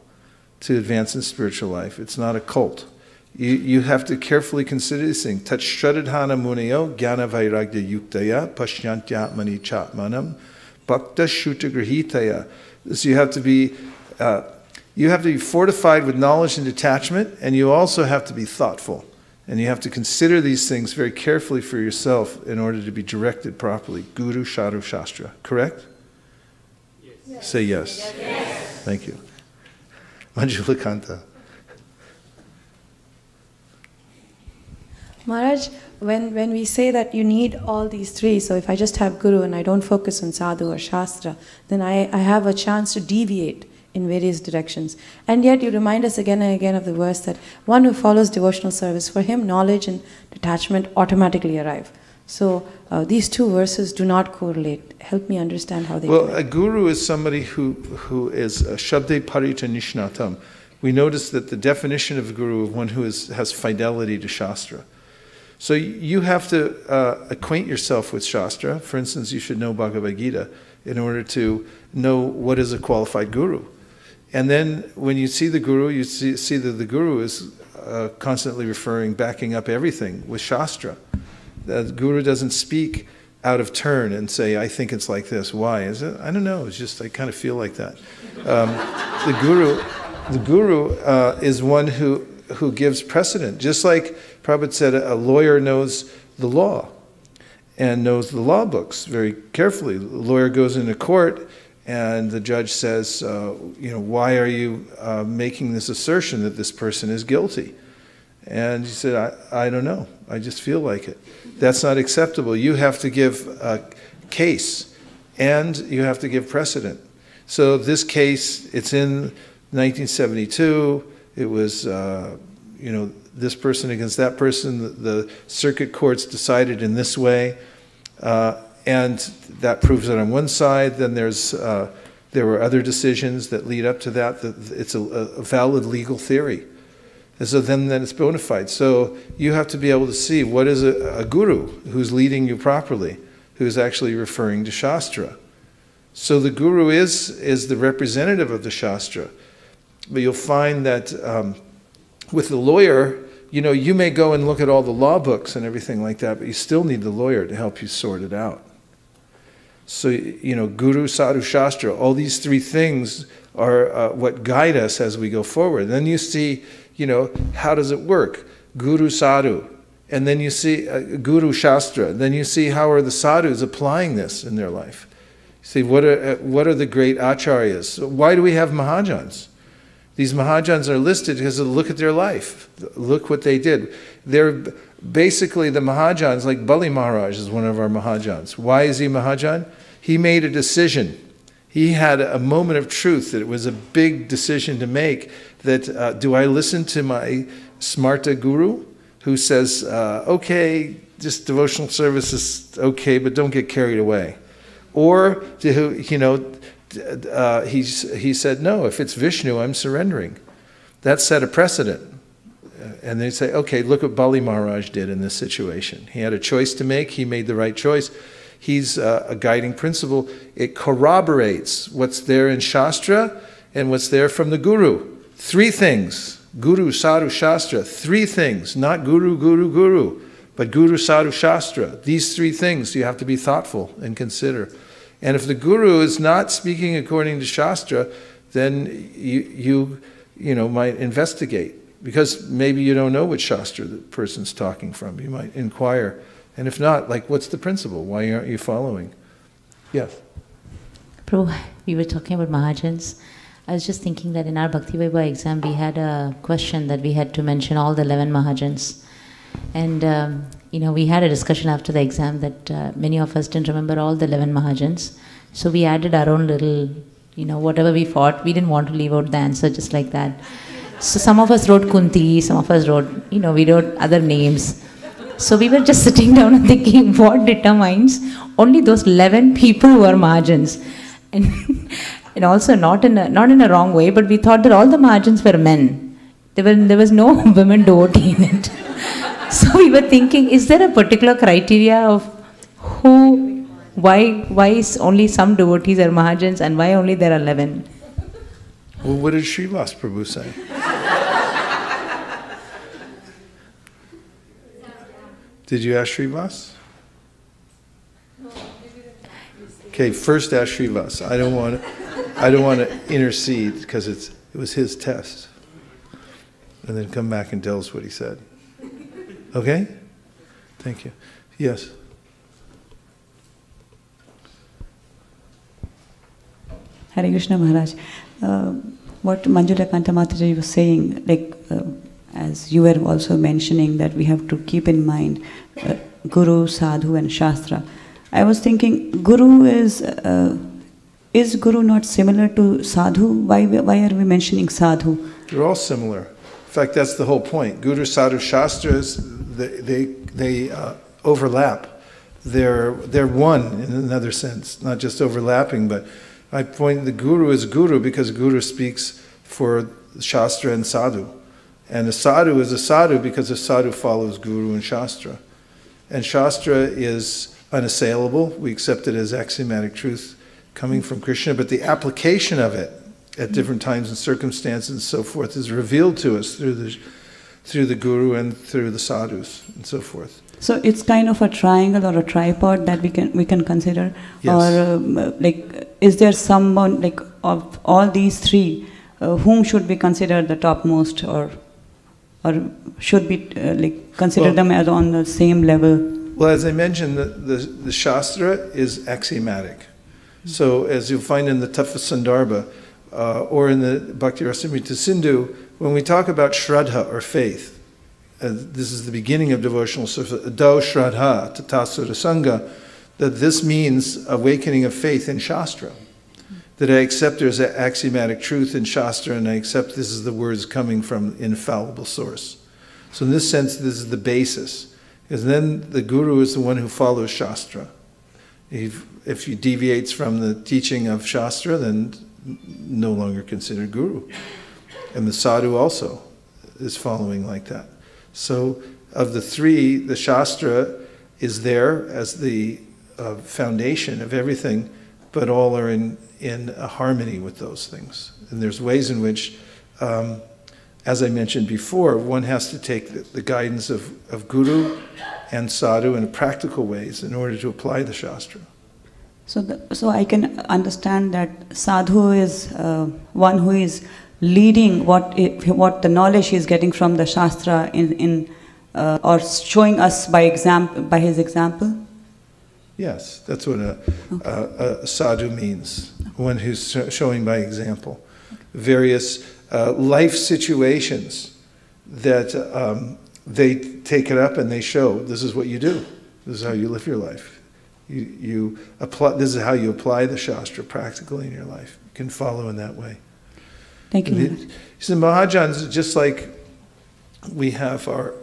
to advance in spiritual life. It's not a cult. You have to carefully consider these things. Tat shradhana munayo jnana vairagya yuktaya pashyantya-atmani chatmanam bhakta shuta grihitaya. So you have to be fortified with knowledge and detachment, and you also have to be thoughtful. And you have to consider these things very carefully for yourself in order to be directed properly. Guru, Sadhu, Shastra. Correct? Yes. Say yes. Yes. Thank you. Manjula Kanta. Maharaj, when we say that you need all these 3, so if I just have Guru and I don't focus on Sadhu or Shastra, then I have a chance to deviate in various directions. And yet you remind us again and again of the verse that one who follows devotional service, for him knowledge and detachment automatically arrive. So these 2 verses do not correlate. Help me understand how they Well, a guru is somebody who is a shabde parita nishnatam. We notice that the definition of a guru is one who has fidelity to Shastra. So you have to acquaint yourself with Shastra. For instance, you should know Bhagavad Gita in order to know what is a qualified guru. And then when you see the guru, you see that the guru is constantly backing up everything with Shastra. The guru doesn't speak out of turn and say, I think it's like this. Why? Is it? I don't know. It's just I kind of feel like that. The guru is one who gives precedent. Just like Prabhupada said, a lawyer knows the law and knows the law books very carefully. The lawyer goes into court and the judge says, why are you making this assertion that this person is guilty? And he said, I don't know. I just feel like it. That's not acceptable. You have to give a case and you have to give precedent. So this case, it's in 1972. It was, this person against that person. The circuit courts decided in this way. And that proves it on one side. Then there were other decisions that lead up to that. It's a valid legal theory. And so then it's bona fide. So you have to be able to see what is a guru who's leading you properly, who's actually referring to Shastra. So the guru is the representative of the Shastra. But you'll find that with the lawyer, you may go and look at all the law books and everything like that, but you still need the lawyer to help you sort it out. So, Guru, Sadhu, Shastra, all these 3 things are what guide us as we go forward. Then you see, how does it work? Guru, Sadhu. And then you see Guru, Shastra. Then you see how are the sadhus applying this in their life. See, what are the great acharyas? Why do we have Mahajans? These Mahajans are listed because look at their life. Look what they did. They're basically the Mahajans, like Bali Maharaj is one of our Mahajans. Why is he Mahajan? He made a decision. He had a moment of truth that it was a big decision to make, that do I listen to my smarta guru who says, okay, just devotional service is okay, but don't get carried away. Or, he said, no, if it's Vishnu, I'm surrendering. That set a precedent. And they say, okay, look what Bali Maharaj did in this situation. He had a choice to make. He made the right choice. He's a guiding principle. It corroborates what's there in Shastra and what's there from the Guru. 3 things. Guru, Sadhu, Shastra. 3 things. Not Guru, Guru, Guru, but Guru, Sadhu, Shastra. These 3 things you have to be thoughtful and consider. And if the Guru is not speaking according to Shastra, then you might investigate. Because maybe you don't know which Shastra the person's talking from. You might inquire. And if not, what's the principle? Why aren't you following? Yes? Prabhu, we were talking about Mahajans. I was just thinking that in our Bhakti Vaibhava exam, we had a question that we had to mention all the 11 Mahajans. And, we had a discussion after the exam that many of us didn't remember all the 11 Mahajans. So we added our own little, whatever we thought. We didn't want to leave out the answer just like that. So some of us wrote Kunti, some of us wrote, we wrote other names. So we were just sitting down and thinking, what determines only those 11 people who are Mahajans? And also not in a wrong way, but we thought that all the Mahajans were men. There was no women devotee in it. So we were thinking, is there a particular criteria of why is only some devotees are Mahajans and why only there are 11? Well, what did Srivas Prabhu say? Did you ask Srivas? Okay, first ask Srivas. I don't want to intercede because it was his test. And then come back and tell us what he said. Okay? Thank you. Yes. Hare Krishna Maharaj. What Manjula Kanta Mataji was saying, as you were also mentioning that we have to keep in mind Guru, Sadhu and Shastra. I was thinking, Guru is Guru not similar to Sadhu? Why are we mentioning Sadhu? They're all similar. In fact, that's the whole point. Guru, Sadhu, Shastras, they overlap. They're one in another sense, not just overlapping, but I point the Guru is Guru because Guru speaks for Shastra and Sadhu. And a Sadhu is a Sadhu because a Sadhu follows Guru and Shastra. And Shastra is unassailable. We accept it as axiomatic truth coming from Krishna, but the application of it at different times and circumstances and so forth is revealed to us through the Guru and through the Sadhus and so forth. So it's kind of a triangle or a tripod that we can consider, yes. Or is there someone of all these 3, whom should we consider the topmost, or should we consider them as on the same level? Well, as I mentioned, the Shastra is axiomatic. So as you'll find in the Tattva Sandarbha or in the Bhakti Rasamrita Sindhu, when we talk about Shraddha or faith, this is the beginning of devotional service, Do Shraddha Tatasura Sangha, that this means awakening of faith in Shastra. That I accept there's an axiomatic truth in Shastra and I accept this is the words coming from infallible source. So in this sense, this is the basis. Because then the Guru is the one who follows Shastra. If he deviates from the teaching of Shastra, then no longer considered Guru. And the Sadhu also is following like that. So of the 3, the Shastra is there as the foundation of everything, but all are in a harmony with those things. And there's ways in which, as I mentioned before, one has to take the guidance of Guru and Sadhu in practical ways in order to apply the Shastra. So I can understand that Sadhu is one who is leading what the knowledge he is getting from the Shastra or showing us by his example? Yes, that's what a sadhu means, one who's showing by example. Various life situations that they take it up and they show, this is what you do. This is how you live your life. You apply. This is how you apply the Shastra practically in your life. You can follow in that way. Thank you. So Mahajans, just like we have our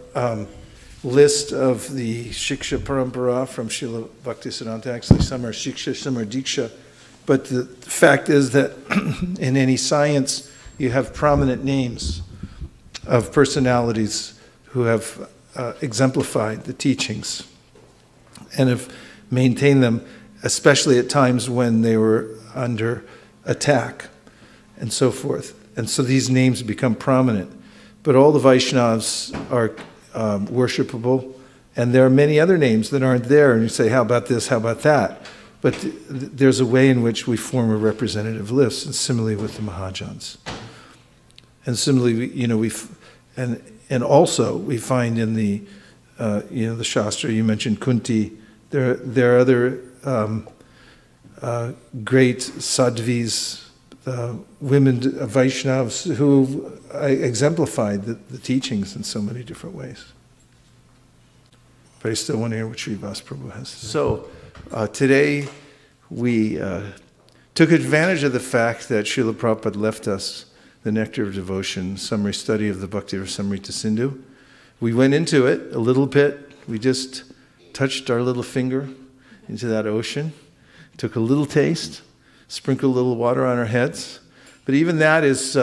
list of the Shiksha Parampara from Srila Bhaktisiddhanta. Actually, some are Shiksha, some are Diksha. But the fact is that in any science, you have prominent names of personalities who have exemplified the teachings and have maintained them, especially at times when they were under attack and so forth. And so these names become prominent. But all the Vaishnavas are worshipable, and there are many other names that aren't there, and you say, how about this, how about that? But there's a way in which we form a representative list, and similarly with the Mahajans. And similarly, and also we find in the, the Shastra, you mentioned Kunti, there are other great sadhvis, women Vaishnavas who exemplified the teachings in so many different ways. But I still want to hear what Srivas Prabhu has to say. So today we took advantage of the fact that Srila Prabhupada left us the Nectar of Devotion, summary study of the Bhakti Rasamrita Sindhu. We went into it a little bit. We just touched our little finger into that ocean, took a little taste, sprinkled a little water on our heads. But even that is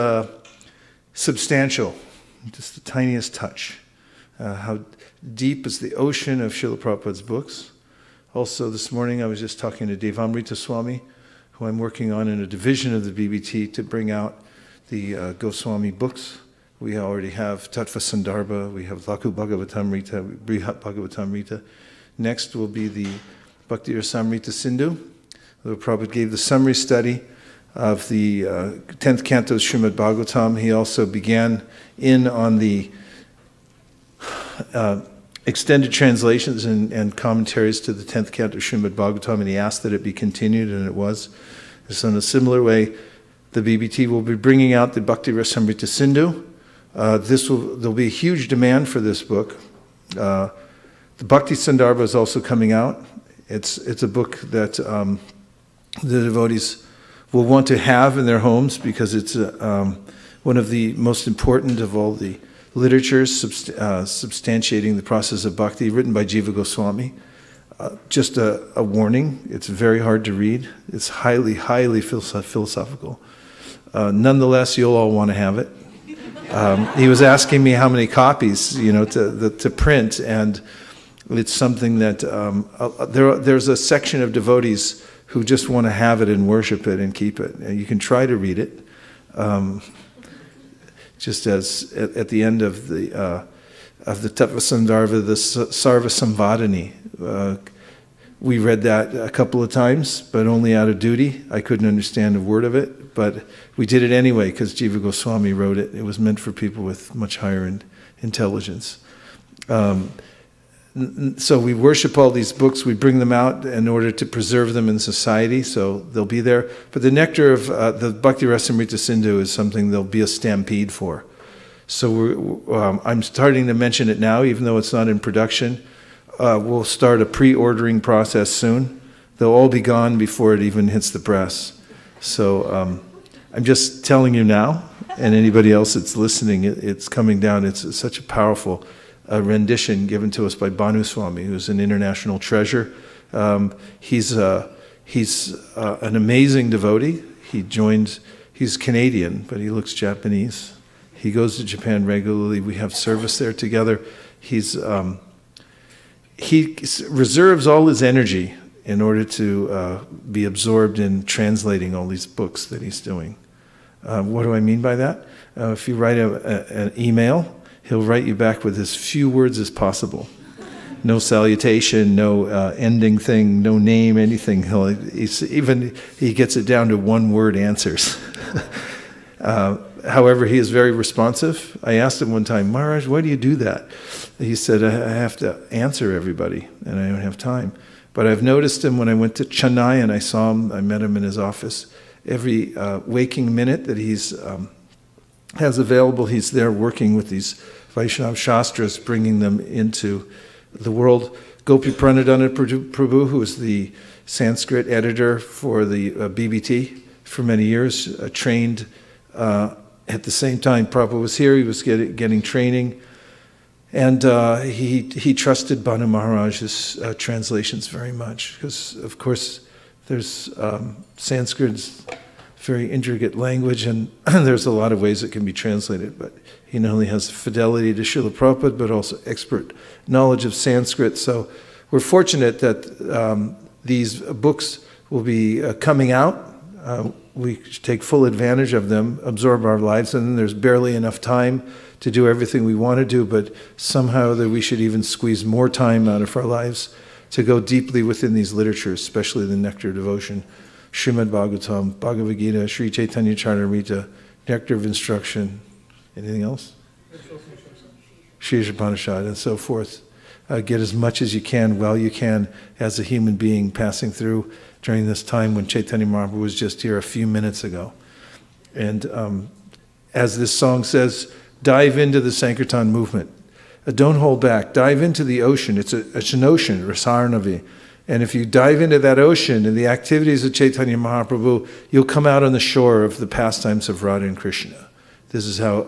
substantial, just the tiniest touch. How deep is the ocean of Srila Prabhupada's books. Also this morning I was just talking to Devamrita Swami, who I'm working on in a division of the BBT to bring out the Goswami books. We already have Tattva Sandarbha, we have Lakhu Bhagavatamrita, Brihat Bhagavatamrita. Next will be the Bhakti Rasamrita Sindhu. The Prabhupada gave the summary study of the 10th canto of Srimad Bhagavatam. He also began in on the extended translations and commentaries to the 10th canto of Srimad Bhagavatam, and he asked that it be continued, and it was. So in a similar way, the BBT will be bringing out the Bhakti Rasamrita Sindhu. There'll be a huge demand for this book. The Bhakti Sandarbha is also coming out. It's a book that the devotees will want to have in their homes because it's one of the most important of all the literatures substantiating the process of bhakti, written by Jiva Goswami. Just a warning, it's very hard to read. It's highly, highly philosophical. Nonetheless, you'll all want to have it. He was asking me how many copies, to print, and it's something that there's a section of devotees who just want to have it and worship it and keep it. And you can try to read it, just as at the end of the Tattva Sandarbha, the Sarva Samvadani. We read that a couple of times, but only out of duty. I couldn't understand a word of it, but we did it anyway because Jiva Goswami wrote it. It was meant for people with much higher intelligence. So we worship all these books. We bring them out in order to preserve them in society, so they'll be there. But the nectar of the Bhakti Rasamrita Sindhu is something there'll be a stampede for. So I'm starting to mention it now, even though it's not in production. We'll start a pre-ordering process soon. They'll all be gone before it even hits the press. So I'm just telling you now, and anybody else that's listening, it's coming down. It's such a powerful rendition given to us by Banu Swami, who's an international treasure. He's an amazing devotee. He's Canadian, but he looks Japanese. He goes to Japan regularly. We have service there together. He reserves all his energy in order to be absorbed in translating all these books that he's doing. What do I mean by that? If you write an email, he'll write you back with as few words as possible. No salutation, no ending thing, no name, anything. He gets it down to one-word answers. However, he is very responsive. I asked him one time, Maharaj, why do you do that? He said, I have to answer everybody, and I don't have time. But I've noticed him when I went to Chennai, and I saw him, I met him in his office. Every waking minute that he's has available, he's there working with these Vaishnava Shastras, bringing them into the world. Gopi Pranadhana Prabhu, who was the Sanskrit editor for the BBT for many years, trained at the same time Prabhupada was here. He was getting training. And he trusted Banu Maharaj's translations very much because, of course, there's Sanskrit's very intricate language, and there's a lot of ways it can be translated. But he not only has fidelity to Srila Prabhupada, but also expert knowledge of Sanskrit. So we're fortunate that these books will be coming out. We take full advantage of them, absorb our lives, and then there's barely enough time to do everything we want to do, but somehow that we should even squeeze more time out of our lives to go deeply within these literatures, especially the Nectar of Devotion, Srimad Bhagavatam, Bhagavad Gita, Sri Chaitanya Charitamrita, Nectar of Instruction, anything else? Sri Upanishad, and so forth. Get as much as you can while you can as a human being passing through during this time when Chaitanya Mahaprabhu was just here a few minutes ago. And as this song says, dive into the Sankirtan movement. Don't hold back. Dive into the ocean. It's an ocean, Rasarnavi. And if you dive into that ocean and the activities of Chaitanya Mahaprabhu, you'll come out on the shore of the pastimes of Radha and Krishna. This is how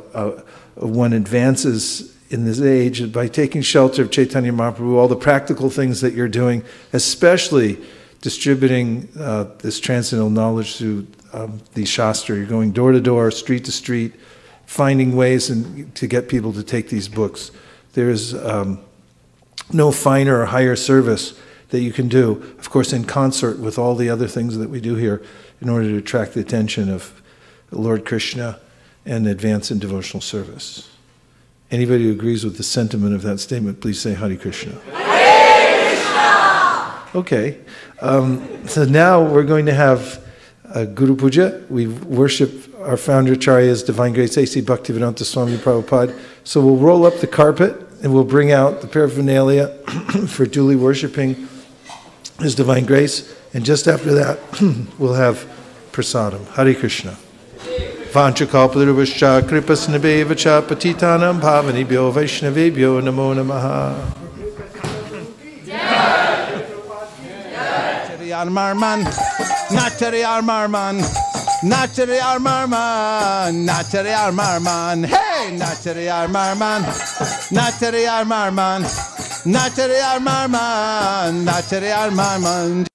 one advances in this age, by taking shelter of Chaitanya Mahaprabhu, all the practical things that you're doing, especially distributing this transcendental knowledge through the Shastra. You're going door to door, street to street, finding ways to get people to take these books. There's no finer or higher service that you can do, of course, in concert with all the other things that we do here in order to attract the attention of Lord Krishna and advance in devotional service. Anybody who agrees with the sentiment of that statement, please say Hare Krishna. Hare Krishna! Okay, so now we're going to have Guru Puja. We've worshipped our founder Acharya's Divine Grace A.C. Bhaktivedanta Swami Prabhupada. So we'll roll up the carpet and we'll bring out the paraphernalia for duly worshiping His Divine Grace. And just after that, we'll have prasadam. Hare Krishna. Vanchakalpadurvascha kripasnabhevacha patitanam bhavanibhyo vaishnavebhyo namo namaha. Marman, Natari Marman, Natari Marman, Natari Marman, hey, Natari Marman, Natari Marman, Natari Marman, Natari Marman.